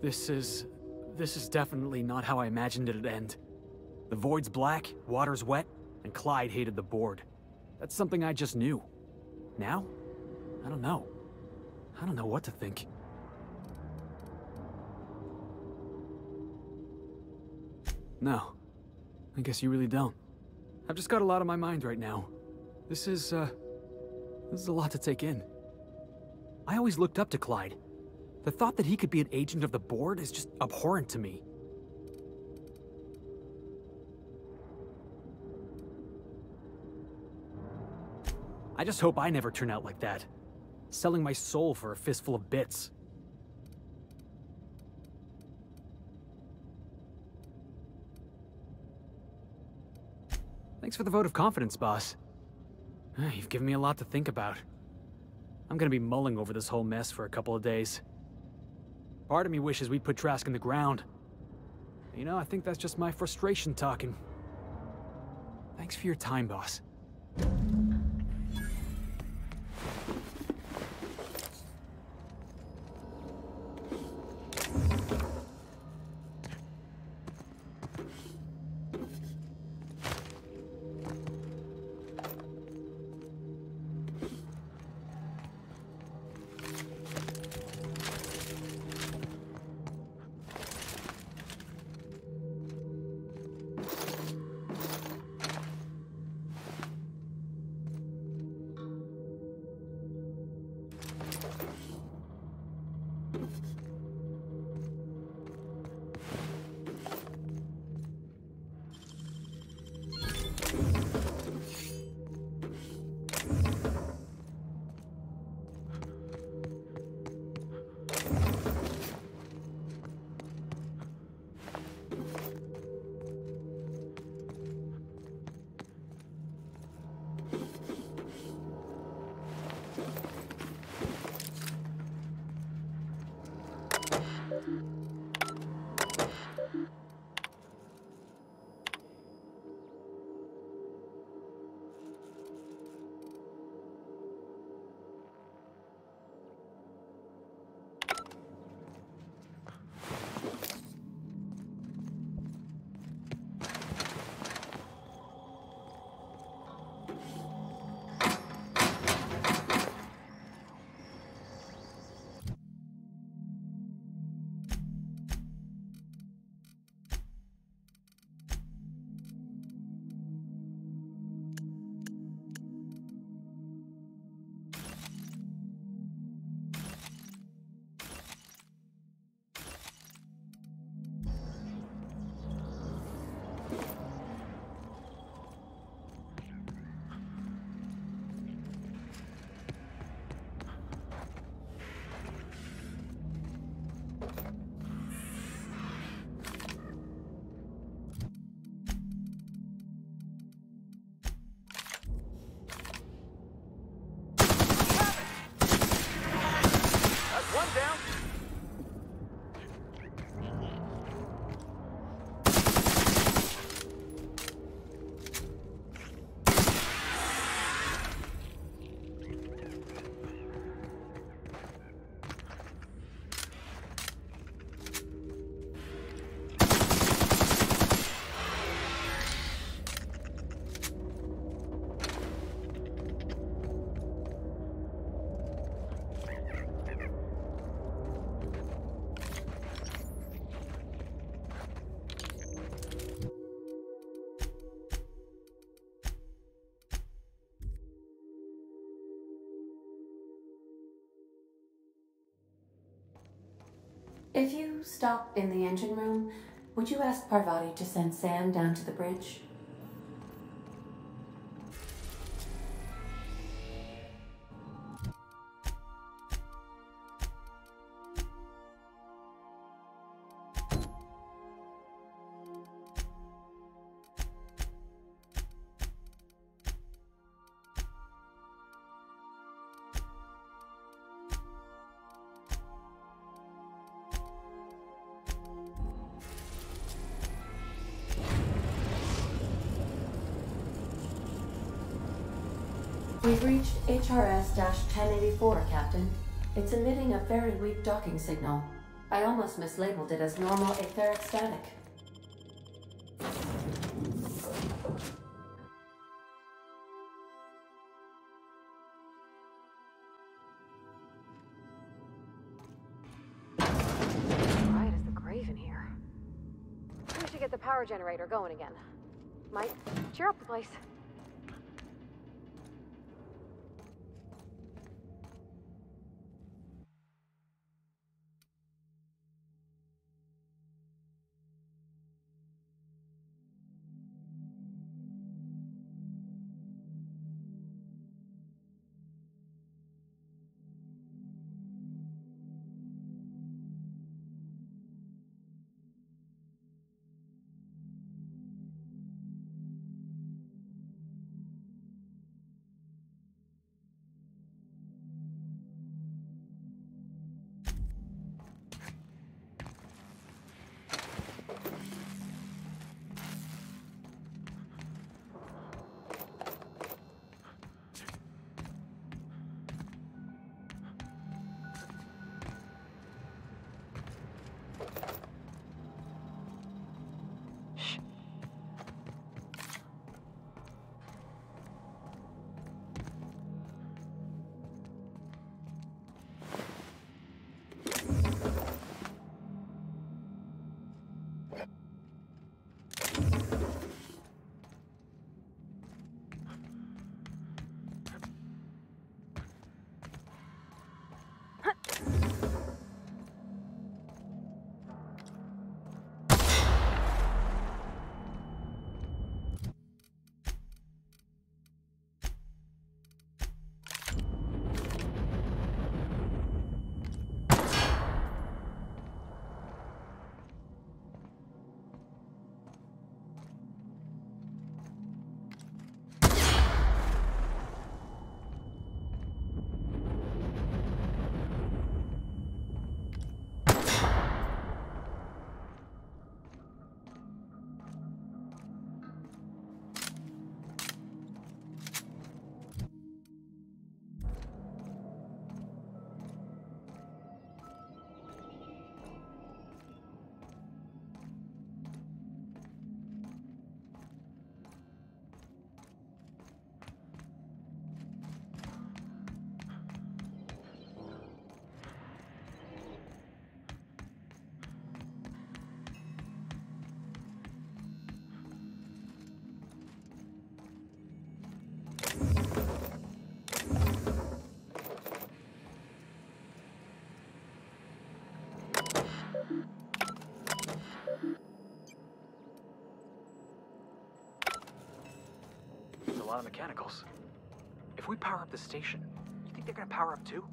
This is definitely not how I imagined it'd end. The void's black, water's wet, and Clyde hated the board. That's something I just knew. Now? I don't know. I don't know what to think. No. I guess you really don't. I've just got a lot on my mind right now. This is a lot to take in. I always looked up to Clyde. The thought that he could be an agent of the board is just abhorrent to me. I just hope I never turn out like that. Selling my soul for a fistful of bits. Thanks for the vote of confidence, boss. You've given me a lot to think about. I'm gonna be mulling over this whole mess for a couple of days. Part of me wishes we'd put Trask in the ground. You know, I think that's just my frustration talking. Thanks for your time, boss. If you stop in the engine room, would you ask Parvati to send Sam down to the bridge? We've reached HRS-1084, Captain. It's emitting a very weak docking signal. I almost mislabeled it as normal etheric static. Quiet as the grave in here. We should get the power generator going again. Mike, cheer up the place. There's a lot of mechanicals. If we power up the station, you think they're gonna power up too?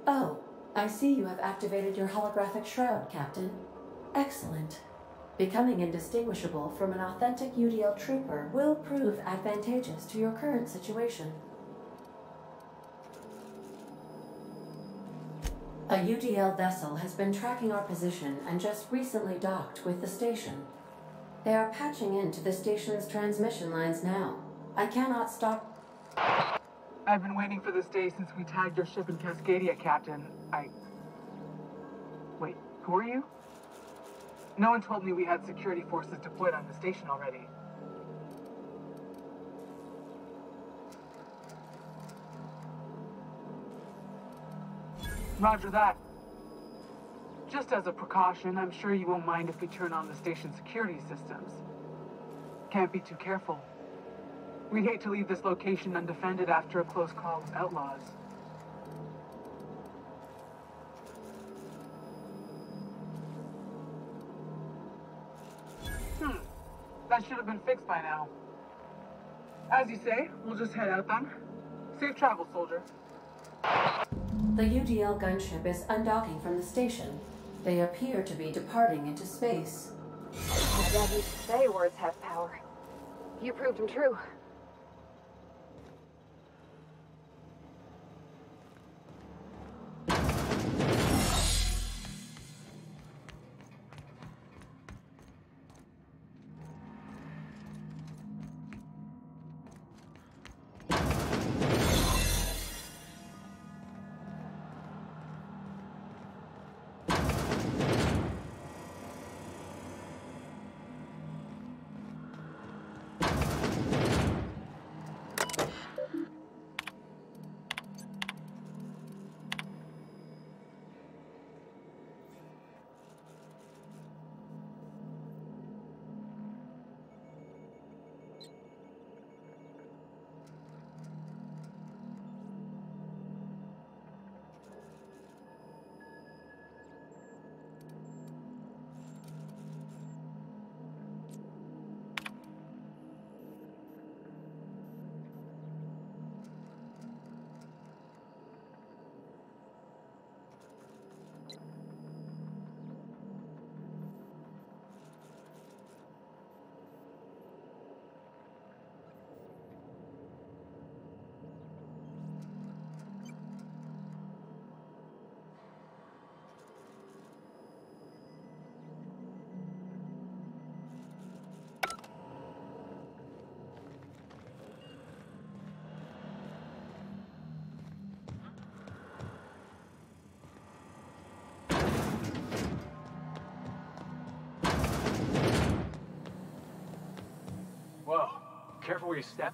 Oh, I see you have activated your holographic shroud, Captain. Excellent. Becoming indistinguishable from an authentic UDL trooper will prove advantageous to your current situation. A UDL vessel has been tracking our position and just recently docked with the station. They are patching into the station's transmission lines now. I cannot stop. I've been waiting for this day since we tagged your ship in Cascadia, Captain. Wait, who are you? No one told me we had security forces deployed on the station already. Roger that. Just as a precaution, I'm sure you won't mind if we turn on the station's security systems. Can't be too careful. We'd hate to leave this location undefended after a close call with outlaws. That should have been fixed by now. As you say, we'll just head out then. Safe travel, soldier. The UDL gunship is undocking from the station. They appear to be departing into space. My dad used to say words have power. You proved them true. Whoa, careful where you step.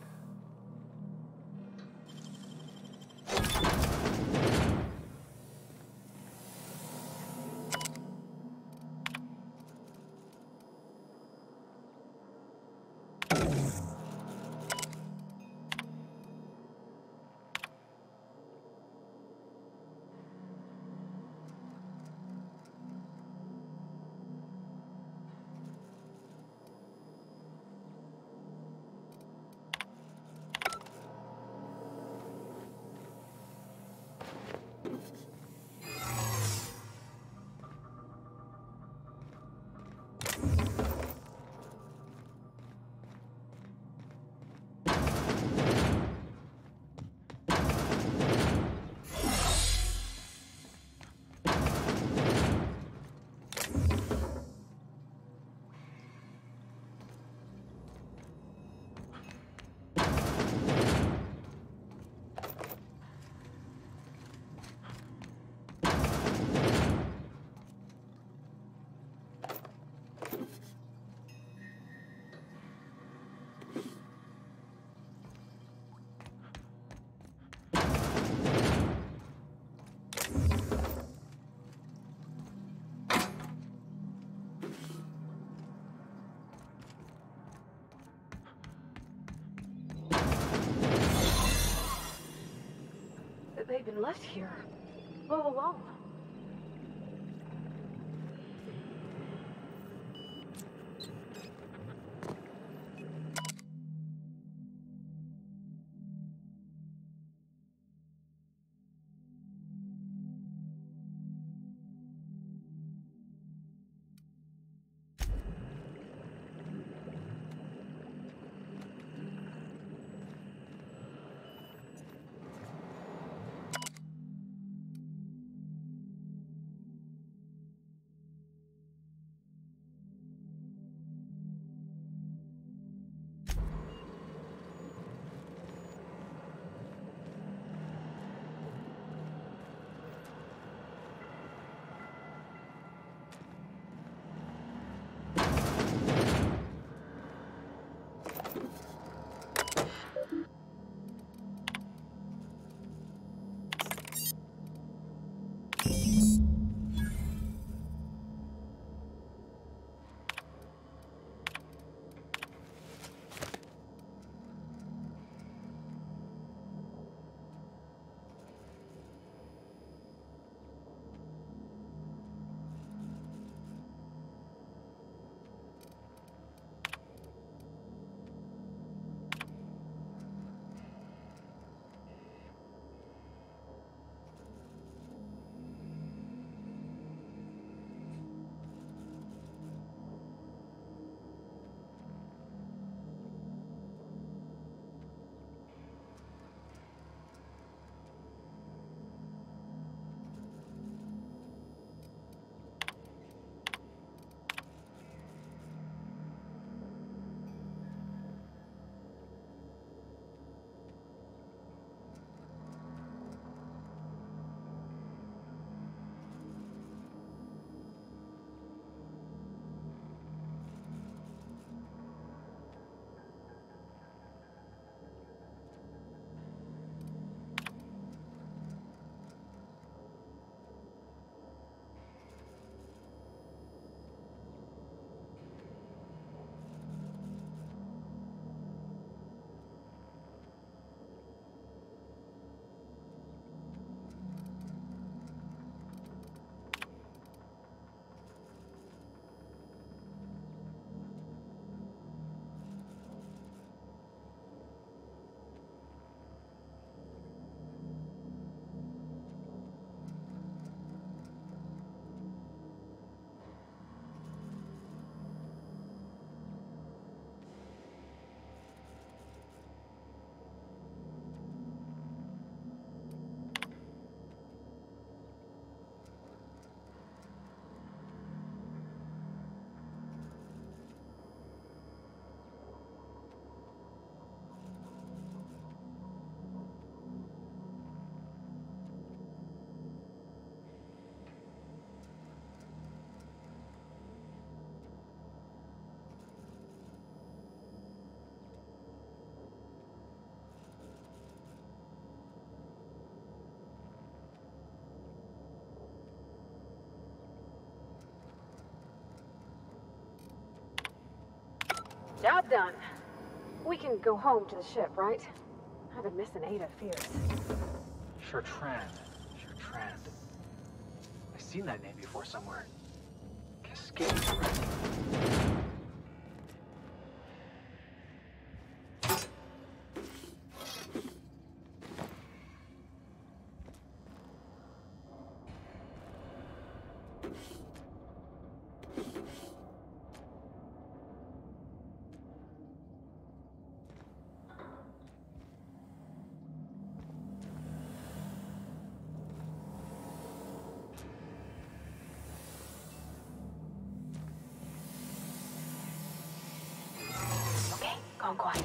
They've been left here all alone. Job done. We can go home to the ship, right? I've been missing Ada fierce. Shertrand. Shertrand. I've seen that name before somewhere. Cascade, right? Gone quiet.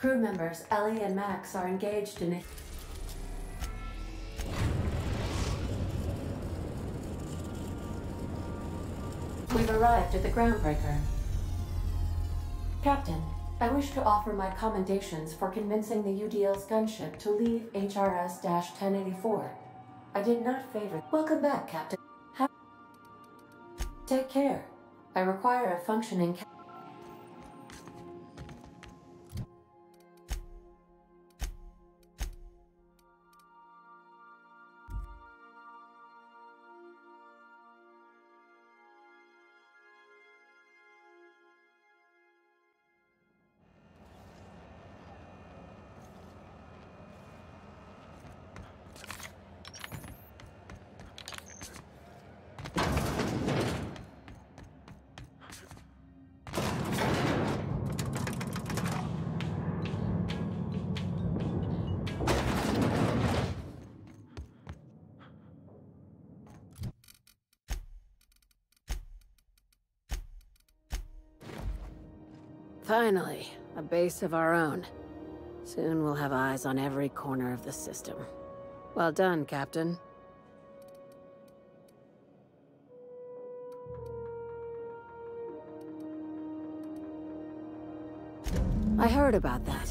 Crew members Ellie and Max are engaged in it. We've arrived at the Groundbreaker. Captain, I wish to offer my commendations for convincing the UDL's gunship to leave HRS-1084. I did not favor... Welcome back, Captain. Take care. I require a functioning... Finally, a base of our own. Soon we'll have eyes on every corner of the system. Well done, Captain. I heard about that.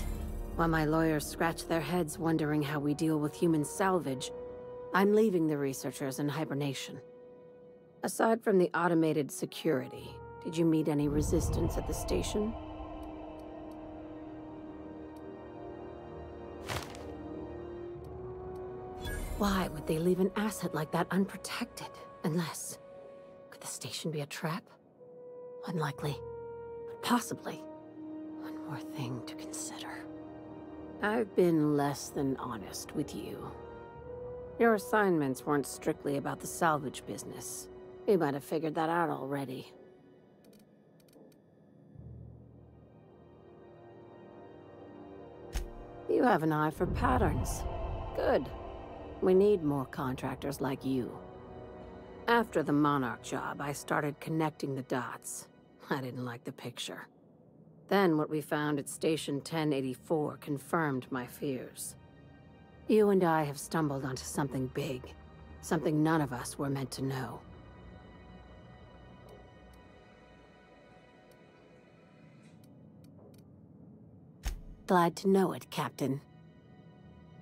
While my lawyers scratch their heads wondering how we deal with human salvage, I'm leaving the researchers in hibernation. Aside from the automated security, did you meet any resistance at the station? Why would they leave an asset like that unprotected? Unless... could the station be a trap? Unlikely. But possibly. One more thing to consider. I've been less than honest with you. Your assignments weren't strictly about the salvage business. You might have figured that out already. You have an eye for patterns. Good. We need more contractors like you. After the Monarch job, I started connecting the dots. I didn't like the picture. Then what we found at Station 1084 confirmed my fears. You and I have stumbled onto something big. Something none of us were meant to know. Glad to know it, Captain.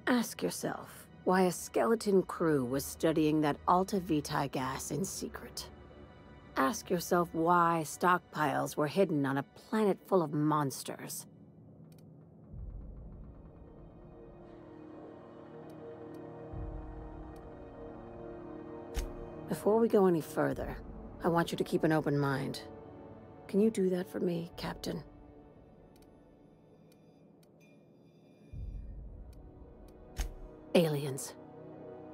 Ask yourself why a skeleton crew was studying that Alta Vitae gas in secret. Ask yourself why stockpiles were hidden on a planet full of monsters. Before we go any further, I want you to keep an open mind. Can you do that for me, Captain? Aliens.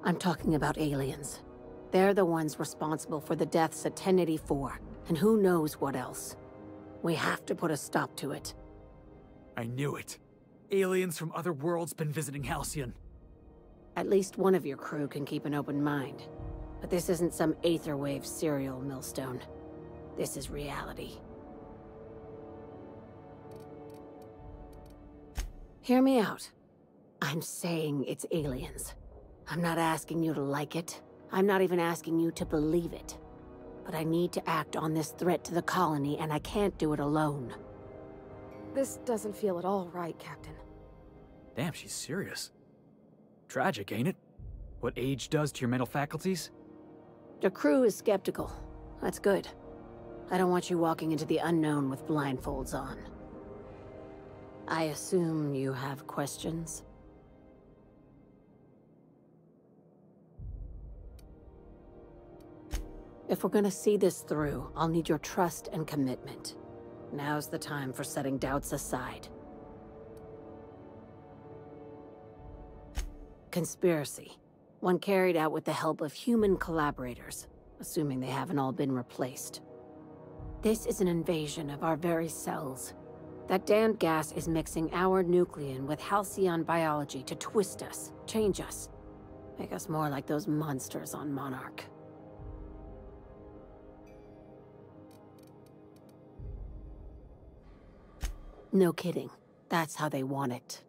I'm talking about aliens. They're the ones responsible for the deaths at 1084, and who knows what else. We have to put a stop to it. I knew it. Aliens from other worlds been visiting Halcyon. At least one of your crew can keep an open mind. But this isn't some Aetherwave serial, Millstone. This is reality. Hear me out. I'm saying it's aliens. I'm not asking you to like it. I'm not even asking you to believe it. But I need to act on this threat to the colony, and I can't do it alone. This doesn't feel at all right, Captain. Damn, she's serious. Tragic, ain't it? What age does to your mental faculties? The crew is skeptical. That's good. I don't want you walking into the unknown with blindfolds on. I assume you have questions? If we're gonna see this through, I'll need your trust and commitment. Now's the time for setting doubts aside. Conspiracy. One carried out with the help of human collaborators, assuming they haven't all been replaced. This is an invasion of our very cells. That damned gas is mixing our nucleon with halcyon biology to twist us, change us, make us more like those monsters on Monarch. No kidding. That's how they want it.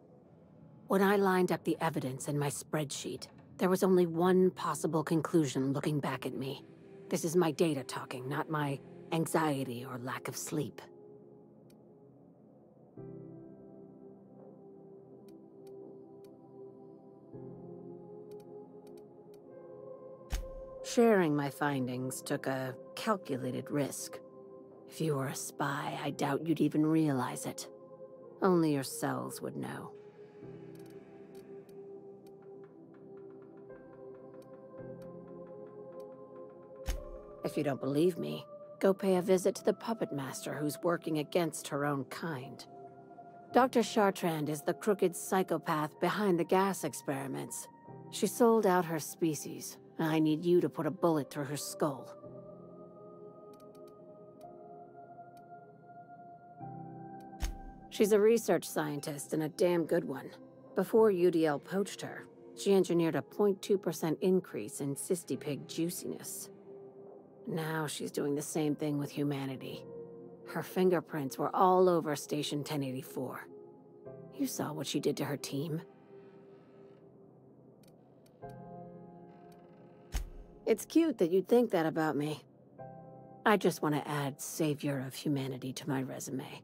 When I lined up the evidence in my spreadsheet, there was only one possible conclusion looking back at me. This is my data talking, not my anxiety or lack of sleep. Sharing my findings took a calculated risk. If you were a spy, I doubt you'd even realize it. Only your cells would know. If you don't believe me, go pay a visit to the puppet master who's working against her own kind. Dr. Chartrand is the crooked psychopath behind the gas experiments. She sold out her species, and I need you to put a bullet through her skull. She's a research scientist and a damn good one. Before UDL poached her, she engineered a 0.2% increase in cystipig juiciness. Now she's doing the same thing with humanity. Her fingerprints were all over Station 1084. You saw what she did to her team. It's cute that you'd think that about me. I just want to add Savior of Humanity to my resume.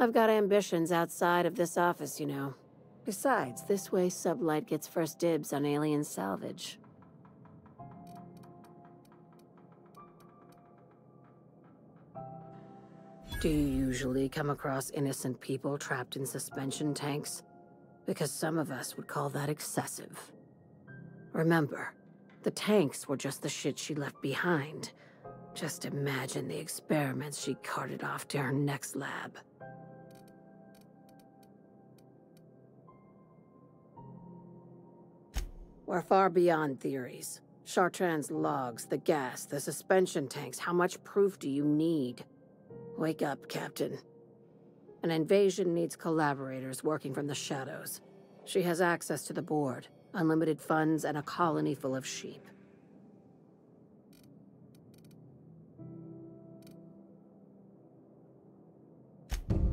I've got ambitions outside of this office, you know. Besides, this way Sublight gets first dibs on alien salvage. Do you usually come across innocent people trapped in suspension tanks? Because some of us would call that excessive. Remember, the tanks were just the shit she left behind. Just imagine the experiments she carted off to her next lab. We're far beyond theories. Chartrand's logs, the gas, the suspension tanks, how much proof do you need? Wake up, Captain. An invasion needs collaborators working from the shadows. She has access to the board, unlimited funds, and a colony full of sheep.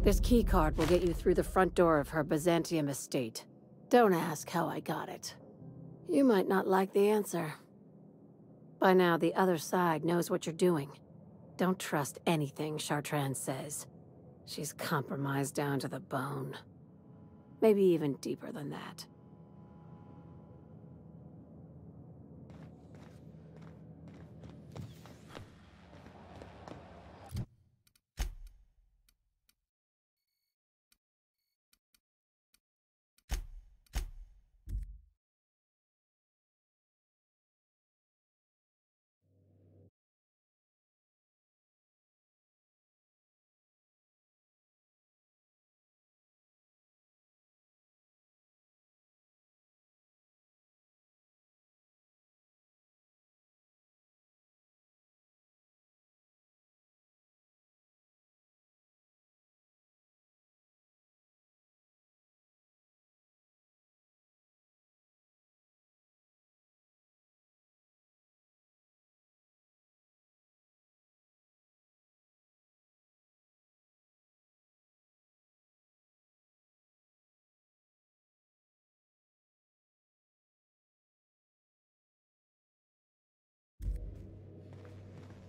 This keycard will get you through the front door of her Byzantium estate. Don't ask how I got it. You might not like the answer. By now, the other side knows what you're doing. Don't trust anything Chartrand says. She's compromised down to the bone. Maybe even deeper than that.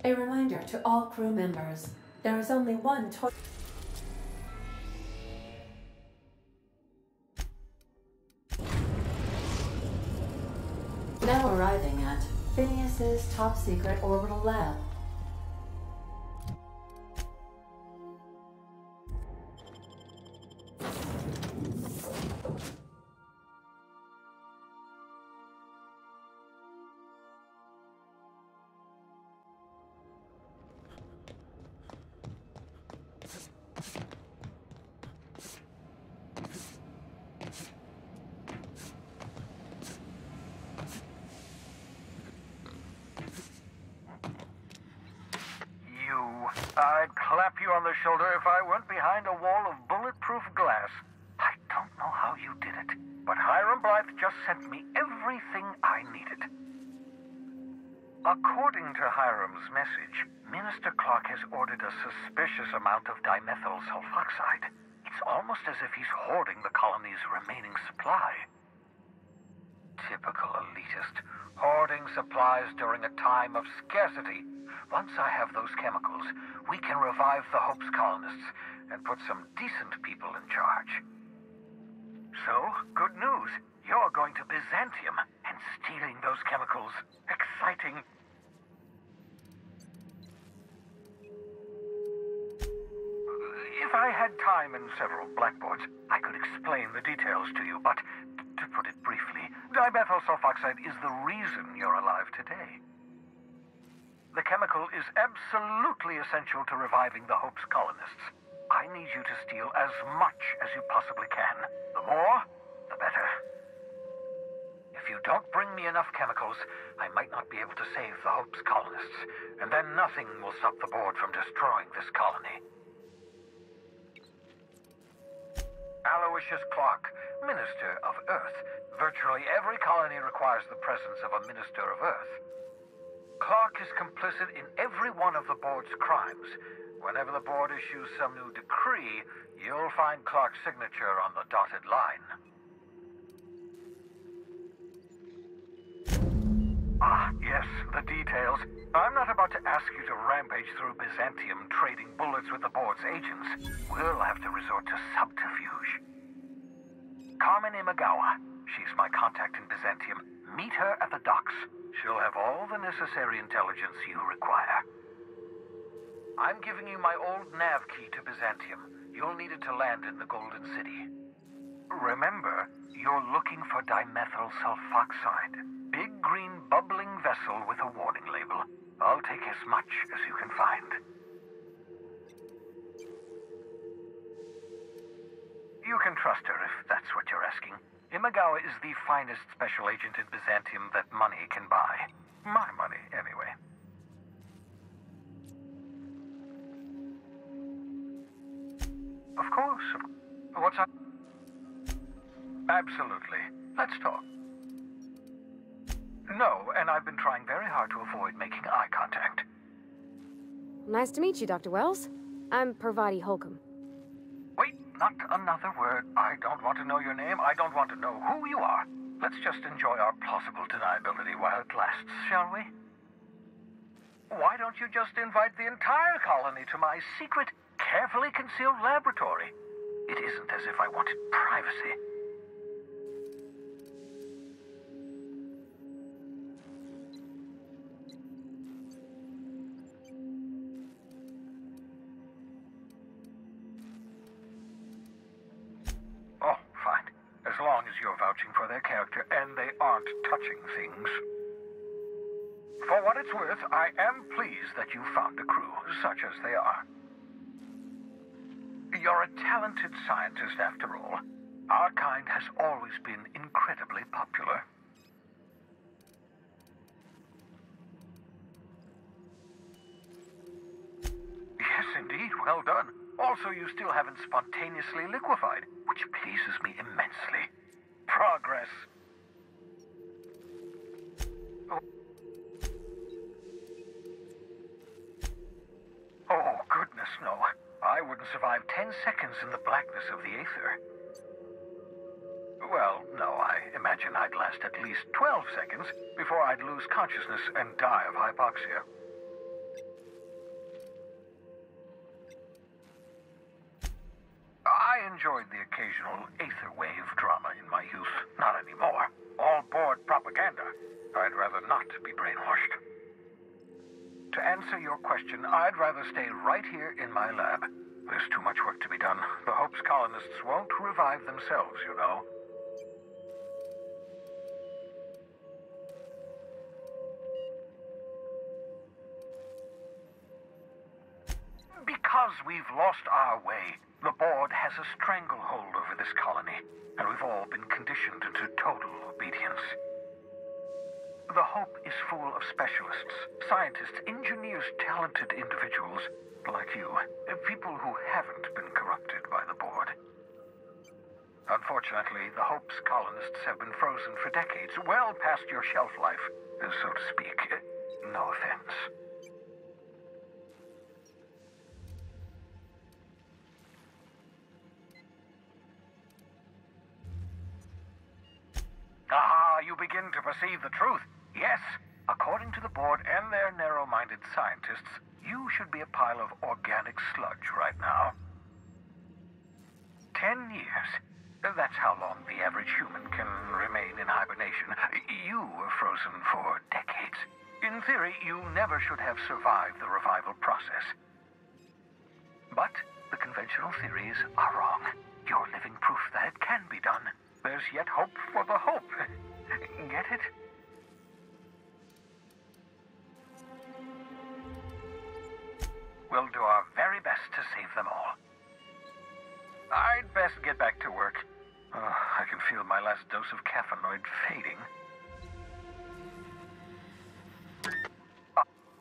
A reminder to all crew members, there is only one Now arriving at Phineas's top secret orbital lab. I'd clap you on the shoulder if I weren't behind a wall of bulletproof glass. I don't know how you did it, but Hiram Blythe just sent me everything I needed. According to Hiram's message, Minister Clark has ordered a suspicious amount of dimethyl sulfoxide. It's almost as if he's hoarding the colony's remaining supply. Typical elitist, hoarding supplies during a time of scarcity. Once I have those chemicals, we can revive the Hope's colonists and put some decent people in charge. So, good news. You're going to Byzantium and stealing those chemicals. Exciting. If I had time and several blackboards, I could explain the details to you, but to put it briefly, dimethyl sulfoxide is the reason you're alive today. The chemical is absolutely essential to reviving the Hope's colonists. I need you to steal as much as you possibly can. The more, the better. If you don't bring me enough chemicals, I might not be able to save the Hope's colonists, and then nothing will stop the board from destroying this colony. Aloysius Clark, Minister of Earth. Virtually every colony requires the presence of a Minister of Earth. Clark is complicit in every one of the board's crimes. Whenever the board issues some new decree, you'll find Clark's signature on the dotted line. Ah, yes, the details. I'm not about to ask you to rampage through Byzantium trading bullets with the board's agents. We'll have to resort to subterfuge. Carmen Imagawa. She's my contact in Byzantium. Meet her at the docks. She'll have all the necessary intelligence you require. I'm giving you my old nav key to Byzantium. You'll need it to land in the Golden City. Remember, you're looking for dimethyl sulfoxide. Big green bubbling vessel with a warning label. I'll take as much as you can find. You can trust her if that's what you're asking. Imagawa is the finest special agent in Byzantium that money can buy. My money, anyway. Of course. What's up? Absolutely. Let's talk. No, and I've been trying very hard to avoid making eye contact. Nice to meet you, Dr. Wells. I'm Parvati Holcomb. Wait, not another word. I don't want to know your name. I don't want to know who you are. Let's just enjoy our plausible deniability while it lasts, shall we? Why don't you just invite the entire colony to my secret, carefully concealed laboratory? It isn't as if I wanted privacy. Oh, fine. As long as you're vouching for their character and they aren't touching things. For what it's worth, I am pleased that you found a crew, such as they are. You're a talented scientist, after all. Our kind has always been incredibly popular. Yes, indeed. Well done. Also, you still haven't spontaneously liquefied, which pleases me immensely. Progress. Oh, goodness, no. I wouldn't survive 10 seconds in the blackness of the aether. Well, no, I imagine I'd last at least 12 seconds before I'd lose consciousness and die of hypoxia. I enjoyed the occasional aether wave drama in my youth. Not anymore. All board propaganda. I'd rather not be brainwashed. To answer your question, I'd rather stay right here in my lab. There's too much work to be done. The Hope's colonists won't revive themselves, you know. Because we've lost our way, the board has a stranglehold over this colony, and we've all been conditioned into total obedience. The Hope is full of specialists, scientists, engineers, talented individuals like you, people who haven't been corrupted by the board. Unfortunately, the Hope's colonists have been frozen for decades, well past your shelf life, so to speak. No offense. perceive the truth. Yes, according to the board and their narrow-minded scientists, you should be a pile of organic sludge right now. 10 years. That's how long the average human can remain in hibernation. You were frozen for decades. In theory, you never should have survived the revival process. But the conventional theories are wrong. You're living proof that it can be done. There's yet hope for the hope. Get it? We'll do our very best to save them all. I'd best get back to work. I can feel my last dose of caffeinoid fading.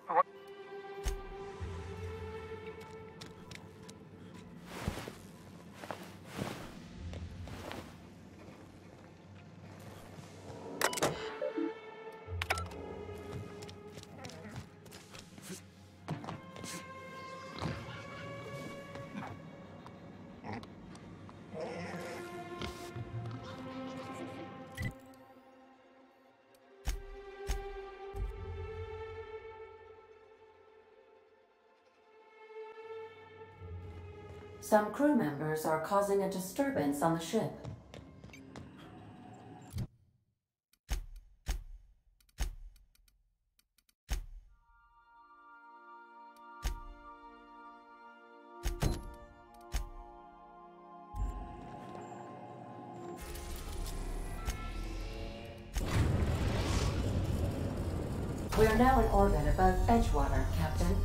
What? Some crew members are causing a disturbance on the ship. We are now in orbit above Edgewater, Captain.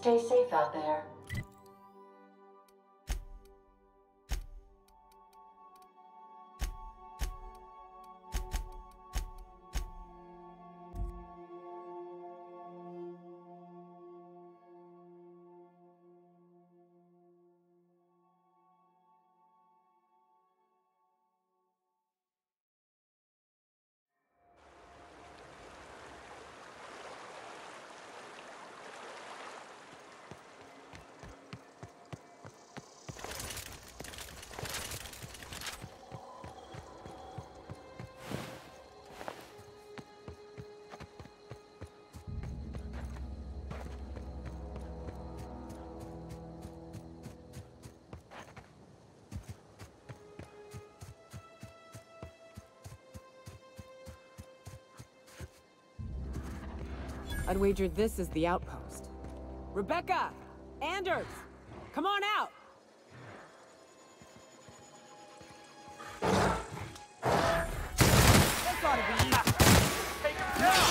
Stay safe out there. I'd wager this is the outpost. Rebecca! Anders! Come on out! That's ought to be easy. Take him down!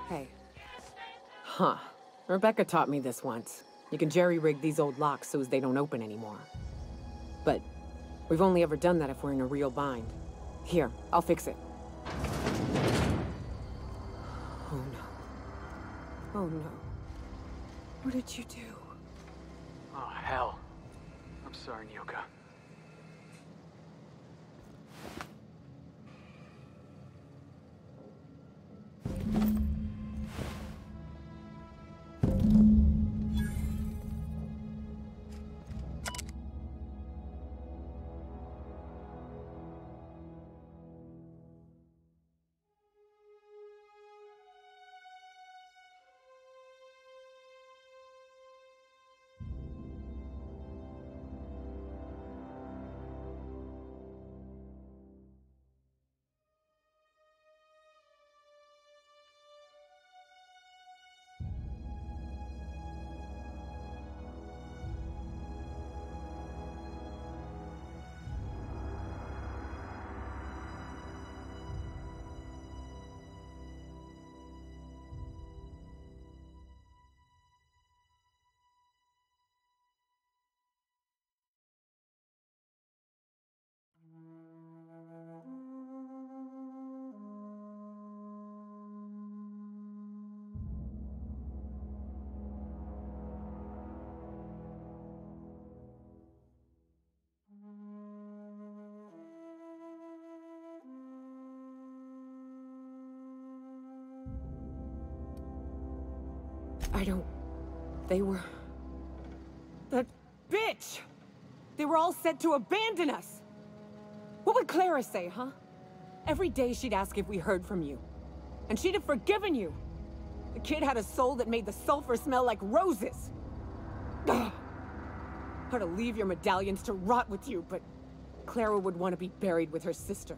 Hey. Huh. Rebecca taught me this once. You can jerry-rig these old locks so as they don't open anymore. But we've only ever done that if we're in a real bind. Here, I'll fix it. Oh no. Oh no. What did you do? Oh, hell. I'm sorry, Nyoka. They were... That bitch! They were all set to abandon us! What would Clara say, huh? Every day she'd ask if we heard from you. And she'd have forgiven you! The kid had a soul that made the sulfur smell like roses! Ugh. Or to leave your medallions to rot with you, but Clara would want to be buried with her sister.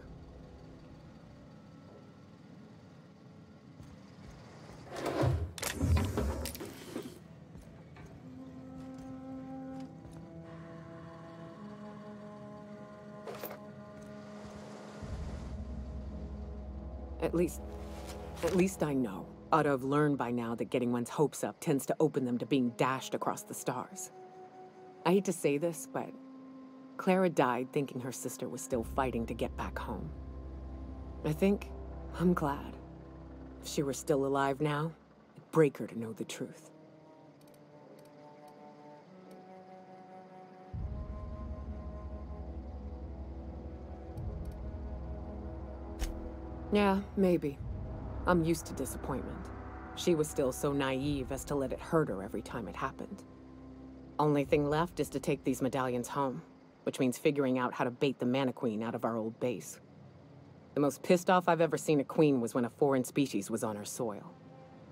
At least I know. Ought to have learned by now that getting one's hopes up tends to open them to being dashed across the stars. I hate to say this, but Clara died thinking her sister was still fighting to get back home. I'm glad. If she were still alive now, it'd break her to know the truth. Yeah, maybe. I'm used to disappointment. She was still so naive as to let it hurt her every time it happened. Only thing left is to take these medallions home, which means figuring out how to bait the Mana Queen out of our old base. The most pissed off I've ever seen a queen was when a foreign species was on our soil.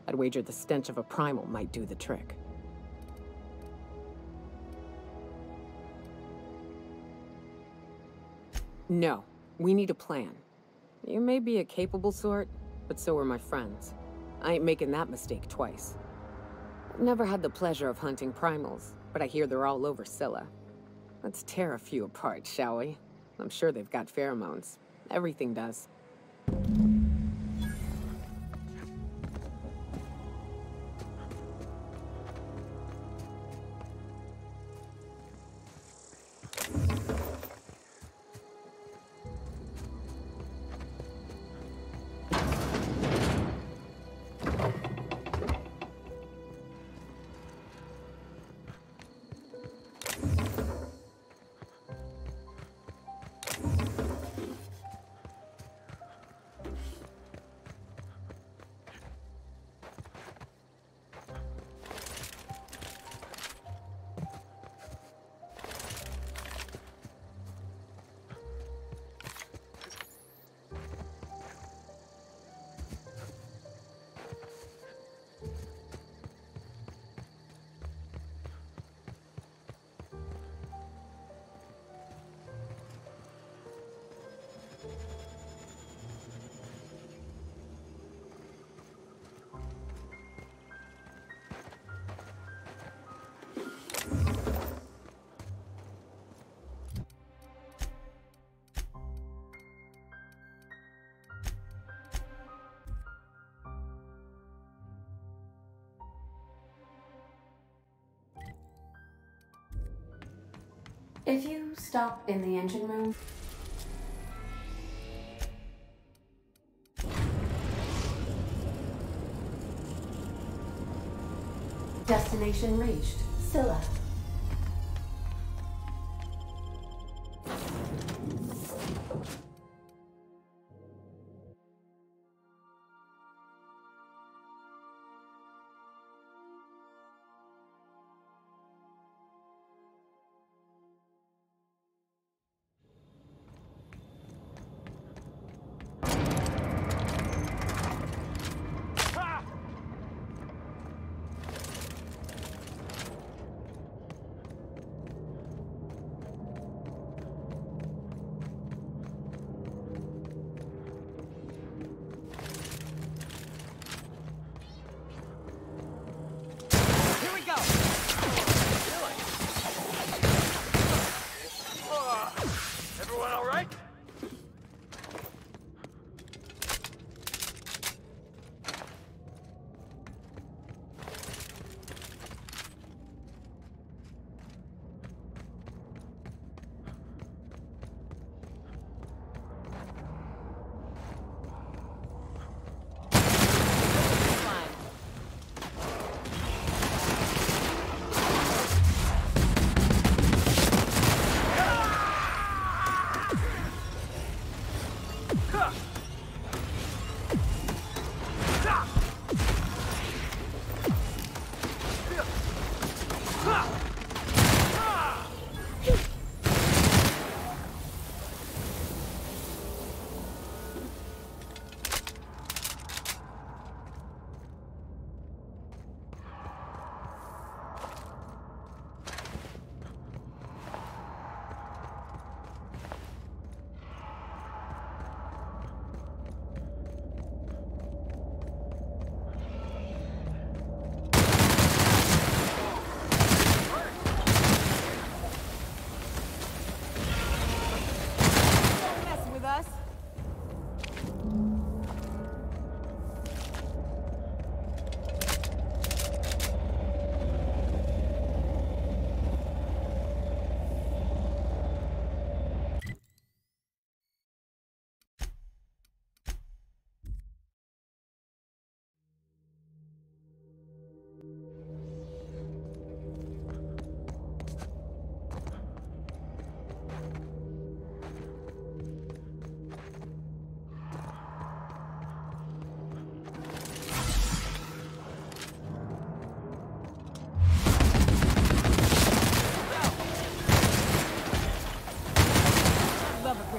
I'd wager the stench of a primal might do the trick. No, we need a plan. You may be a capable sort, but so are my friends. I ain't making that mistake twice. I've never had the pleasure of hunting primals, but I hear they're all over Scylla. Let's tear a few apart, shall we? I'm sure they've got pheromones. Everything does. If you stop in the engine room... Destination reached. Scylla.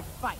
quick fight.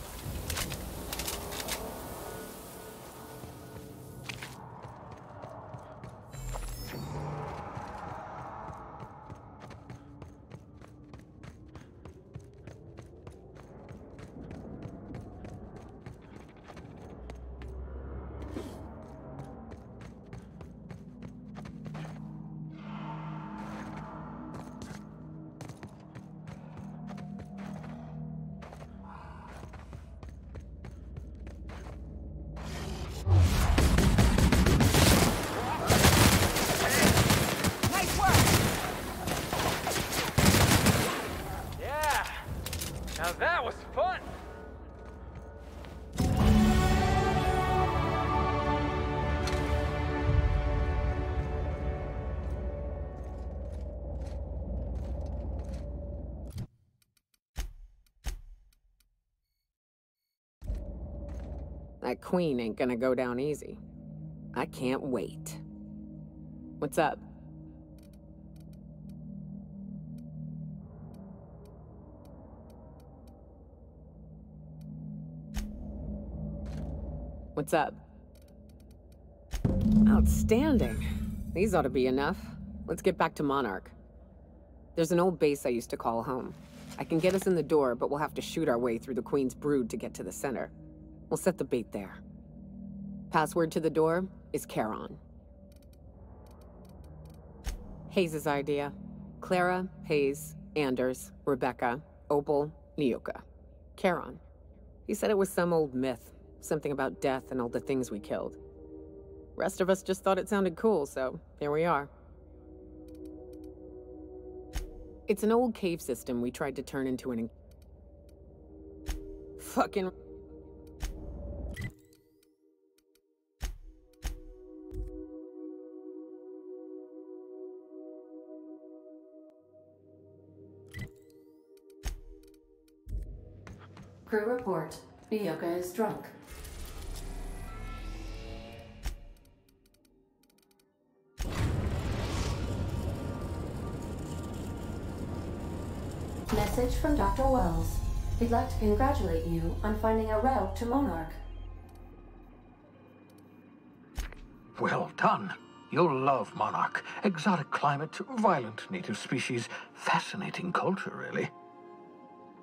Now that was fun! That queen ain't gonna go down easy. I can't wait. What's up? What's up? Outstanding. These ought to be enough. Let's get back to Monarch. There's an old base I used to call home. I can get us in the door, but we'll have to shoot our way through the Queen's brood to get to the center. We'll set the bait there. Password to the door is Charon. Hayes' idea. Clara, Hayes, Anders, Rebecca, Opal, Nyoka. Charon. He said it was some old myth. Something about death and all the things we killed. Rest of us just thought it sounded cool, so here we are. It's an old cave system we tried to turn into an... fucking... Crew report. Nyoka is drunk. Message from Dr. Wells. He'd like to congratulate you on finding a route to Monarch. Well done. You'll love Monarch. Exotic climate, violent native species, fascinating culture, really.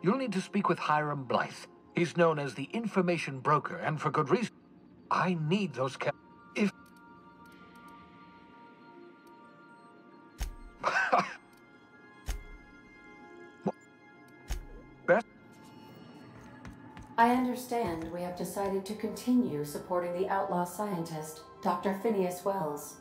You'll need to speak with Hiram Blythe. He's known as the information broker, and for good reason. I need those if... I understand we have decided to continue supporting the outlaw scientist, Dr. Phineas Wells.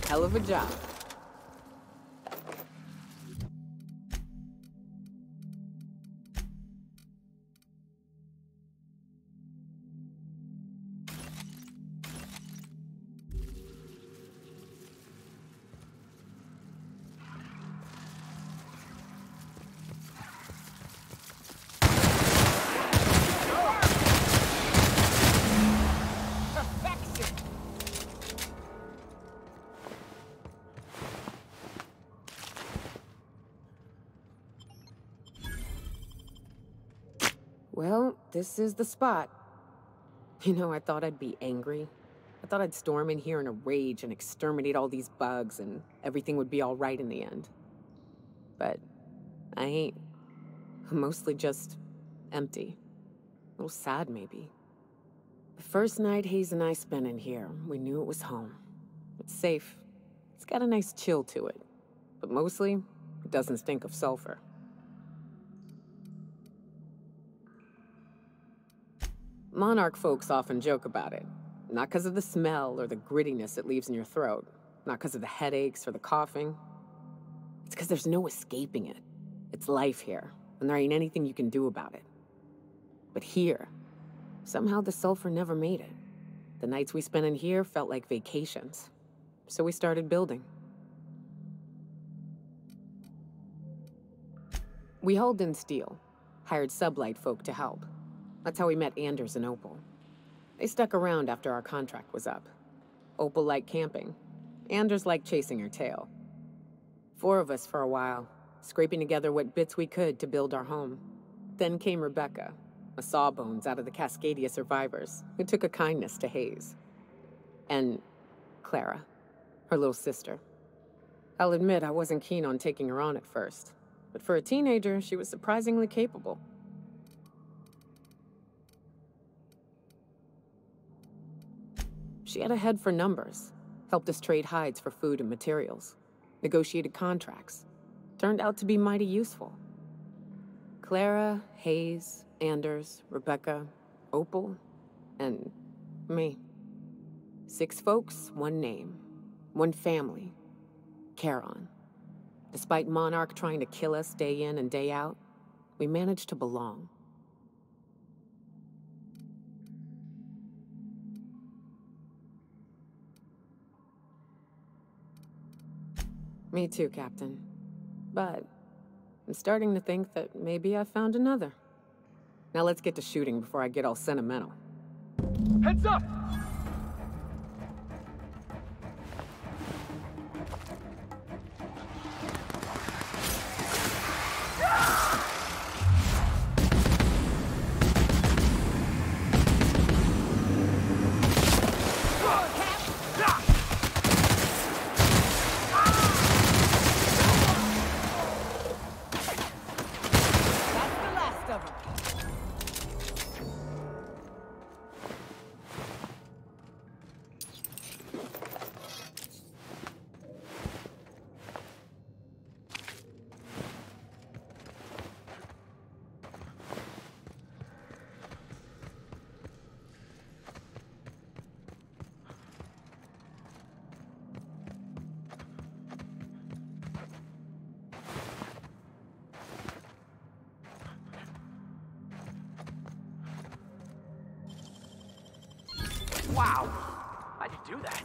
Hell of a job. Well, this is the spot. You know, I thought I'd be angry. I thought I'd storm in here in a rage and exterminate all these bugs and everything would be all right in the end. But I ain't. I'm mostly just empty. A little sad, maybe. The first night Hayes and I spent in here, we knew it was home. It's safe. It's got a nice chill to it. But mostly, it doesn't stink of sulfur. Monarch folks often joke about it. Not because of the smell or the grittiness it leaves in your throat. Not because of the headaches or the coughing. It's because there's no escaping it. It's life here, and there ain't anything you can do about it. But here, somehow the sulfur never made it. The nights we spent in here felt like vacations. So we started building. We hauled in steel, hired sublight folk to help. That's how we met Anders and Opal. They stuck around after our contract was up. Opal liked camping. Anders liked chasing her tail. 4 of us for a while, scraping together what bits we could to build our home. Then came Rebecca, a sawbones out of the Cascadia survivors, who took a kindness to Hayes. And Clara, her little sister. I'll admit I wasn't keen on taking her on at first, but for a teenager, she was surprisingly capable. She had a head for numbers, helped us trade hides for food and materials, negotiated contracts. Turned out to be mighty useful. Clara, Hayes, Anders, Rebecca, Opal, and me. 6 folks, 1 name, 1 family, Charon. Despite Monarch trying to kill us day in and day out, we managed to belong. Me too, Captain. But I'm starting to think that maybe I found another. Now let's get to shooting before I get all sentimental. Heads up! Wow! How'd you do that?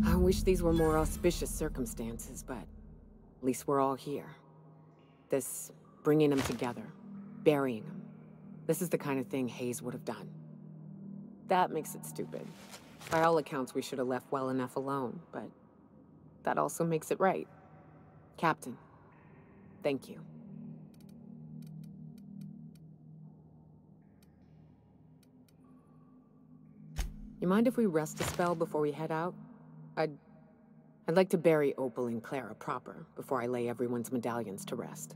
I wish these were more auspicious circumstances, but at least we're all here. This bringing them together, burying them. This is the kind of thing Hayes would have done. That makes it stupid. By all accounts, we should have left well enough alone, but that also makes it right. Captain, thank you. You mind if we rest a spell before we head out? I'd like to bury Opal and Clara proper before I lay everyone's medallions to rest.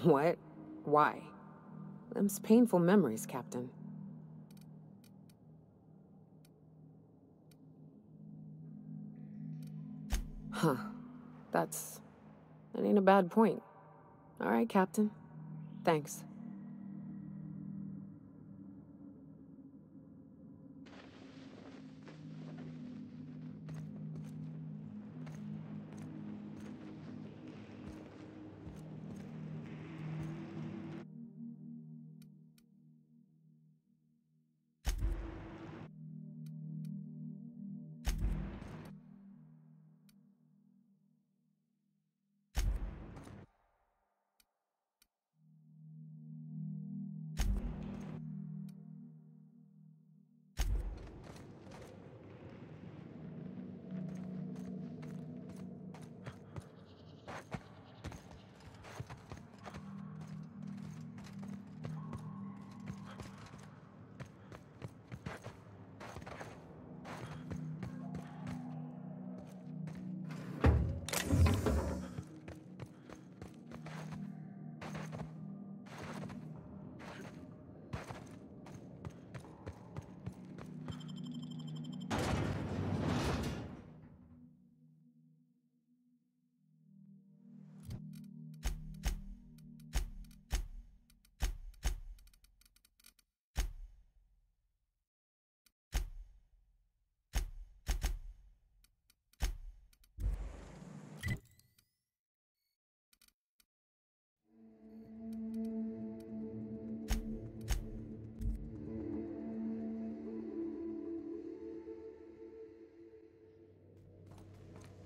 What? Why? Them's painful memories, Captain. Huh. That ain't a bad point. All right, Captain. Thanks.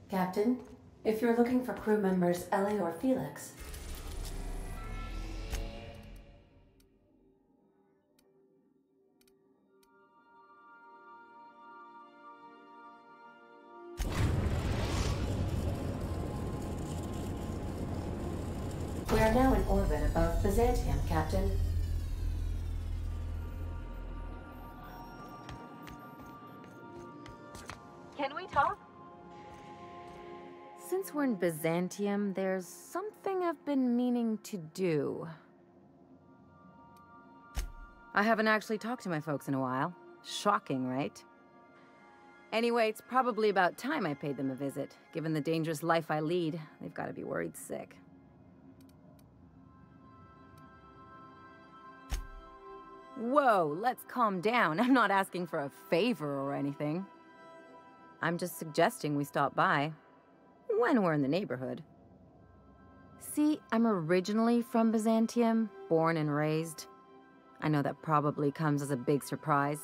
Captain, if you're looking for crew members Ellie or Felix... We are now in orbit above Byzantium, Captain. Can we talk? Since we're in Byzantium, there's something I've been meaning to do. I haven't actually talked to my folks in a while. Shocking, right? Anyway, it's probably about time I paid them a visit. Given the dangerous life I lead, they've got to be worried sick. Whoa, let's calm down. I'm not asking for a favor or anything. I'm just suggesting we stop by. When we're in the neighborhood. See, I'm originally from Byzantium, born and raised. I know that probably comes as a big surprise.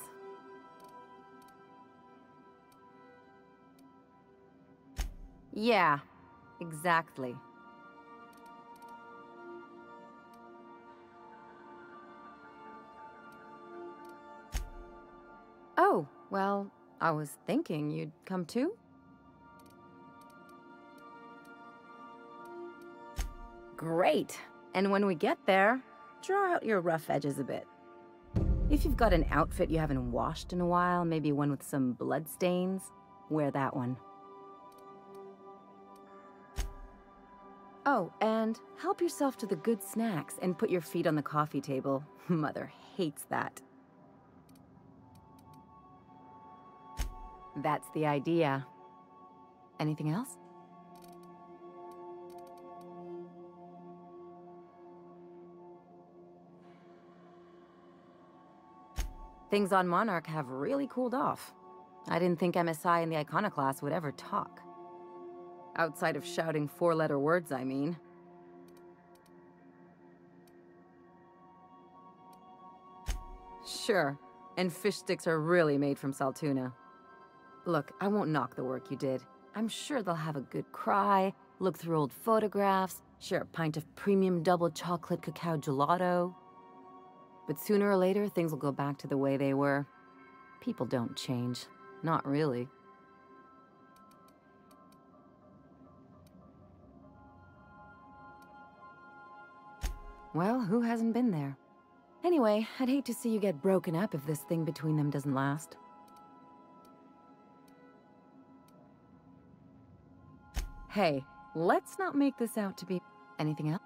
Yeah, exactly. Oh, well, I was thinking you'd come too? Great. And when we get there, draw out your rough edges a bit. If you've got an outfit you haven't washed in a while, maybe one with some blood stains, wear that one. Oh, and help yourself to the good snacks and put your feet on the coffee table. Mother hates that. That's the idea. Anything else? Things on Monarch have really cooled off. I didn't think MSI and the Iconoclast would ever talk. Outside of shouting four-letter words, I mean. Sure, and fish sticks are really made from Saltuna. Look, I won't knock the work you did. I'm sure they'll have a good cry, look through old photographs, share a pint of premium double chocolate cacao gelato. But sooner or later, things will go back to the way they were. People don't change. Not really. Well, who hasn't been there? Anyway, I'd hate to see you get broken up if this thing between them doesn't last. Hey, let's not make this out to be anything else.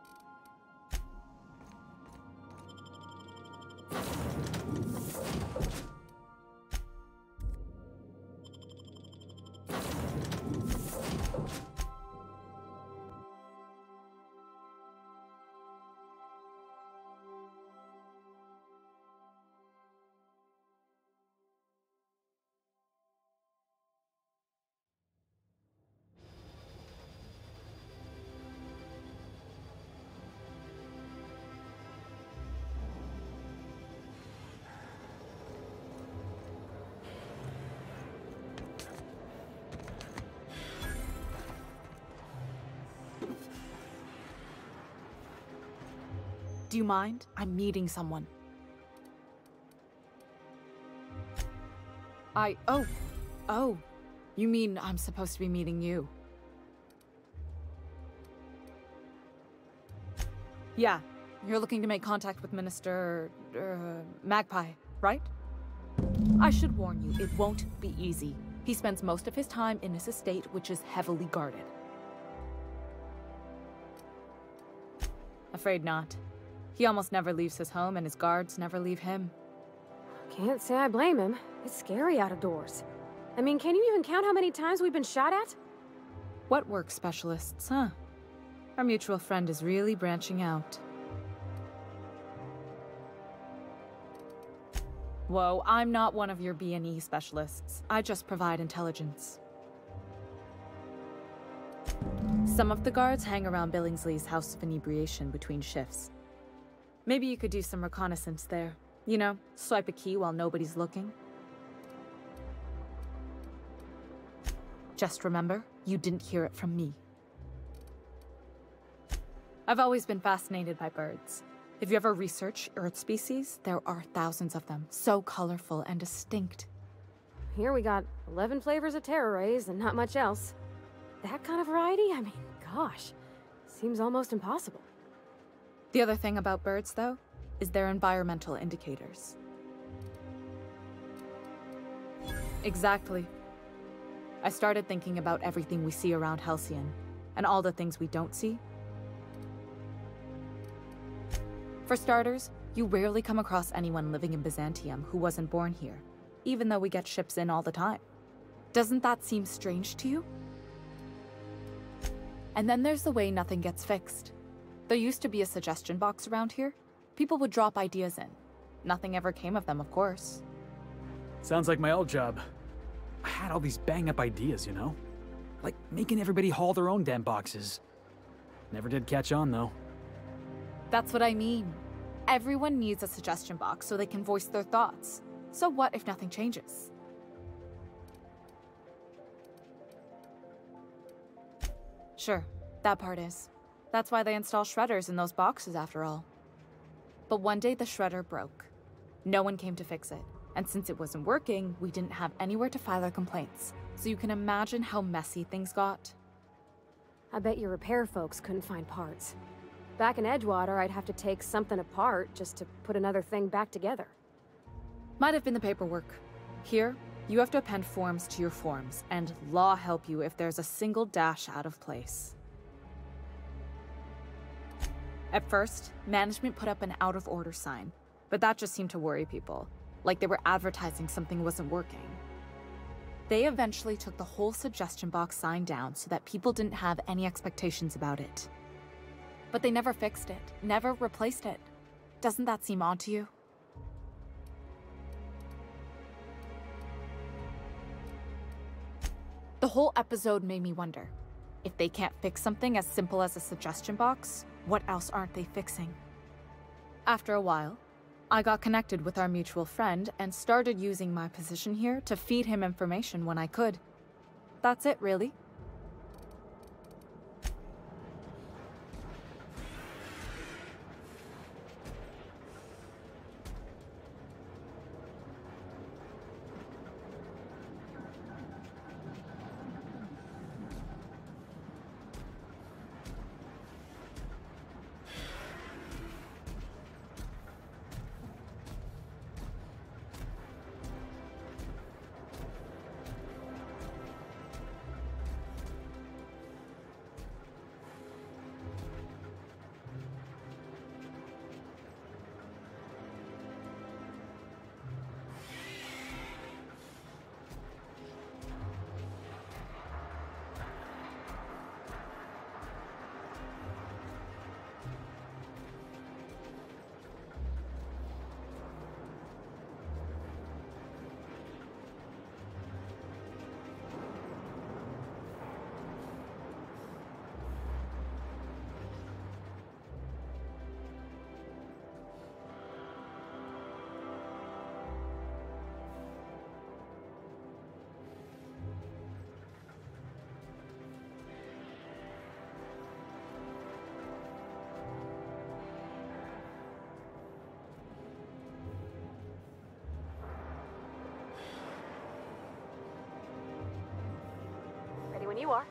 Do you mind? I'm meeting someone. Oh. You mean I'm supposed to be meeting you? Yeah, you're looking to make contact with Minister... Magpie, right? I should warn you, it won't be easy. He spends most of his time in his estate, which is heavily guarded. Afraid not. He almost never leaves his home, and his guards never leave him. Can't say I blame him. It's scary out of doors. I mean, can you even count how many times we've been shot at? What work specialists, huh? Our mutual friend is really branching out. Whoa, I'm not one of your B&E specialists. I just provide intelligence. Some of the guards hang around Billingsley's House of Inebriation between shifts. Maybe you could do some reconnaissance there. You know, swipe a key while nobody's looking. Just remember, you didn't hear it from me. I've always been fascinated by birds. If you ever research Earth species, there are thousands of them, so colorful and distinct. Here we got 11 flavors of terror rays and not much else. That kind of variety? I mean, gosh, seems almost impossible. The other thing about birds, though, is their environmental indicators. Exactly. I started thinking about everything we see around Halcyon, and all the things we don't see. For starters, you rarely come across anyone living in Byzantium who wasn't born here, even though we get ships in all the time. Doesn't that seem strange to you? And then there's the way nothing gets fixed. There used to be a suggestion box around here. People would drop ideas in. Nothing ever came of them, of course. Sounds like my old job. I had all these bang-up ideas, you know? Like making everybody haul their own damn boxes. Never did catch on, though. That's what I mean. Everyone needs a suggestion box so they can voice their thoughts. So what if nothing changes? Sure, that part is. That's why they install shredders in those boxes, after all. But one day the shredder broke. No one came to fix it. And since it wasn't working, we didn't have anywhere to file our complaints. So you can imagine how messy things got. I bet your repair folks couldn't find parts. Back in Edgewater, I'd have to take something apart just to put another thing back together. Might have been the paperwork. Here, you have to append forms to your forms, and law help you if there's a single dash out of place. At first, management put up an out-of-order sign, but that just seemed to worry people, like they were advertising something wasn't working. They eventually took the whole suggestion box sign down so that people didn't have any expectations about it. But they never fixed it, never replaced it. Doesn't that seem odd to you? The whole episode made me wonder, if they can't fix something as simple as a suggestion box, what else aren't they fixing? After a while, I got connected with our mutual friend and started using my position here to feed him information when I could. That's it, really. When you are.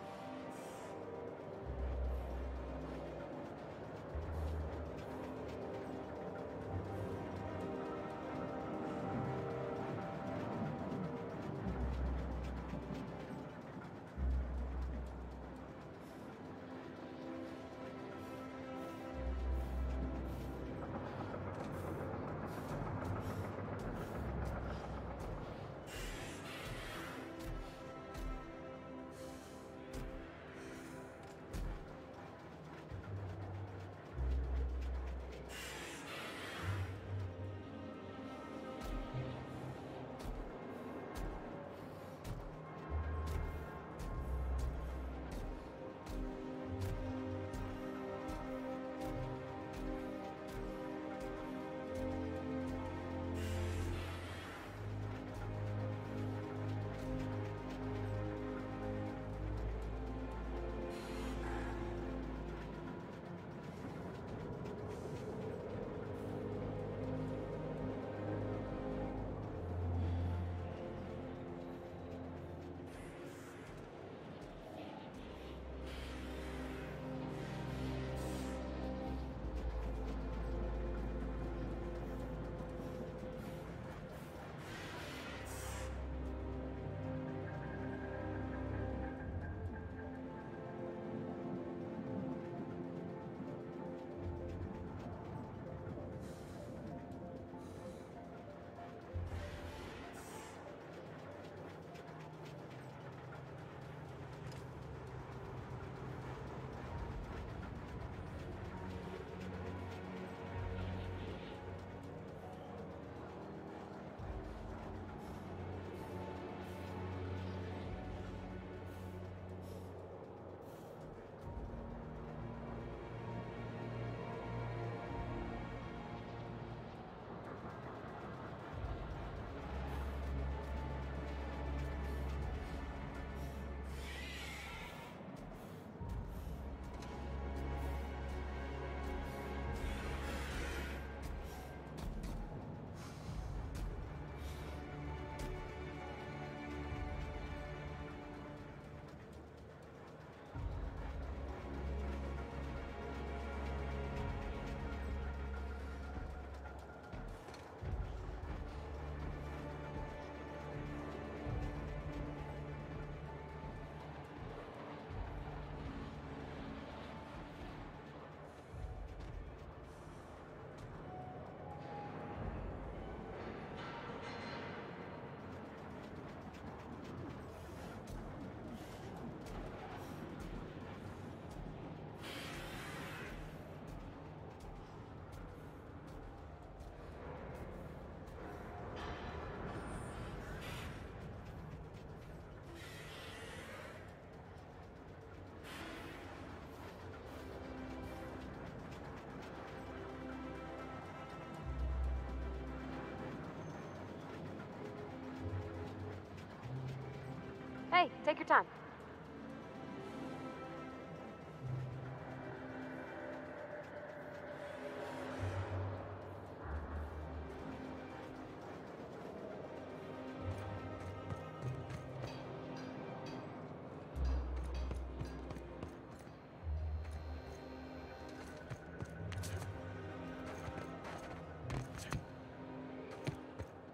Hey, take your time.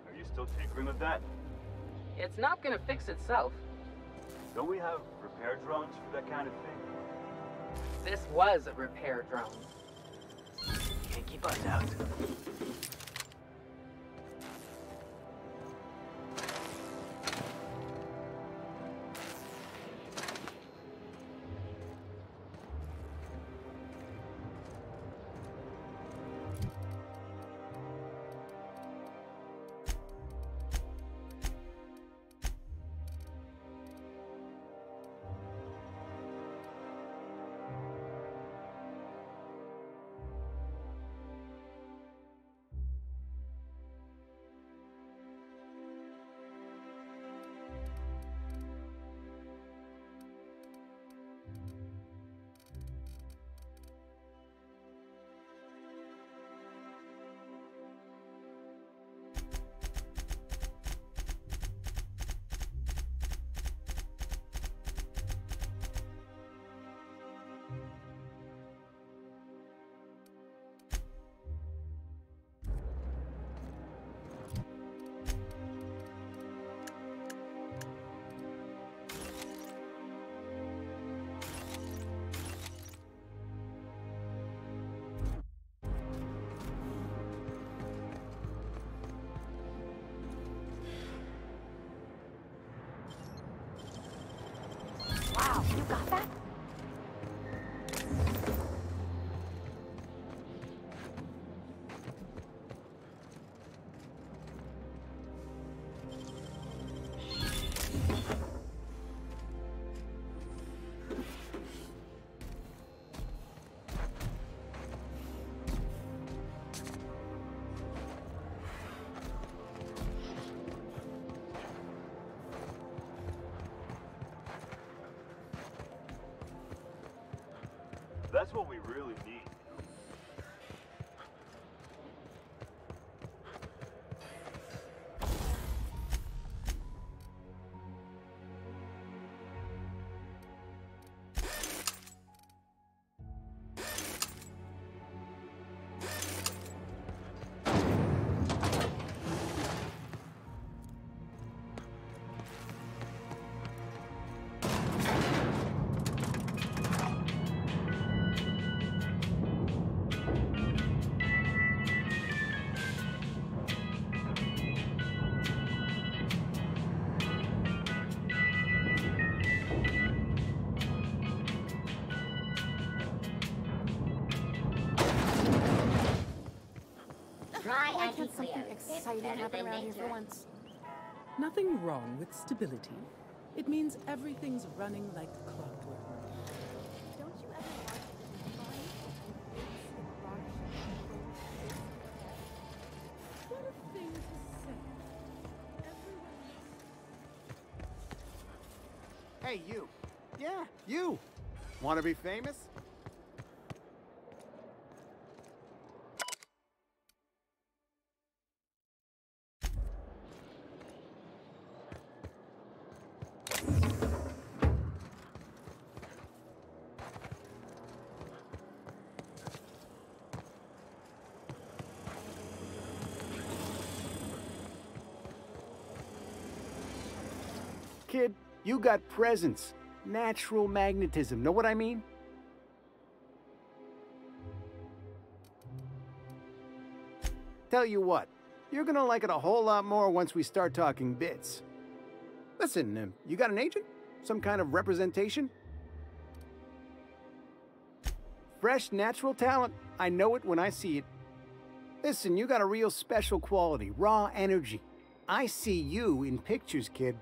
Are you still tinkering with that? It's not gonna fix itself. Don't we have repair drones for that kind of thing? This was a repair drone. Can't keep us out. Got that? That's what we really need. Why can't something exciting happen around here for once? Nothing wrong with stability. It means everything's running like clockwork. Don't you ever want What a thing to say. Hey, you. Yeah, you. Want to be famous? Kid, you got presence. Natural magnetism. Know what I mean? Tell you what, you're gonna like it a whole lot more once we start talking bits. Listen, you got an agent? Some kind of representation? Fresh, natural talent. I know it when I see it. Listen, you got a real special quality, raw energy. I see you in pictures, kid.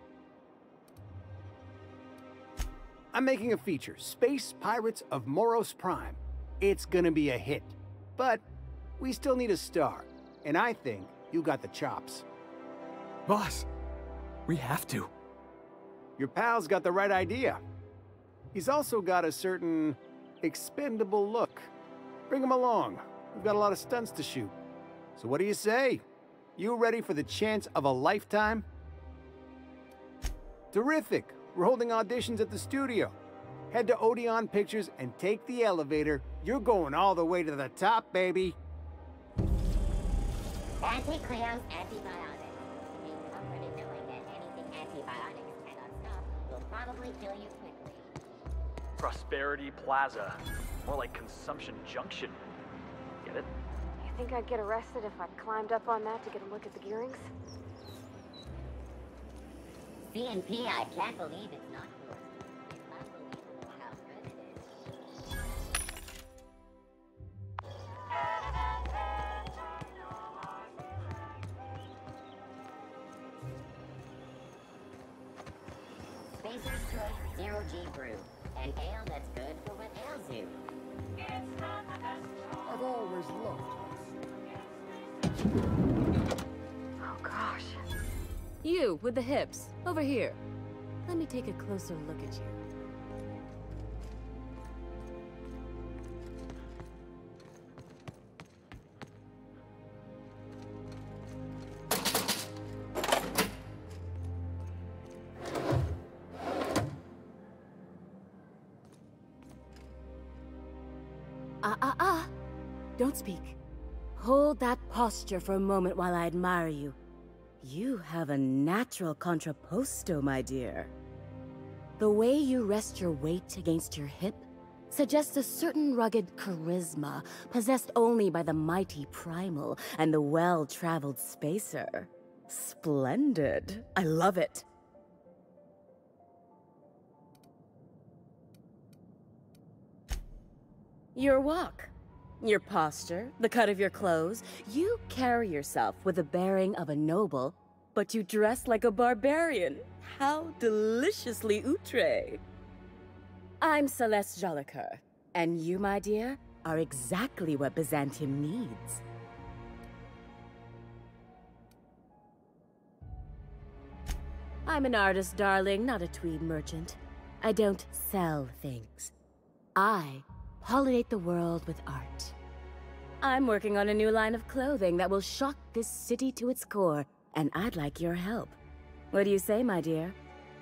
I'm making a feature, Space Pirates of Moros Prime. It's gonna be a hit. But we still need a star, and I think you got the chops. Boss, we have to. Your pal's got the right idea. He's also got a certain expendable look. Bring him along. We've got a lot of stunts to shoot. So what do you say? You ready for the chance of a lifetime? Terrific. We're holding auditions at the studio. Head to Odeon Pictures and take the elevator. You're going all the way to the top, baby. Anti-Cleo's antibiotics. Be comforted knowing that anything antibiotics cannot stop will probably kill you quickly. Prosperity Plaza. More like Consumption Junction. Get it? You think I'd get arrested if I climbed up on that to get a look at the gearings? CNP, I can't believe it's not yours. It's unbelievable how good it is. Spacer's Choice Zero G Brew. An ale that's good for what ails you. I've always loved Oh gosh. You, with the hips. Over here. Let me take a closer look at you. Don't speak. Hold that posture for a moment while I admire you. You have a natural contrapposto, my dear. The way you rest your weight against your hip suggests a certain rugged charisma possessed only by the mighty primal and the well-traveled spacer. Splendid. I love it. Your walk, your posture, the cut of your clothes. You carry yourself with the bearing of a noble, but you dress like a barbarian. How deliciously outre. I'm Celeste Jolicoeur, and you, my dear, are exactly what Byzantium needs. I'm an artist, darling, not a tweed merchant. I don't sell things. I pollinate the world with art. I'm working on a new line of clothing that will shock this city to its core, and I'd like your help. What do you say, my dear?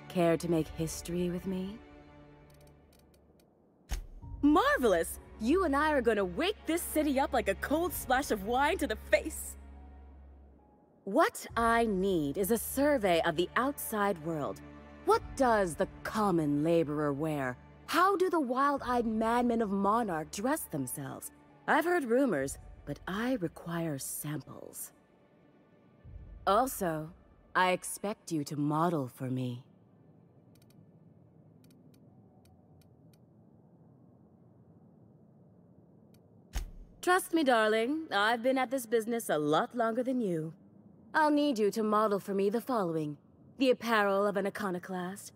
Care to make history with me? Marvelous! You and I are gonna wake this city up like a cold splash of wine to the face. What I need is a survey of the outside world. What does the common laborer wear? How do the wild-eyed madmen of Monarch dress themselves? I've heard rumors, but I require samples. Also, I expect you to model for me. Trust me, darling, I've been at this business a lot longer than you. I'll need you to model for me the following: the apparel of an iconoclast,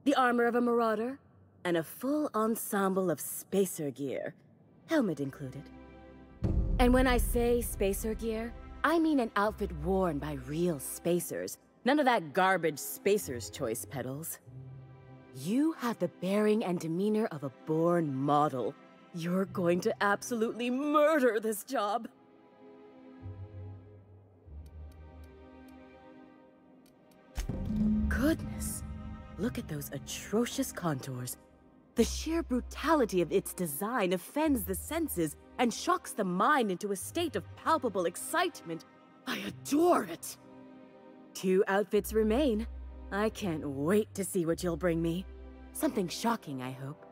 the armor of a marauder, and a full ensemble of spacer gear, helmet included. And when I say spacer gear, I mean an outfit worn by real spacers. None of that garbage Spacer's Choice pedals. You have the bearing and demeanor of a born model. You're going to absolutely murder this job. Goodness, look at those atrocious contours. The sheer brutality of its design offends the senses and shocks the mind into a state of palpable excitement. I adore it! 2 outfits remain. I can't wait to see what you'll bring me. Something shocking, I hope.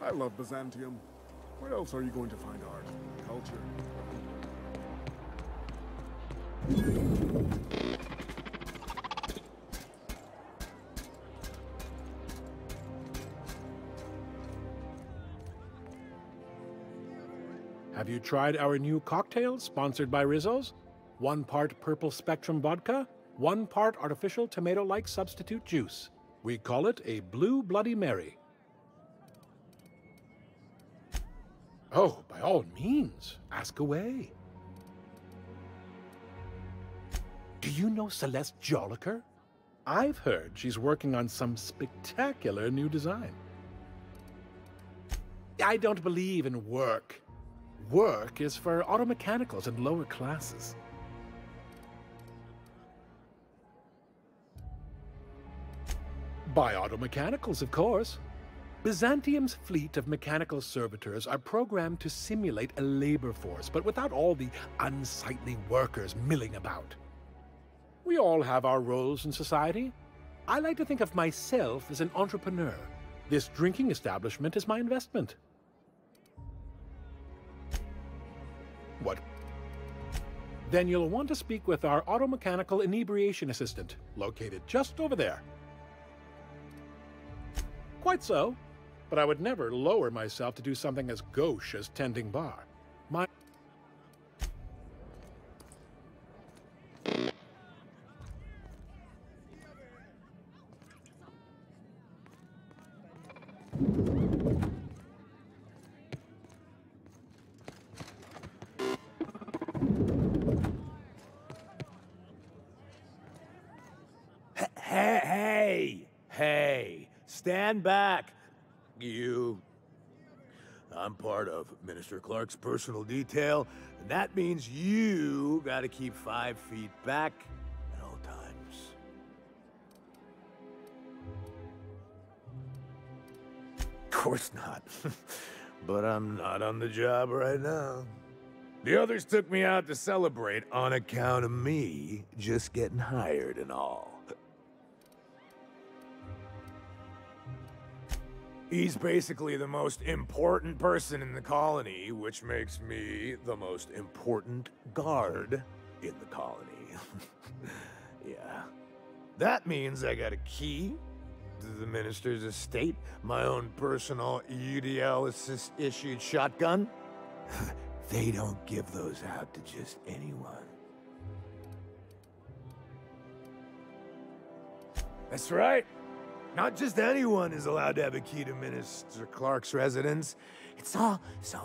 I love Byzantium. Where else are you going to find art, culture? Have you tried our new cocktail sponsored by Rizzo's? 1 part purple spectrum vodka, 1 part artificial tomato-like substitute juice. We call it a Blue Bloody Mary. Oh, by all means, ask away. Do you know Celeste Jolicoeur? I've heard she's working on some spectacular new design. I don't believe in work. Work is for auto mechanicals and lower classes. By auto mechanicals, of course. Byzantium's fleet of mechanical servitors are programmed to simulate a labor force, but without all the unsightly workers milling about. We all have our roles in society, I like to think of myself as an entrepreneur. This drinking establishment is my investment. What? Then you'll want to speak with our automechanical inebriation assistant, located just over there. Quite so, but I would never lower myself to do something as gauche as tending bar. My... Hey, stand back, you. I'm part of Minister Clark's personal detail, and that means you gotta keep 5 feet back at all times. Of course not. But I'm not on the job right now. The others took me out to celebrate on account of me just getting hired and all. He's basically the most important person in the colony, which makes me the most important guard in the colony. Yeah. That means I got a key to the minister's estate, my own personal UDL-issued shotgun. They don't give those out to just anyone. That's right. Not just anyone is allowed to have a key to Minister Clark's residence. It's all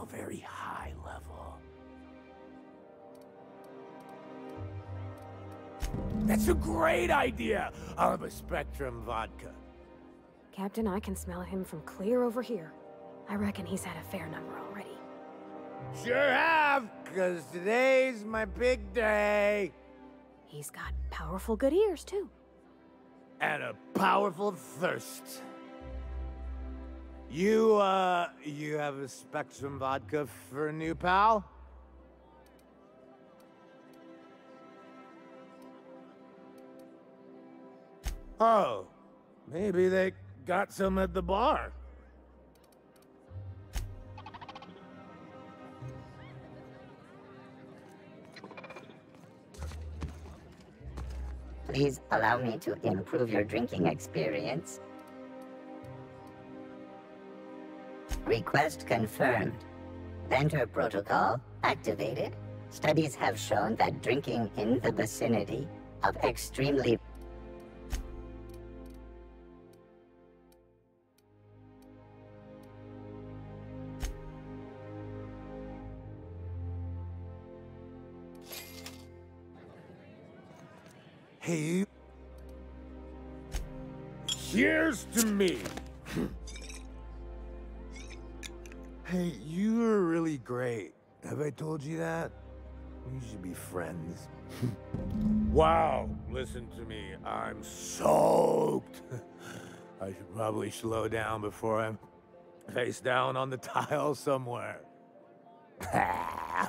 very high level. That's a great idea! I'll have a Spectrum vodka. Captain, I can smell him from clear over here. I reckon he's had a fair number already. Sure have, 'cause today's my big day. He's got powerful good ears, too. And a powerful thirst. You have a Spectrum vodka for a new pal? Oh, maybe they got some at the bar. Please allow me to improve your drinking experience. Request confirmed. Vendor protocol activated. Studies have shown that drinking in the vicinity of extremely Hey, here's to me. Hey, you are really great. Have I told you that? We should be friends. Wow, listen to me. I'm soaked. I should probably slow down before I'm face down on the tile somewhere.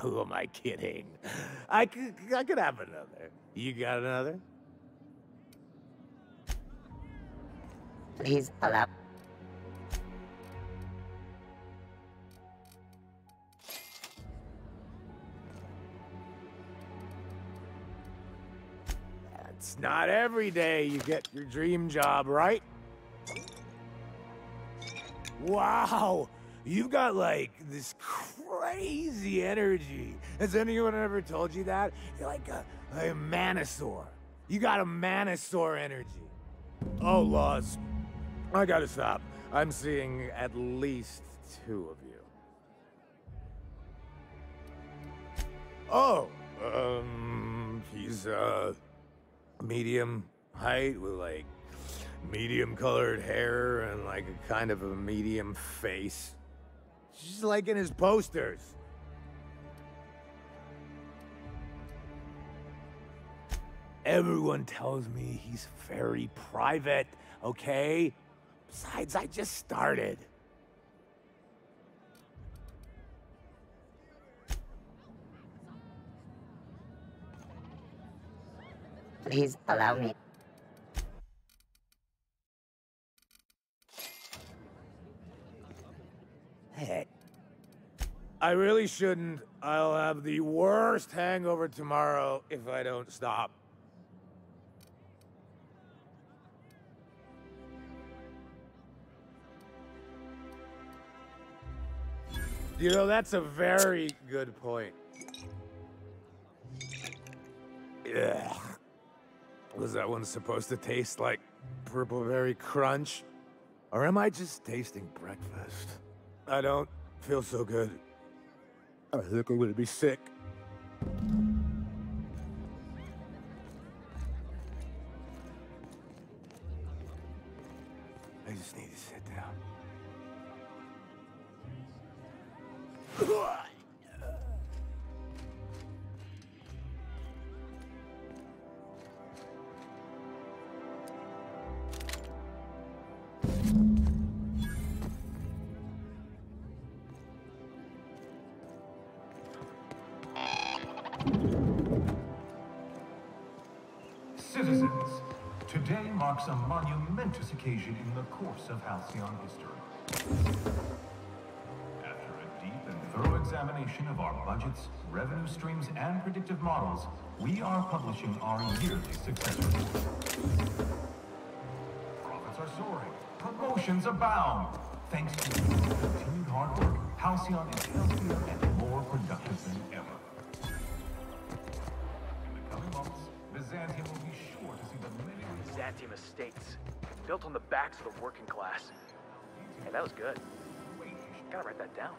Who am I kidding? I could have another. You got another? Please allow. It's not every day you get your dream job, right? Wow, you've got like this crazy energy. Has anyone ever told you that? You're like a Manosaur. You got a Manosaur energy. Oh, Laws. I gotta stop. I'm seeing at least 2 of you. Oh, he's, medium height with, like, medium-colored hair and, like, a kind of a medium face. Just like in his posters. Everyone tells me he's very private, okay? Besides, I just started. Please allow me. I really shouldn't. I'll have the worst hangover tomorrow if I don't stop. You know, that's a very good point. Ugh. Was that one supposed to taste like Purple Berry Crunch? Or am I just tasting breakfast? I don't feel so good. I think I'm gonna be sick. I just need to sit down. Citizens, today marks a monumentous occasion in the course of Halcyon history. After a deep and thorough examination of our budgets, revenue streams, and predictive models, we are publishing our yearly success report. Profits are soaring, promotions abound. Thanks to continued hard work, Halcyon is healthier and more productive than ever. In the coming months, Byzantium will be sure to see the many Byzantium estates, built on the backs of the working class. Hey, that was good. Gotta write that down.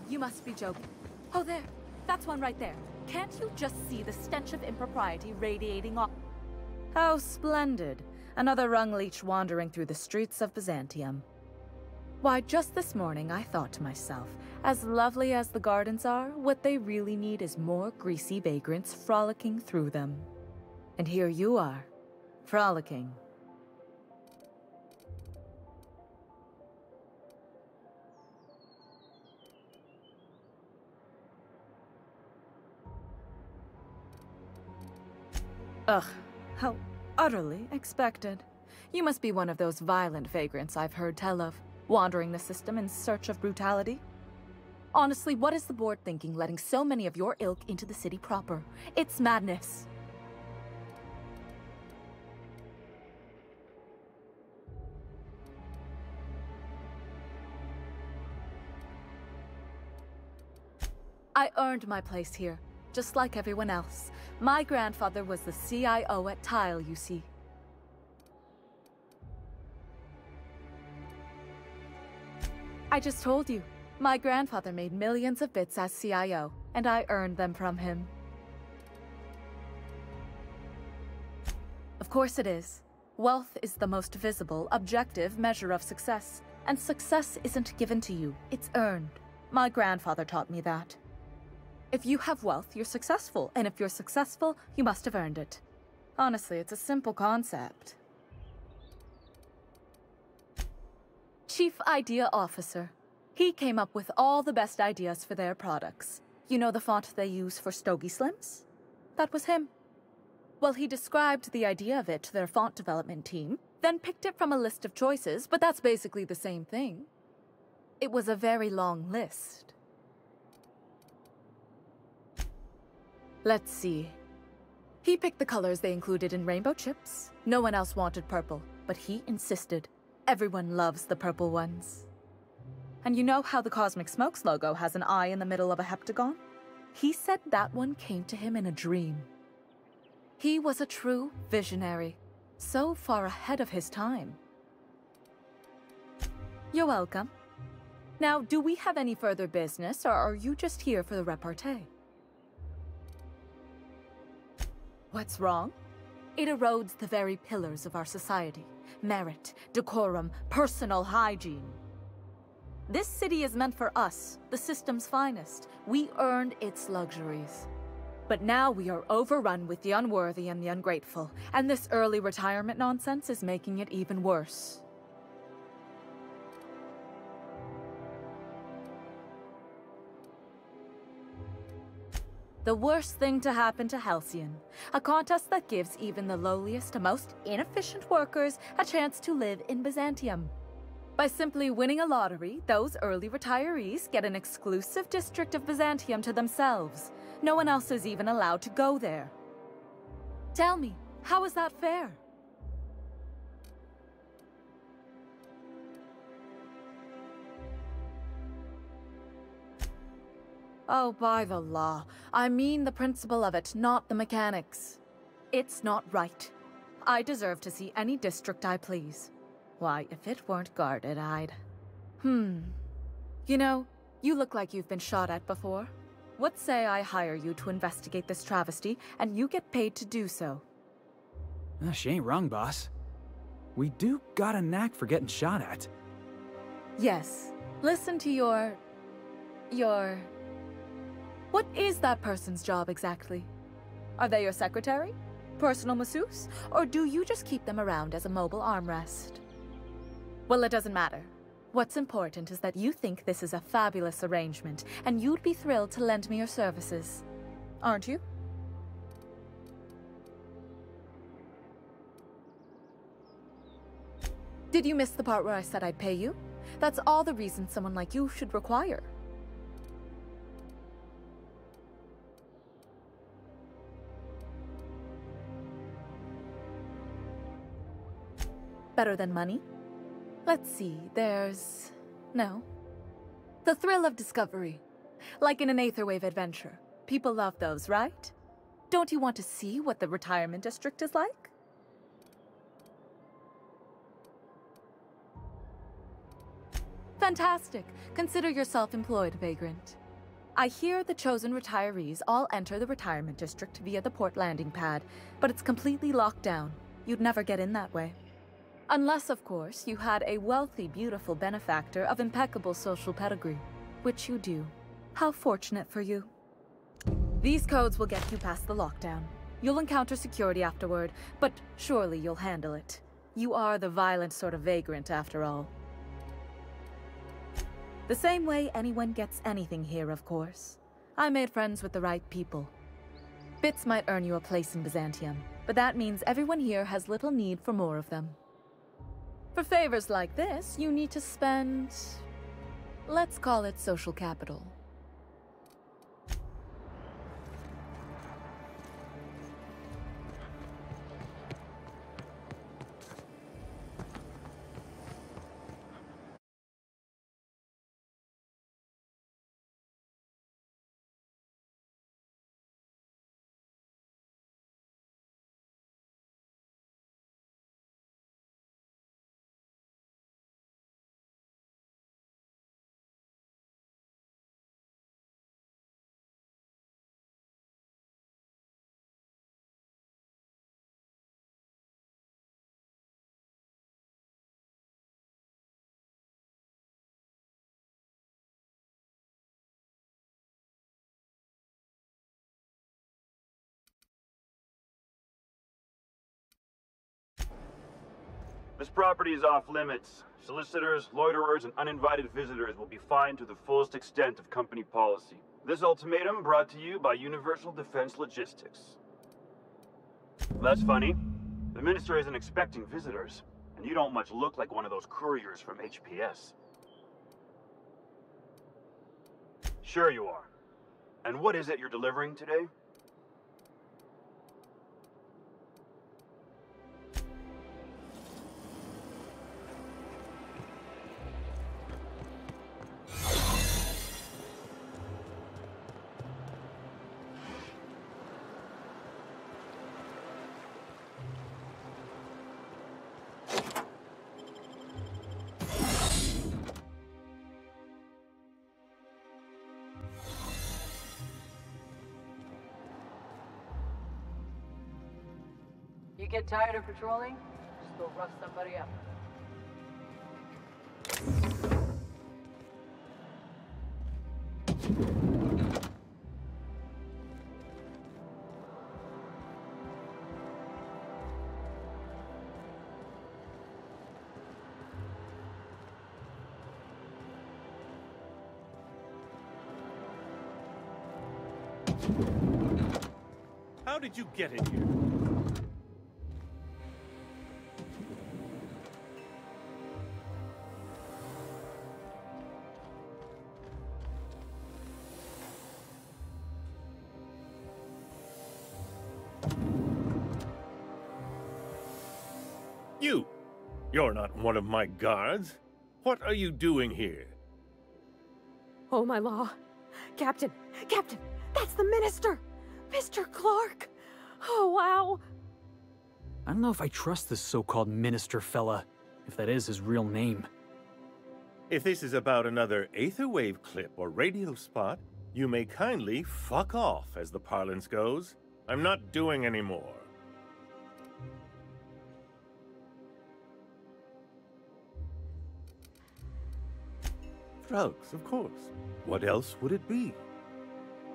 You must be joking. Oh, there. That's one right there. Can't you just see the stench of impropriety radiating off? How splendid. Another rung leech wandering through the streets of Byzantium. Why, just this morning I thought to myself, as lovely as the gardens are, what they really need is more greasy vagrants frolicking through them. And here you are, frolicking. Ugh, how utterly expected. You must be one of those violent vagrants I've heard tell of, wandering the system in search of brutality. Honestly, what is the board thinking letting so many of your ilk into the city proper? It's madness. I earned my place here, just like everyone else. My grandfather was the CIO at Tile, you see. I just told you. My grandfather made millions of bits as CIO, and I earned them from him. Of course it is. Wealth is the most visible, objective measure of success. And success isn't given to you, it's earned. My grandfather taught me that. If you have wealth, you're successful, and if you're successful, you must have earned it. Honestly, it's a simple concept. Chief Idea Officer. He came up with all the best ideas for their products. You know the font they use for Stogie Slims? That was him. Well, he described the idea of it to their font development team, then picked it from a list of choices, but that's basically the same thing. It was a very long list. Let's see. He picked the colors they included in rainbow chips. No one else wanted purple, but he insisted. Everyone loves the purple ones. And you know how the Cosmic Smokes logo has an eye in the middle of a heptagon? He said that one came to him in a dream. He was a true visionary, so far ahead of his time. You're welcome. Now, do we have any further business, or are you just here for the repartee? What's wrong? It erodes the very pillars of our society. Merit, decorum, personal hygiene. This city is meant for us, the system's finest. We earned its luxuries. But now we are overrun with the unworthy and the ungrateful, and this early retirement nonsense is making it even worse. The worst thing to happen to Halcyon. A contest that gives even the lowliest and most inefficient workers a chance to live in Byzantium. By simply winning a lottery, those early retirees get an exclusive district of Byzantium to themselves. No one else is even allowed to go there. Tell me, how is that fair? Oh, by the law. I mean the principle of it, not the mechanics. It's not right. I deserve to see any district I please. Why, if it weren't guarded, I'd... You know, you look like you've been shot at before. What say I hire you to investigate this travesty, and you get paid to do so? She ain't wrong, boss. We do got a knack for getting shot at. Yes. Listen to your... What is that person's job exactly? Are they your secretary? Personal masseuse? Or do you just keep them around as a mobile armrest? Well, it doesn't matter. What's important is that you think this is a fabulous arrangement, and you'd be thrilled to lend me your services. Aren't you? Did you miss the part where I said I'd pay you? That's all the reason someone like you should require. Better than money? Let's see, there's... No. The thrill of discovery. Like in an Aetherwave adventure. People love those, right? Don't you want to see what the retirement district is like? Fantastic. Consider yourself employed, Vagrant. I hear the chosen retirees all enter the retirement district via the port landing pad, but it's completely locked down. You'd never get in that way. Unless, of course, you had a wealthy, beautiful benefactor of impeccable social pedigree, which you do. How fortunate for you. These codes will get you past the lockdown. You'll encounter security afterward, but surely you'll handle it. You are the violent sort of vagrant, after all. The same way anyone gets anything here, of course. I made friends with the right people. Bits might earn you a place in Byzantium, but that means everyone here has little need for more of them. For favors like this, you need to spend... let's call it social capital. This property is off limits. Solicitors, loiterers, and uninvited visitors will be fined to the fullest extent of company policy. This ultimatum brought to you by Universal Defense Logistics. That's funny. The Minister isn't expecting visitors, and you don't much look like one of those couriers from HPS. Sure you are. And what is it you're delivering today? you get tired of patrolling, just go rough somebody up. How did you get in here? You're not one of my guards. What are you doing here? Oh, my law. Captain! Captain! That's the minister! Mr. Clark! Oh, wow! I don't know if I trust this so-called minister fella, if that is his real name. If this is about another Aetherwave clip or radio spot, you may kindly fuck off, as the parlance goes. I'm not doing any more. Drugs, of course. What else would it be?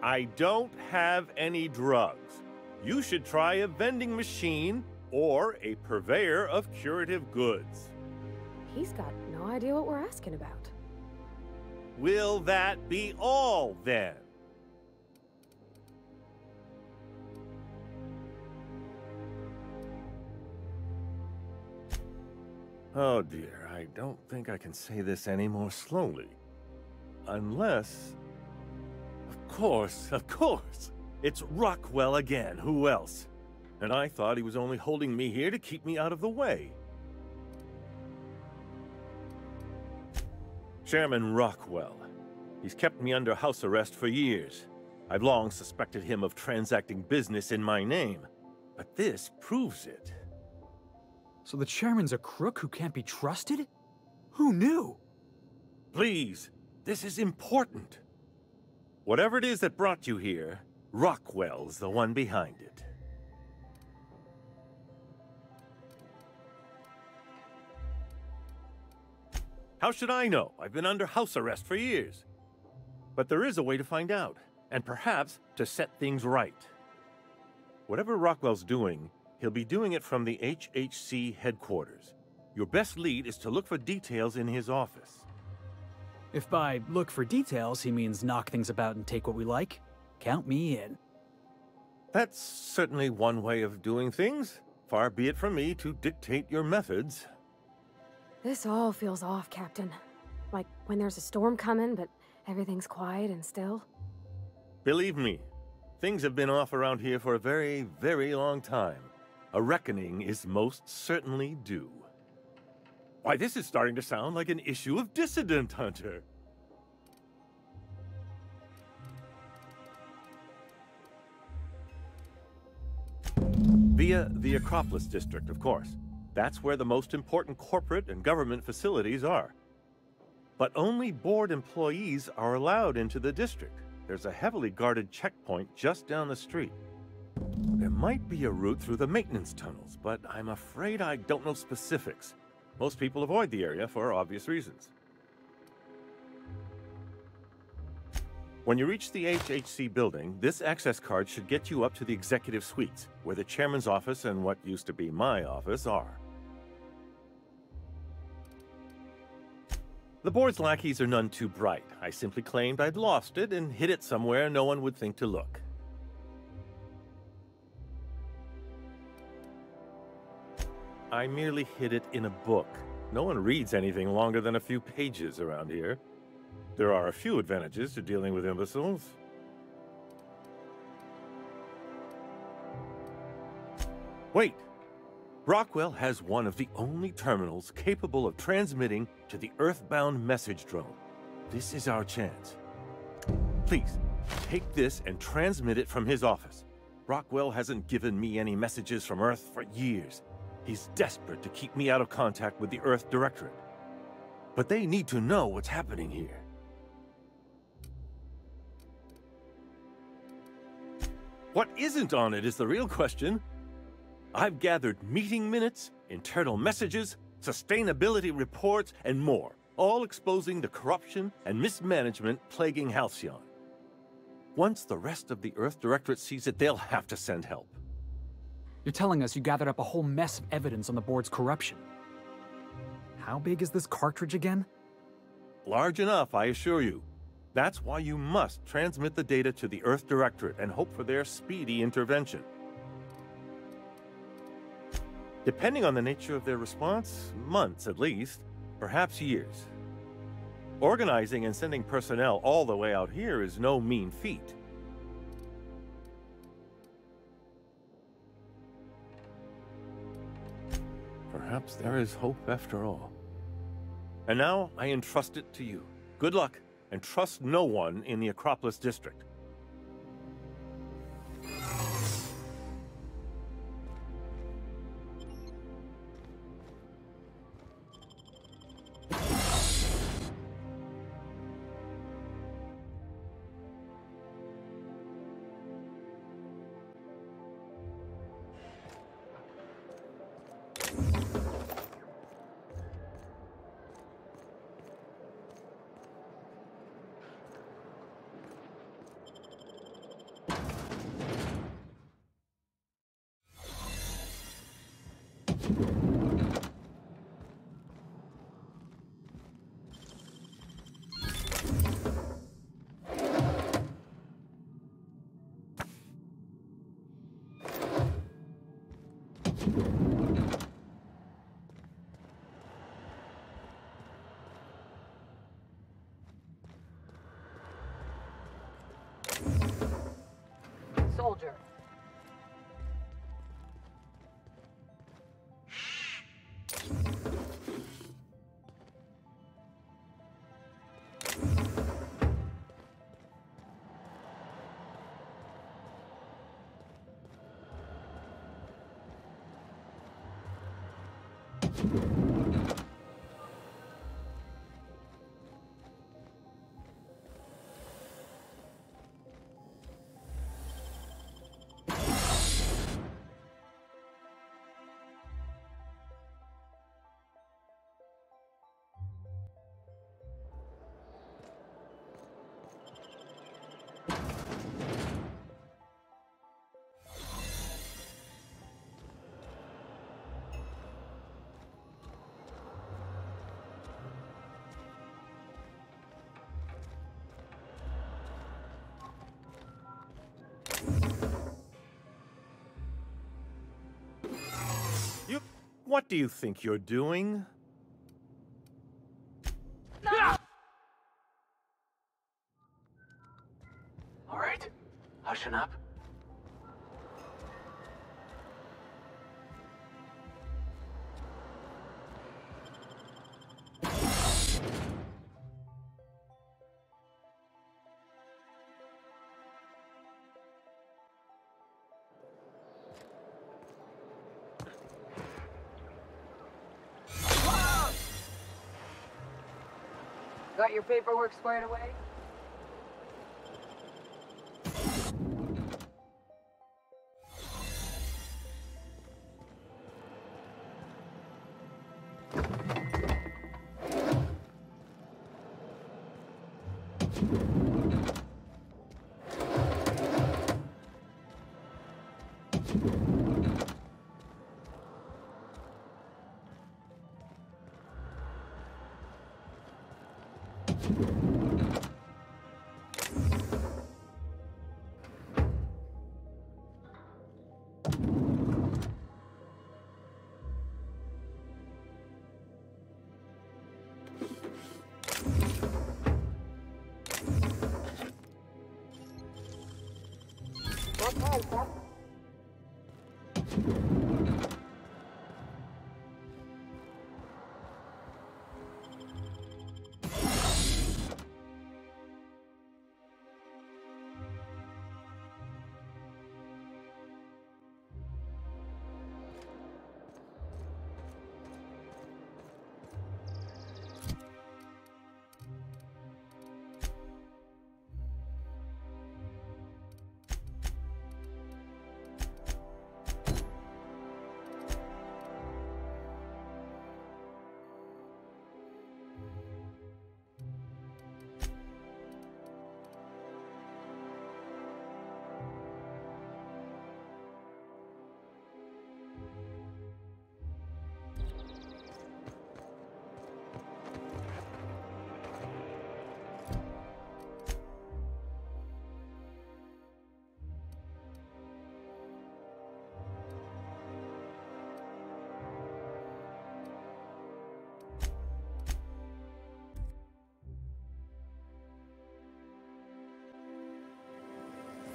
I don't have any drugs. You should try a vending machine or a purveyor of curative goods. He's got no idea what we're asking about. Will that be all, then? Oh dear, I don't think I can say this any more slowly. Unless... Of course! It's Rockwell again, who else? And I thought he was only holding me here to keep me out of the way. Chairman Rockwell. He's kept me under house arrest for years. I've long suspected him of transacting business in my name, but this proves it. So the chairman's a crook who can't be trusted? Who knew? Please, this is important. Whatever it is that brought you here, Rockwell's the one behind it. How should I know? I've been under house arrest for years. But there is a way to find out, and perhaps to set things right. Whatever Rockwell's doing, he'll be doing it from the HHC headquarters. Your best lead is to look for details in his office. If by look for details he means knock things about and take what we like, count me in. That's certainly one way of doing things. Far be it from me to dictate your methods. This all feels off, Captain. Like when there's a storm coming, but everything's quiet and still. Believe me, things have been off around here for a very, very long time. A reckoning is most certainly due. Why, this is starting to sound like an issue of Dissident Hunter. Via the Acropolis District, of course. That's where the most important corporate and government facilities are. But only board employees are allowed into the district. There's a heavily guarded checkpoint just down the street. There might be a route through the maintenance tunnels, but I'm afraid I don't know specifics. Most people avoid the area for obvious reasons. When you reach the HHC building, this access card should get you up to the executive suites, where the chairman's office and what used to be my office are. The board's lackeys are none too bright. I simply claimed I'd lost it and hid it somewhere no one would think to look. I merely hid it in a book. No one reads anything longer than a few pages around here. There are a few advantages to dealing with imbeciles. Wait! Rockwell has one of the only terminals capable of transmitting to the Earthbound message drone. This is our chance. Please, take this and transmit it from his office. Rockwell hasn't given me any messages from Earth for years. He's desperate to keep me out of contact with the Earth Directorate. But they need to know what's happening here. What isn't on it is the real question. I've gathered meeting minutes, internal messages, sustainability reports, and more, all exposing the corruption and mismanagement plaguing Halcyon. Once the rest of the Earth Directorate sees it, they'll have to send help. You're telling us you gathered up a whole mess of evidence on the board's corruption. How big is this cartridge again? Large enough, I assure you. That's why you must transmit the data to the Earth Directorate and hope for their speedy intervention. Depending on the nature of their response, months at least, perhaps years. Organizing and sending personnel all the way out here is no mean feat. Perhaps there is hope after all. And now I entrust it to you. Good luck, and trust no one in the Acropolis District. Soldier. What do you think you're doing? All right, hushing up. Got your paperwork squared away?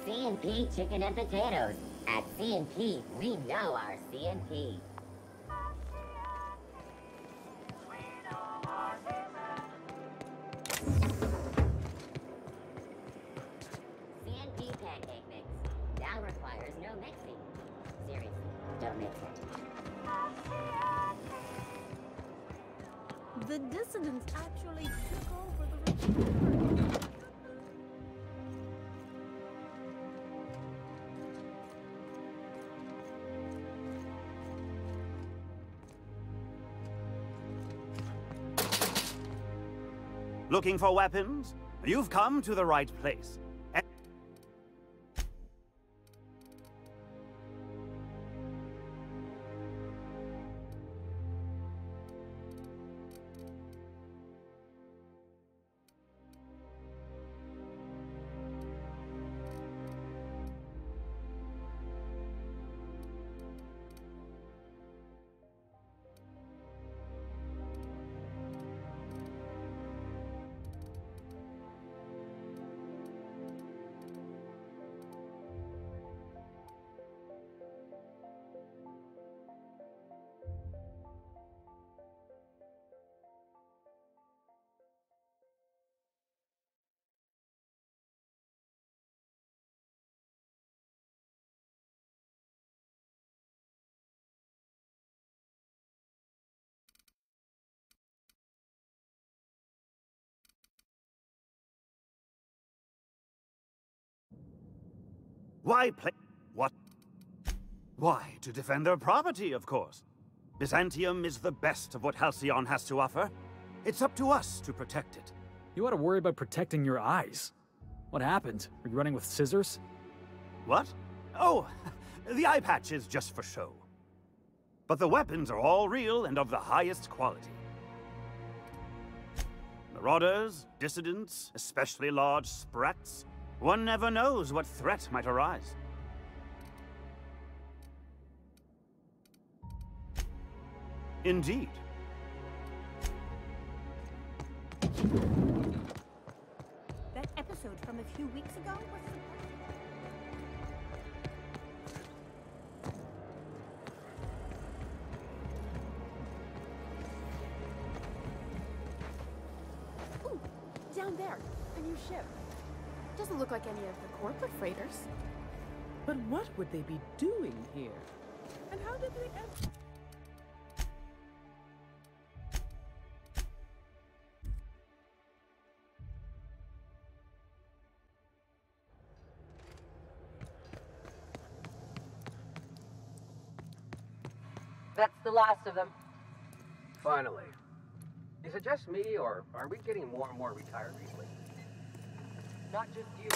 C&P chicken and potatoes. At C&P, we know our C&P. C&P pancake mix. Now requires no mixing. Seriously, don't mix it. The dissidents actually took over the Looking for weapons? You've come to the right place. Why play? What? Why, to defend their property, of course. Byzantium is the best of what Halcyon has to offer. It's up to us to protect it. You ought to worry about protecting your eyes. What happened? Are you running with scissors? What? Oh, the eye patch is just for show. But the weapons are all real and of the highest quality. Marauders, dissidents, especially large sprats. One never knows what threat might arise. Indeed. That episode from a few weeks ago was Ooh, down there, a new ship. Doesn't look like any of the corporate freighters. But what would they be doing here? And how did they enter? That's the last of them. Finally. Is it just me, or are we getting more and more retired recently? Not just you.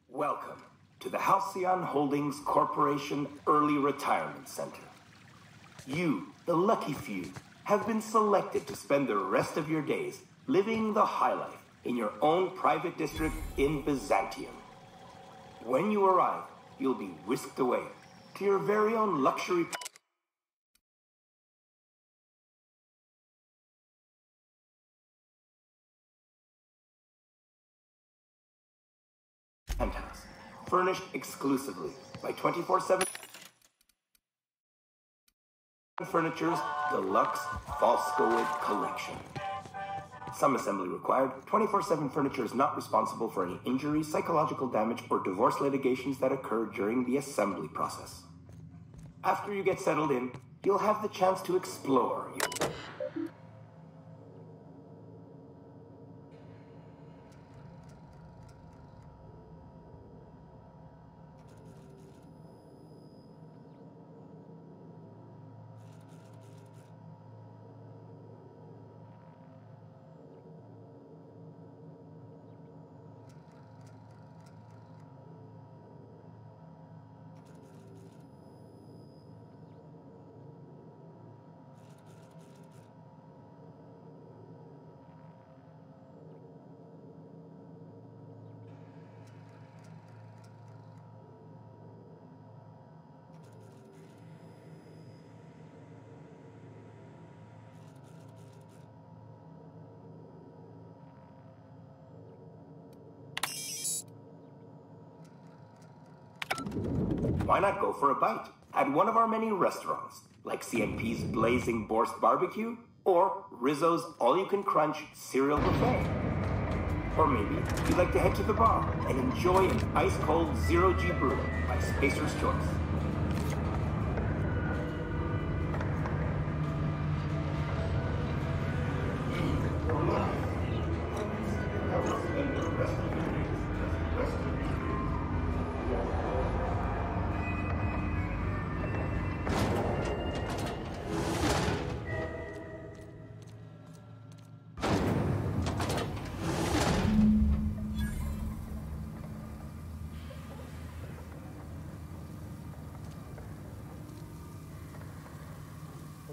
Welcome to the Halcyon Holdings Corporation Early Retirement Center. You, the lucky few, have been selected to spend the rest of your days living the high life in your own private district in Byzantium. When you arrive, you'll be whisked away to your very own luxury penthouse, furnished exclusively by 24/7 Furniture's Deluxe Falscowood Collection. Some assembly required. 24/7 Furniture is not responsible for any injuries, psychological damage, or divorce litigations that occur during the assembly process. After you get settled in, you'll have the chance to explore your why not go for a bite at one of our many restaurants, like CMP's Blazing Borscht Barbecue or Rizzo's All-You-Can-Crunch Cereal Buffet? Or maybe you'd like to head to the bar and enjoy an ice-cold Zero-G brew by Spacer's Choice.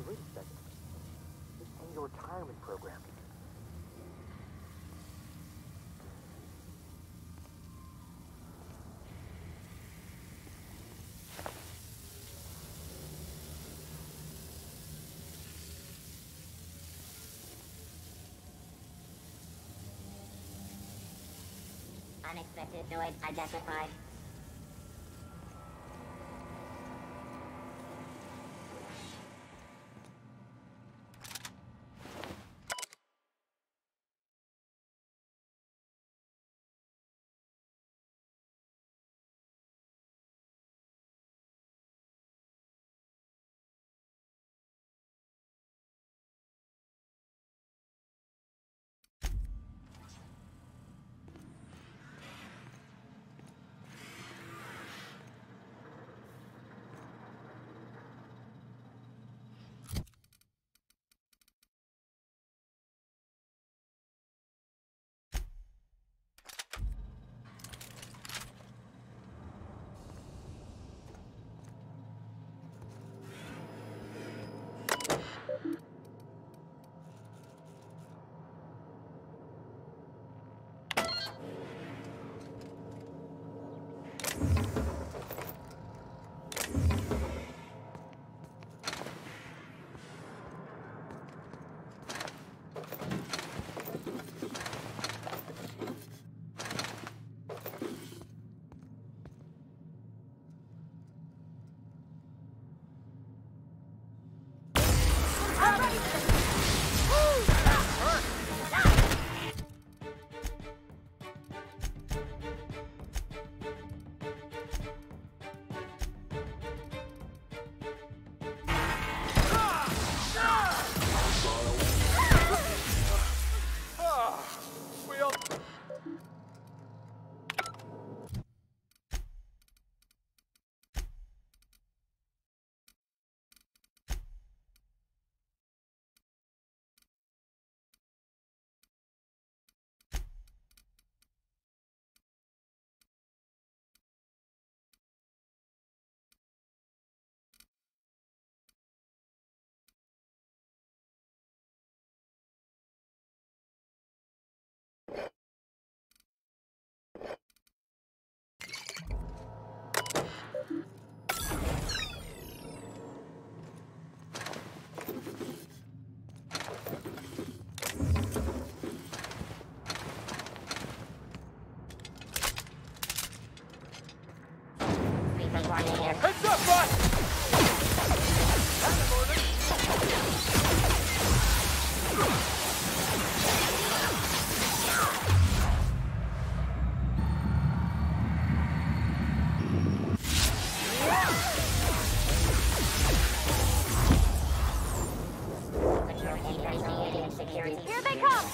Wait a second. This ain't your retirement program. Unexpected noise identified. Heads up, boss! Here they come!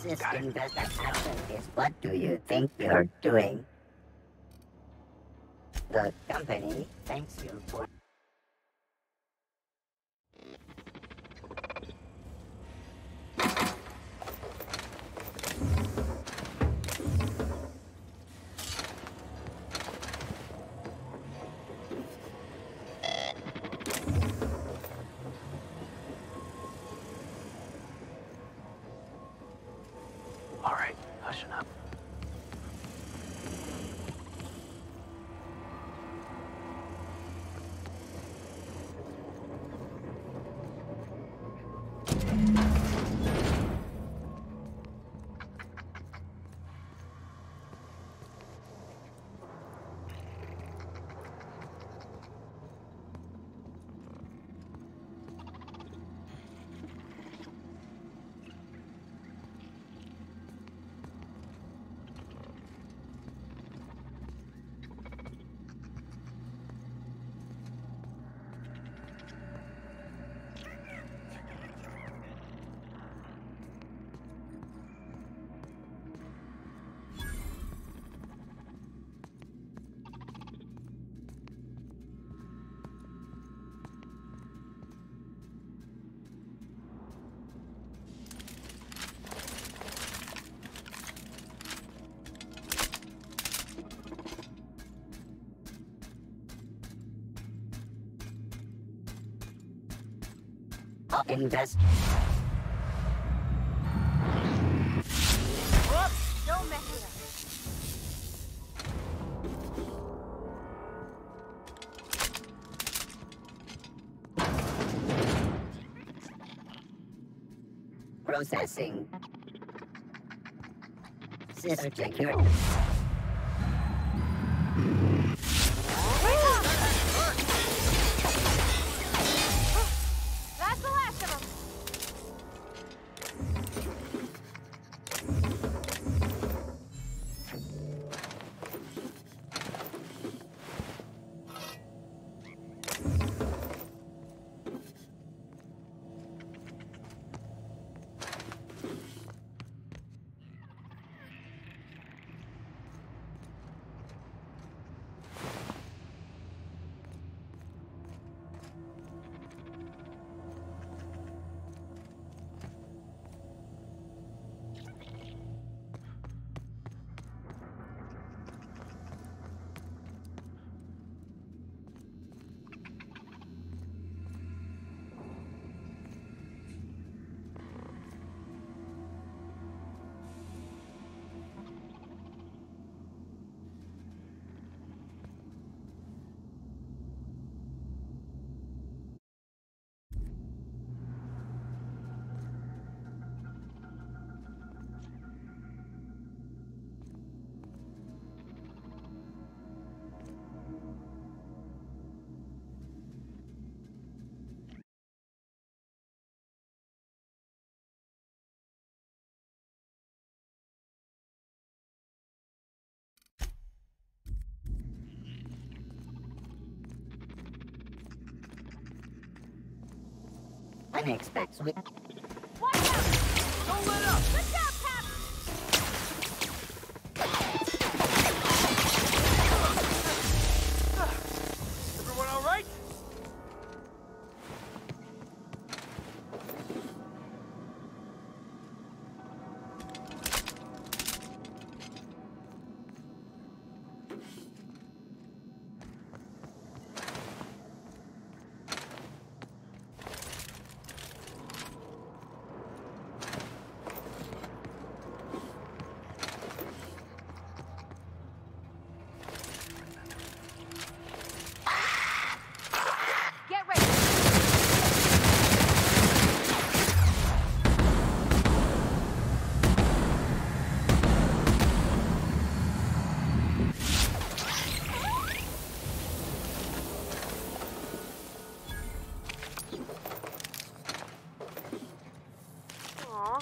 This investor action is what do you think you're doing? The company thanks you for... All right, hushing up. Invest. Whoops! Don't mess with us. Processing. System secure. That's the last of them. Unexpected. Watch out! Don't let up! Good job, Cap! Everyone all right? Get ready! Aw,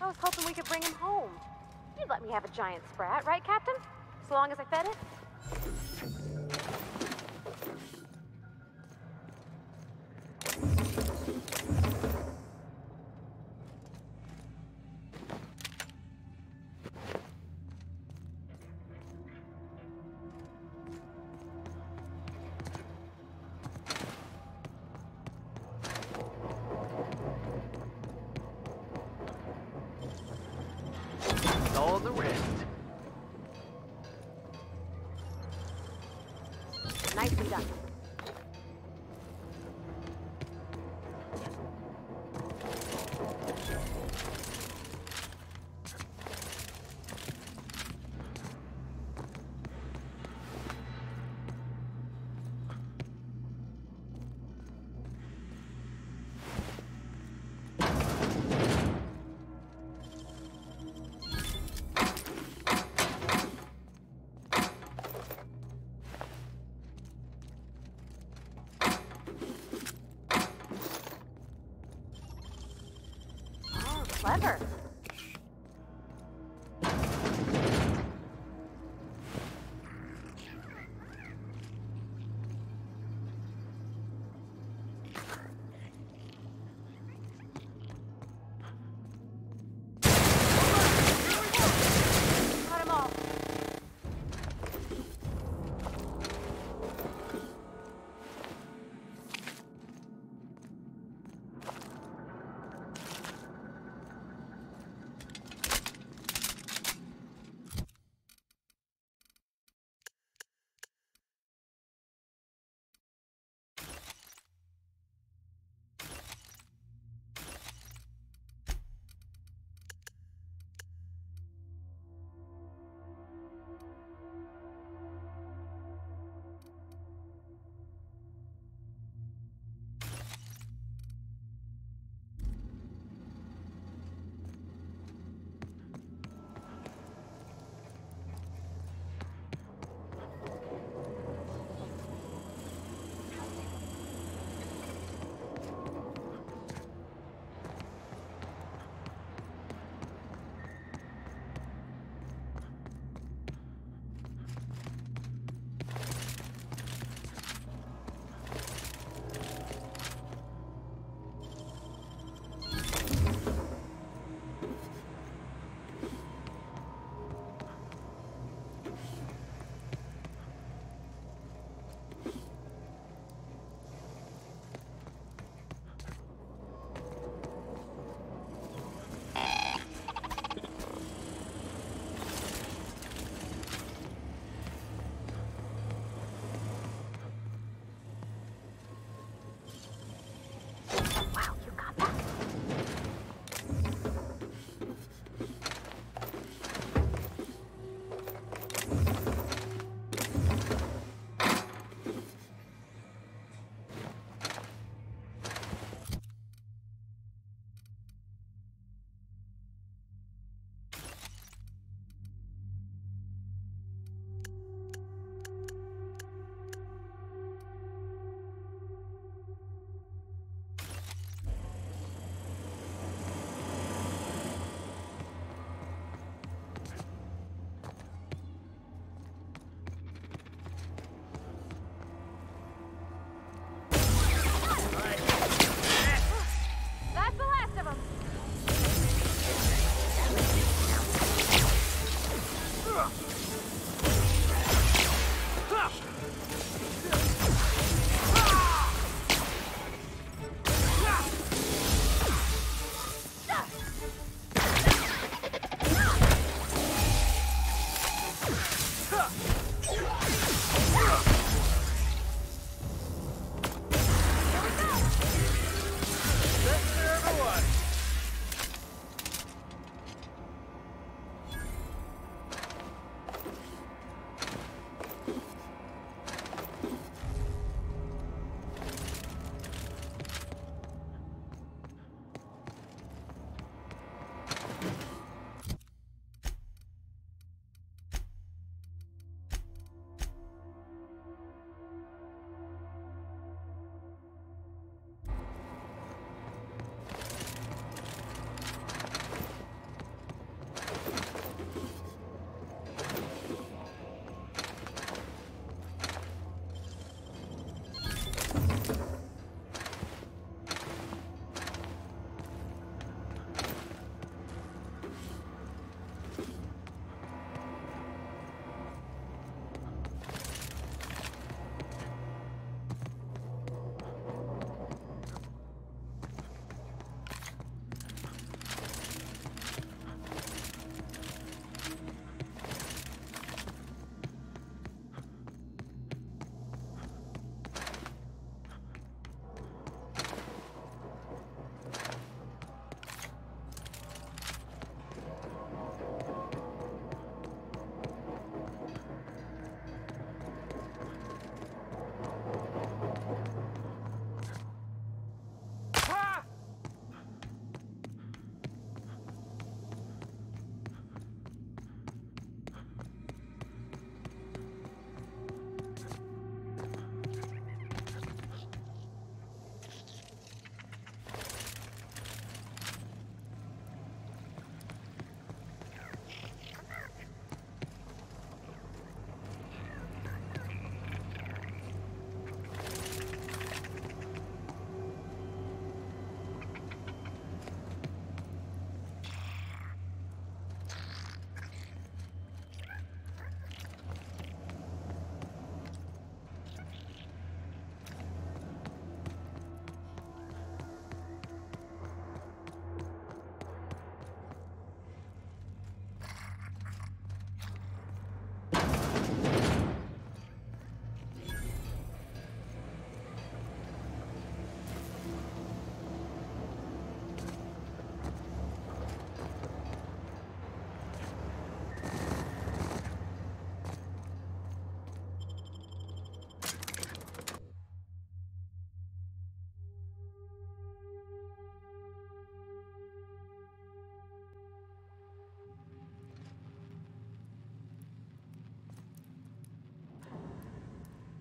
I was hoping we could bring him home. You'd let me have a giant sprat, right, Captain? As long as I fed it? Nicely done.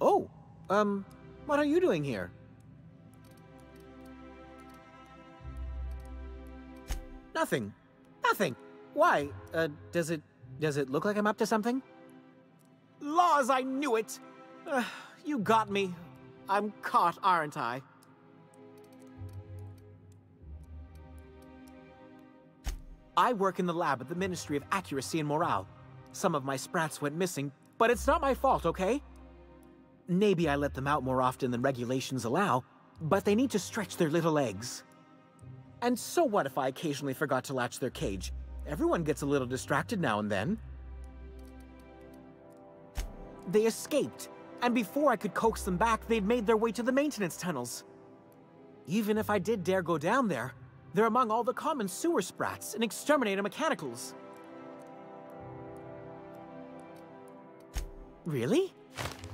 Oh, what are you doing here? Nothing. Nothing. Why? Does it look like I'm up to something? Laws, I knew it! You got me. I'm caught, aren't I? I work in the lab at the Ministry of Accuracy and Morale. Some of my sprats went missing, but it's not my fault, okay? Maybe I let them out more often than regulations allow, but they need to stretch their little legs. And so what if I occasionally forgot to latch their cage? Everyone gets a little distracted now and then. They escaped, and before I could coax them back, they'd made their way to the maintenance tunnels. Even if I did dare go down there, they're among all the common sewer sprats and exterminator mechanicals. Really?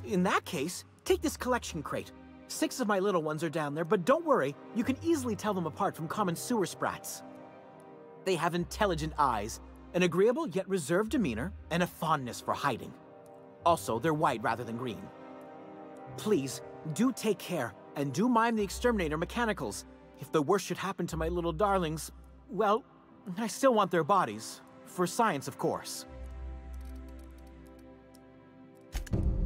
In that case, take this collection crate. 6 of my little ones are down there, but don't worry, you can easily tell them apart from common sewer sprats. They have intelligent eyes, an agreeable yet reserved demeanor, and a fondness for hiding. Also, they're white rather than green. Please, do take care, and do mime the exterminator mechanicals. If the worst should happen to my little darlings, well, I still want their bodies. For science, of course.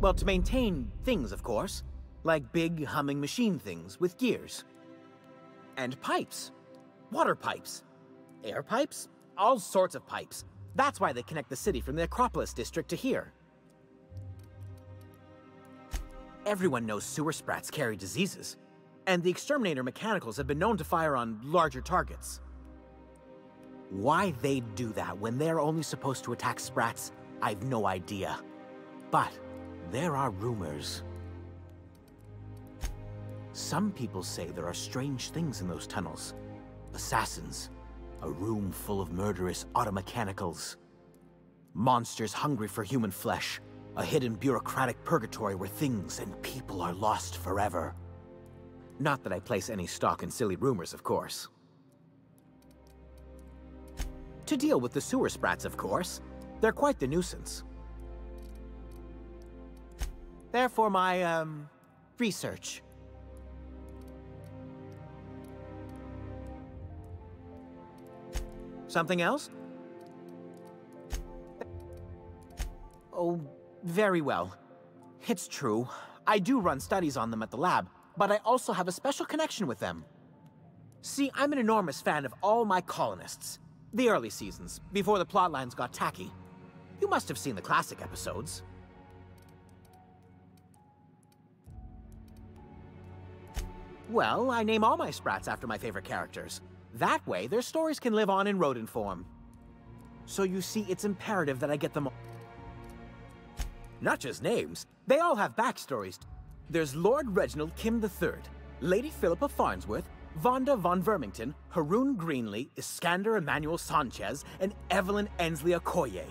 Well, to maintain things, of course. Like big, humming machine things with gears. And pipes. Water pipes. Air pipes. All sorts of pipes. That's why they connect the city from the Acropolis district to here. Everyone knows sewer sprats carry diseases, and the exterminator mechanicals have been known to fire on larger targets. Why they'd do that when they're only supposed to attack sprats, I've no idea. But there are rumors. Some people say there are strange things in those tunnels. Assassins, a room full of murderous automechanicals. Monsters hungry for human flesh, a hidden bureaucratic purgatory where things and people are lost forever. Not that I place any stock in silly rumors, of course. To deal with the sewer sprats, of course, they're quite the nuisance. Therefore, my, research. Something else? Oh, very well. It's true. I do run studies on them at the lab, but I also have a special connection with them. See, I'm an enormous fan of all my colonists. The early seasons, before the plotlines got tacky. You must have seen the classic episodes. Well, I name all my sprats after my favorite characters. That way, their stories can live on in rodent form. So you see, it's imperative that I get them all. Not just names, they all have backstories. There's Lord Reginald Kim III, Lady Philippa Farnsworth, Vonda von Vermington, Haroon Greenlee, Iskander Emmanuel Sanchez, and Evelyn Ensley Okoye.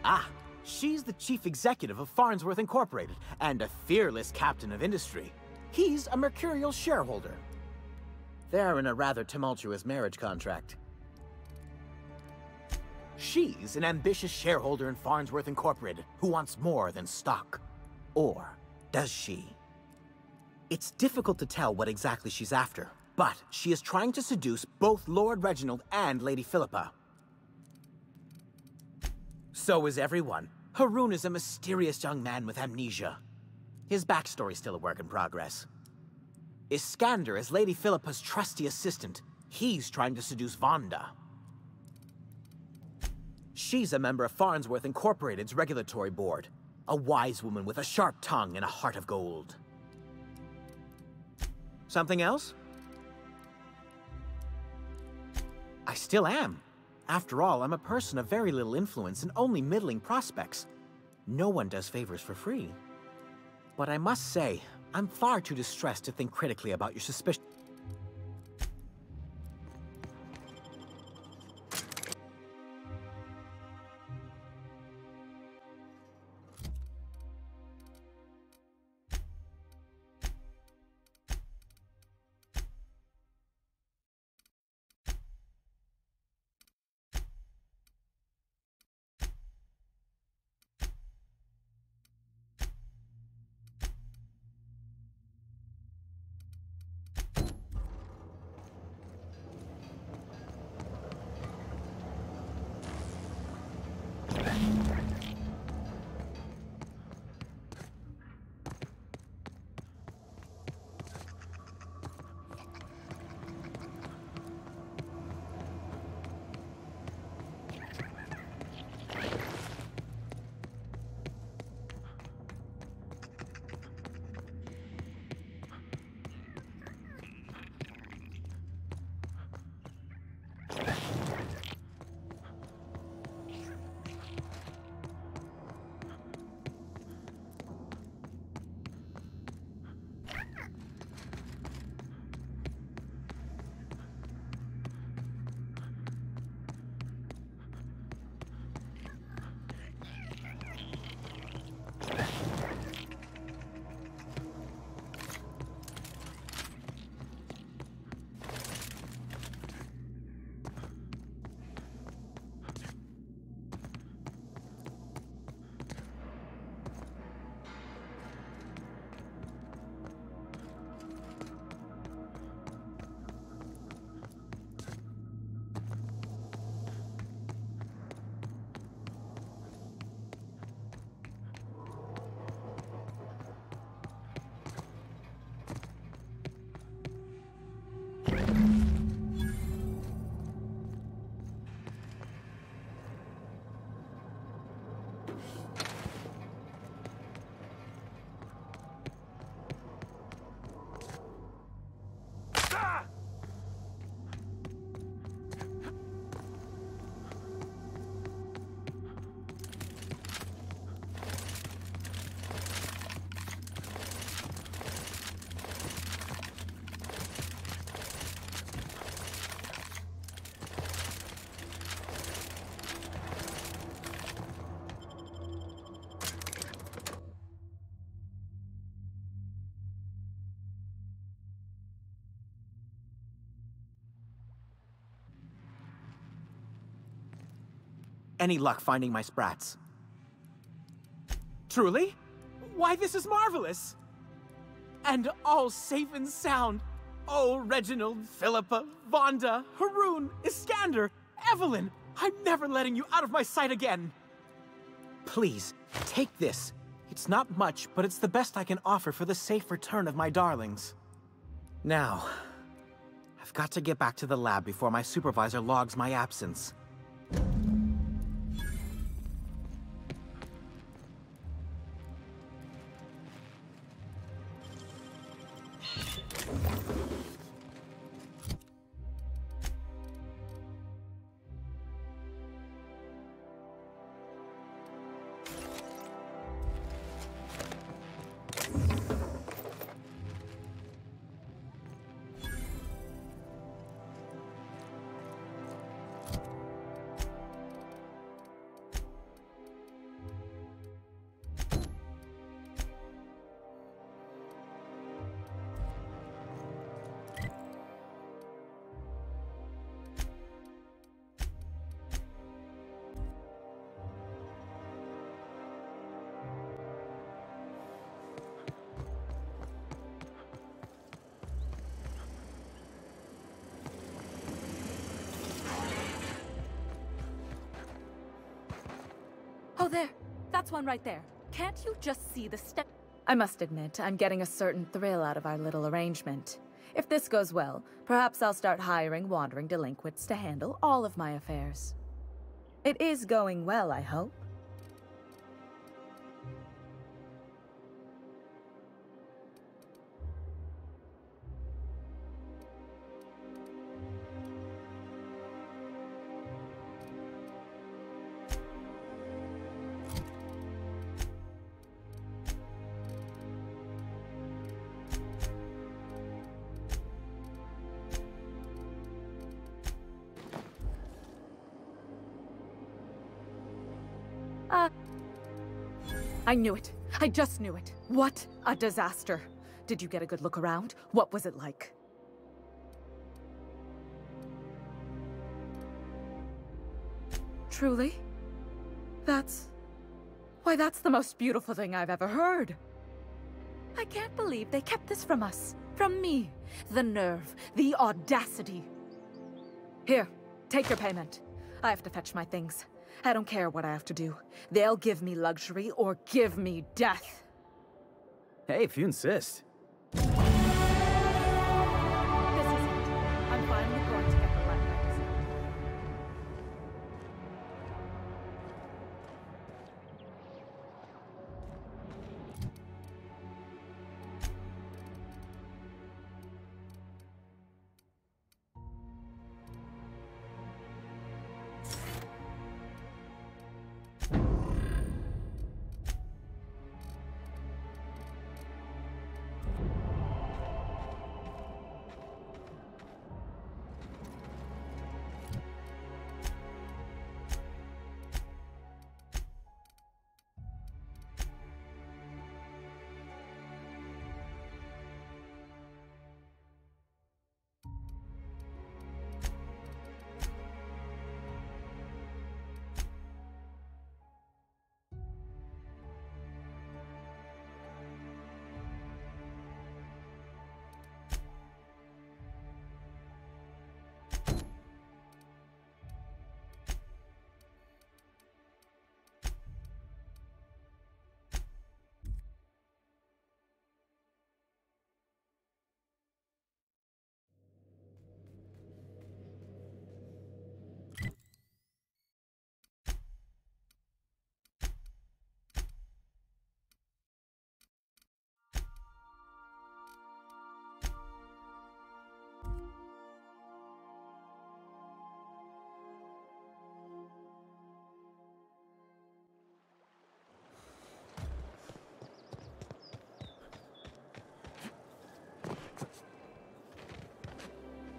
Ah, she's the chief executive of Farnsworth Incorporated, and a fearless captain of industry. He's a mercurial shareholder. They're in a rather tumultuous marriage contract. She's an ambitious shareholder in Farnsworth Incorporated who wants more than stock. Or does she? It's difficult to tell what exactly she's after, but she is trying to seduce both Lord Reginald and Lady Philippa. So is everyone. Haroon is a mysterious young man with amnesia. His backstory's still a work in progress. Iskander is Lady Philippa's trusty assistant. He's trying to seduce Vonda. She's a member of Farnsworth Incorporated's regulatory board. A wise woman with a sharp tongue and a heart of gold. Something else? I still am. After all, I'm a person of very little influence and only middling prospects. No one does favors for free. But I must say, I'm far too distressed to think critically about your suspicion. any luck finding my sprats? Truly? Why, this is marvelous! And all safe and sound. Oh, Reginald, Philippa, Vonda, Haroon, Iskander, Evelyn, I'm never letting you out of my sight again. Please, take this. It's not much, but it's the best I can offer for the safe return of my darlings. Now, I've got to get back to the lab before my supervisor logs my absence. Oh, there. That's one right there. Can't you just see the step? I must admit, I'm getting a certain thrill out of our little arrangement. If this goes well, perhaps I'll start hiring wandering delinquents to handle all of my affairs. It is going well, I hope. I knew it. I just knew it. What a disaster. Did you get a good look around? What was it like? Truly? Why, that's the most beautiful thing I've ever heard. I can't believe they kept this from us. From me. The nerve. The audacity. Here, take your payment. I have to fetch my things. I don't care what I have to do. They'll give me luxury or give me death. Hey, if you insist. This is it. I'm finally going to get the life I deserve.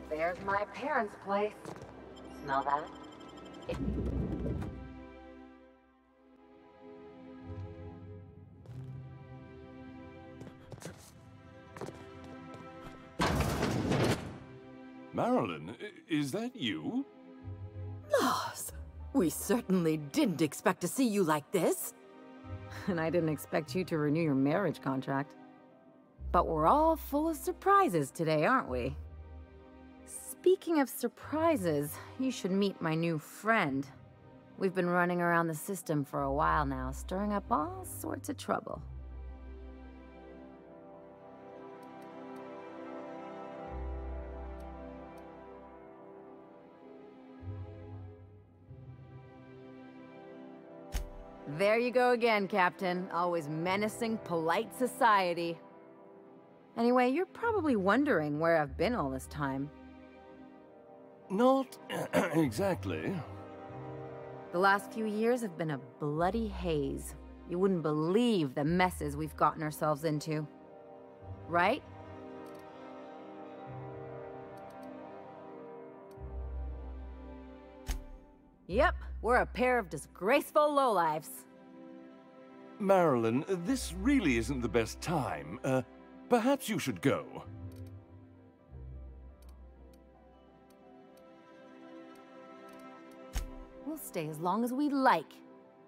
There's my parents' place. Smell that? Marilyn, is that you? Lars, We certainly didn't expect to see you like this. And I didn't expect you to renew your marriage contract. But we're all full of surprises today, aren't we? Speaking of surprises, you should meet my new friend. We've been running around the system for a while now, stirring up all sorts of trouble. There you go again, Captain. Always menacing polite society. Anyway, you're probably wondering where I've been all this time. Not exactly. The last few years have been a bloody haze. You wouldn't believe the messes we've gotten ourselves into. Right? Yep, we're a pair of disgraceful lowlifes. Marilyn, this really isn't the best time. Perhaps you should go. We'll stay as long as we like.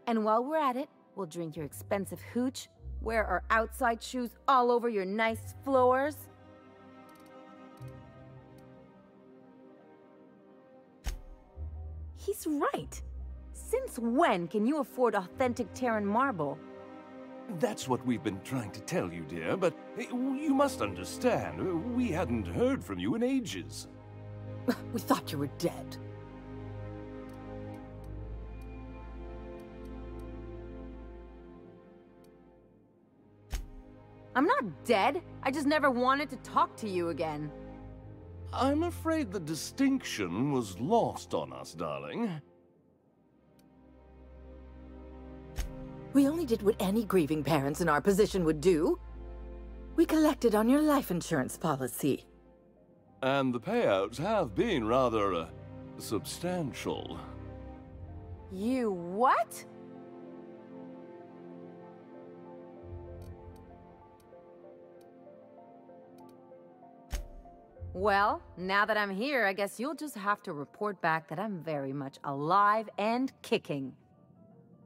And while we're at it, we'll drink your expensive hooch, wear our outside shoes all over your nice floors. He's right. Since when can you afford authentic Terran marble? That's what we've been trying to tell you, dear, but you must understand, we hadn't heard from you in ages. We thought you were dead. I'm not dead. I just never wanted to talk to you again. I'm afraid the distinction was lost on us, darling. We only did what any grieving parents in our position would do. We collected on your life insurance policy. And the payouts have been rather, substantial. You what? Well, now that I'm here, I guess you'll just have to report back that I'm very much alive and kicking.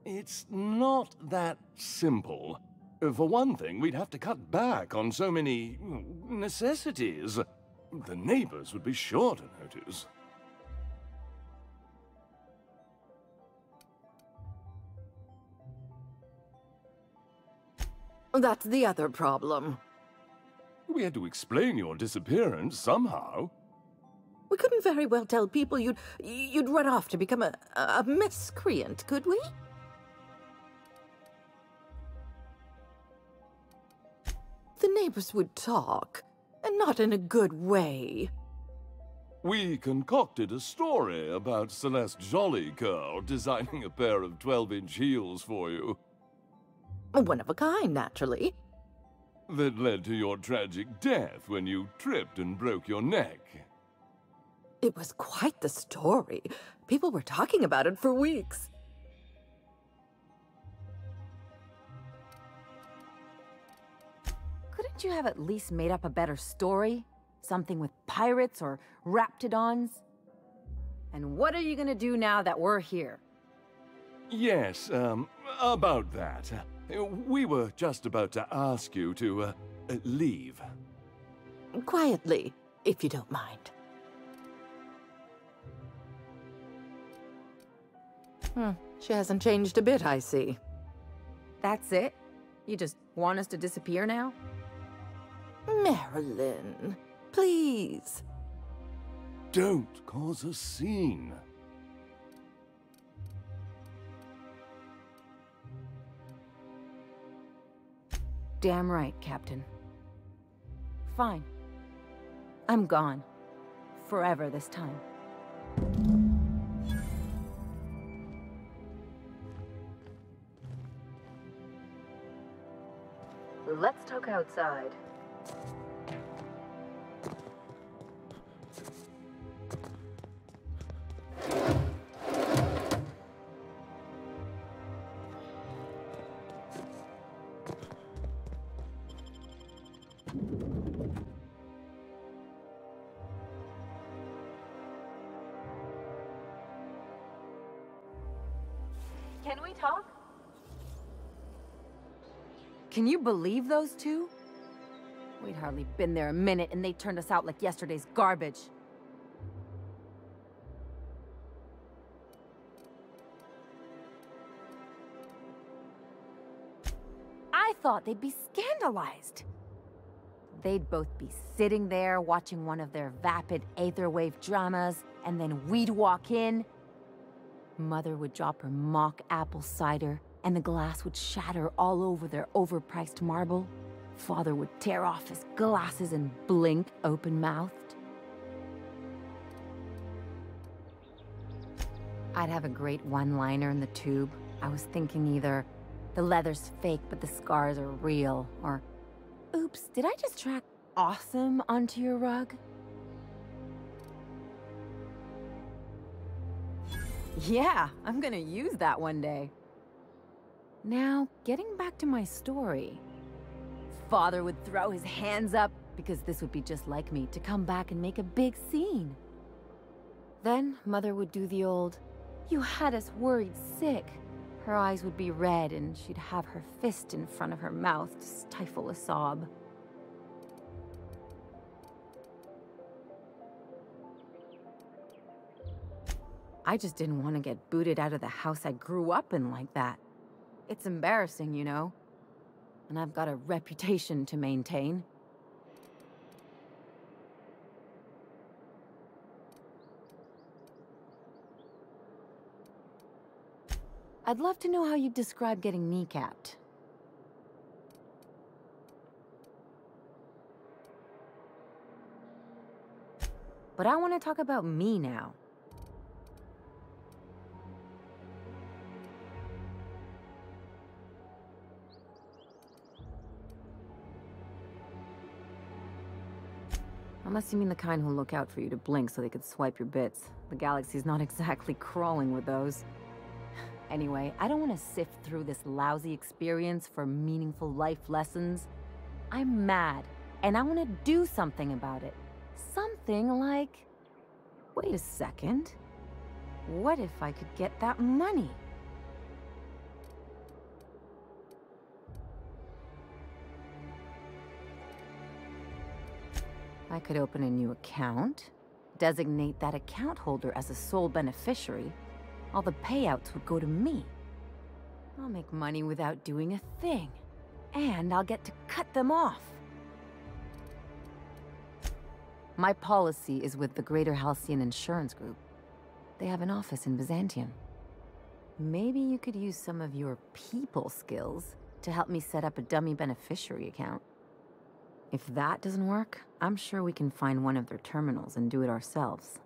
It's not that simple. For one thing, we'd have to cut back on so many necessities. The neighbors would be sure to notice. That's the other problem. We had to explain your disappearance somehow. We couldn't very well tell people you'd run off to become a miscreant, could we? The neighbors would talk, and not in a good way. We concocted a story about Celeste Jollycurl designing a pair of 12-inch heels for you. One of a kind, naturally. That led to your tragic death when you tripped and broke your neck. It was quite the story. People were talking about it for weeks. Couldn't you have at least made up a better story? Something with pirates or raptidons? And what are you gonna do now that we're here? Yes, about that. We were just about to ask you to, leave. Quietly, if you don't mind. She hasn't changed a bit, I see. That's it? You just want us to disappear now? Marilyn, please. Don't cause a scene. Damn right, Captain. Fine. I'm gone. Forever this time. Let's talk outside. Can we talk? Can you believe those two? We'd hardly been there a minute and they turned us out like yesterday's garbage. I thought they'd be scandalized. They'd both be sitting there watching one of their vapid aetherwave dramas, and then we'd walk in. Mother would drop her mock apple cider, and the glass would shatter all over their overpriced marble. Father would tear off his glasses and blink open-mouthed. I'd have a great one-liner in the tube. I was thinking either, the leather's fake but the scars are real, or, oops, did I just track awesome onto your rug? Yeah, I'm gonna use that one day. Now, getting back to my story. Father would throw his hands up, because this would be just like me, to come back and make a big scene. Then, Mother would do the old, "You had us worried sick." Her eyes would be red, and she'd have her fist in front of her mouth to stifle a sob. I just didn't want to get booted out of the house I grew up in like that. It's embarrassing, you know? And I've got a reputation to maintain. I'd love to know how you'd describe getting kneecapped. But I want to talk about me now. Unless you mean the kind who'll look out for you to blink so they could swipe your bits. The galaxy's not exactly crawling with those. Anyway, I don't want to sift through this lousy experience for meaningful life lessons. I'm mad, and I want to do something about it. Something like... Wait a second. What if I could get that money? I could open a new account, designate that account holder as a sole beneficiary. All the payouts would go to me. I'll make money without doing a thing. And I'll get to cut them off. My policy is with the Greater Halcyon Insurance Group. They have an office in Byzantium. Maybe you could use some of your people skills to help me set up a dummy beneficiary account. If that doesn't work, I'm sure we can find one of their terminals and do it ourselves.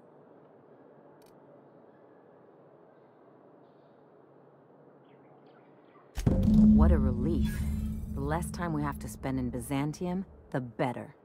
What a relief. The less time we have to spend in Byzantium, the better.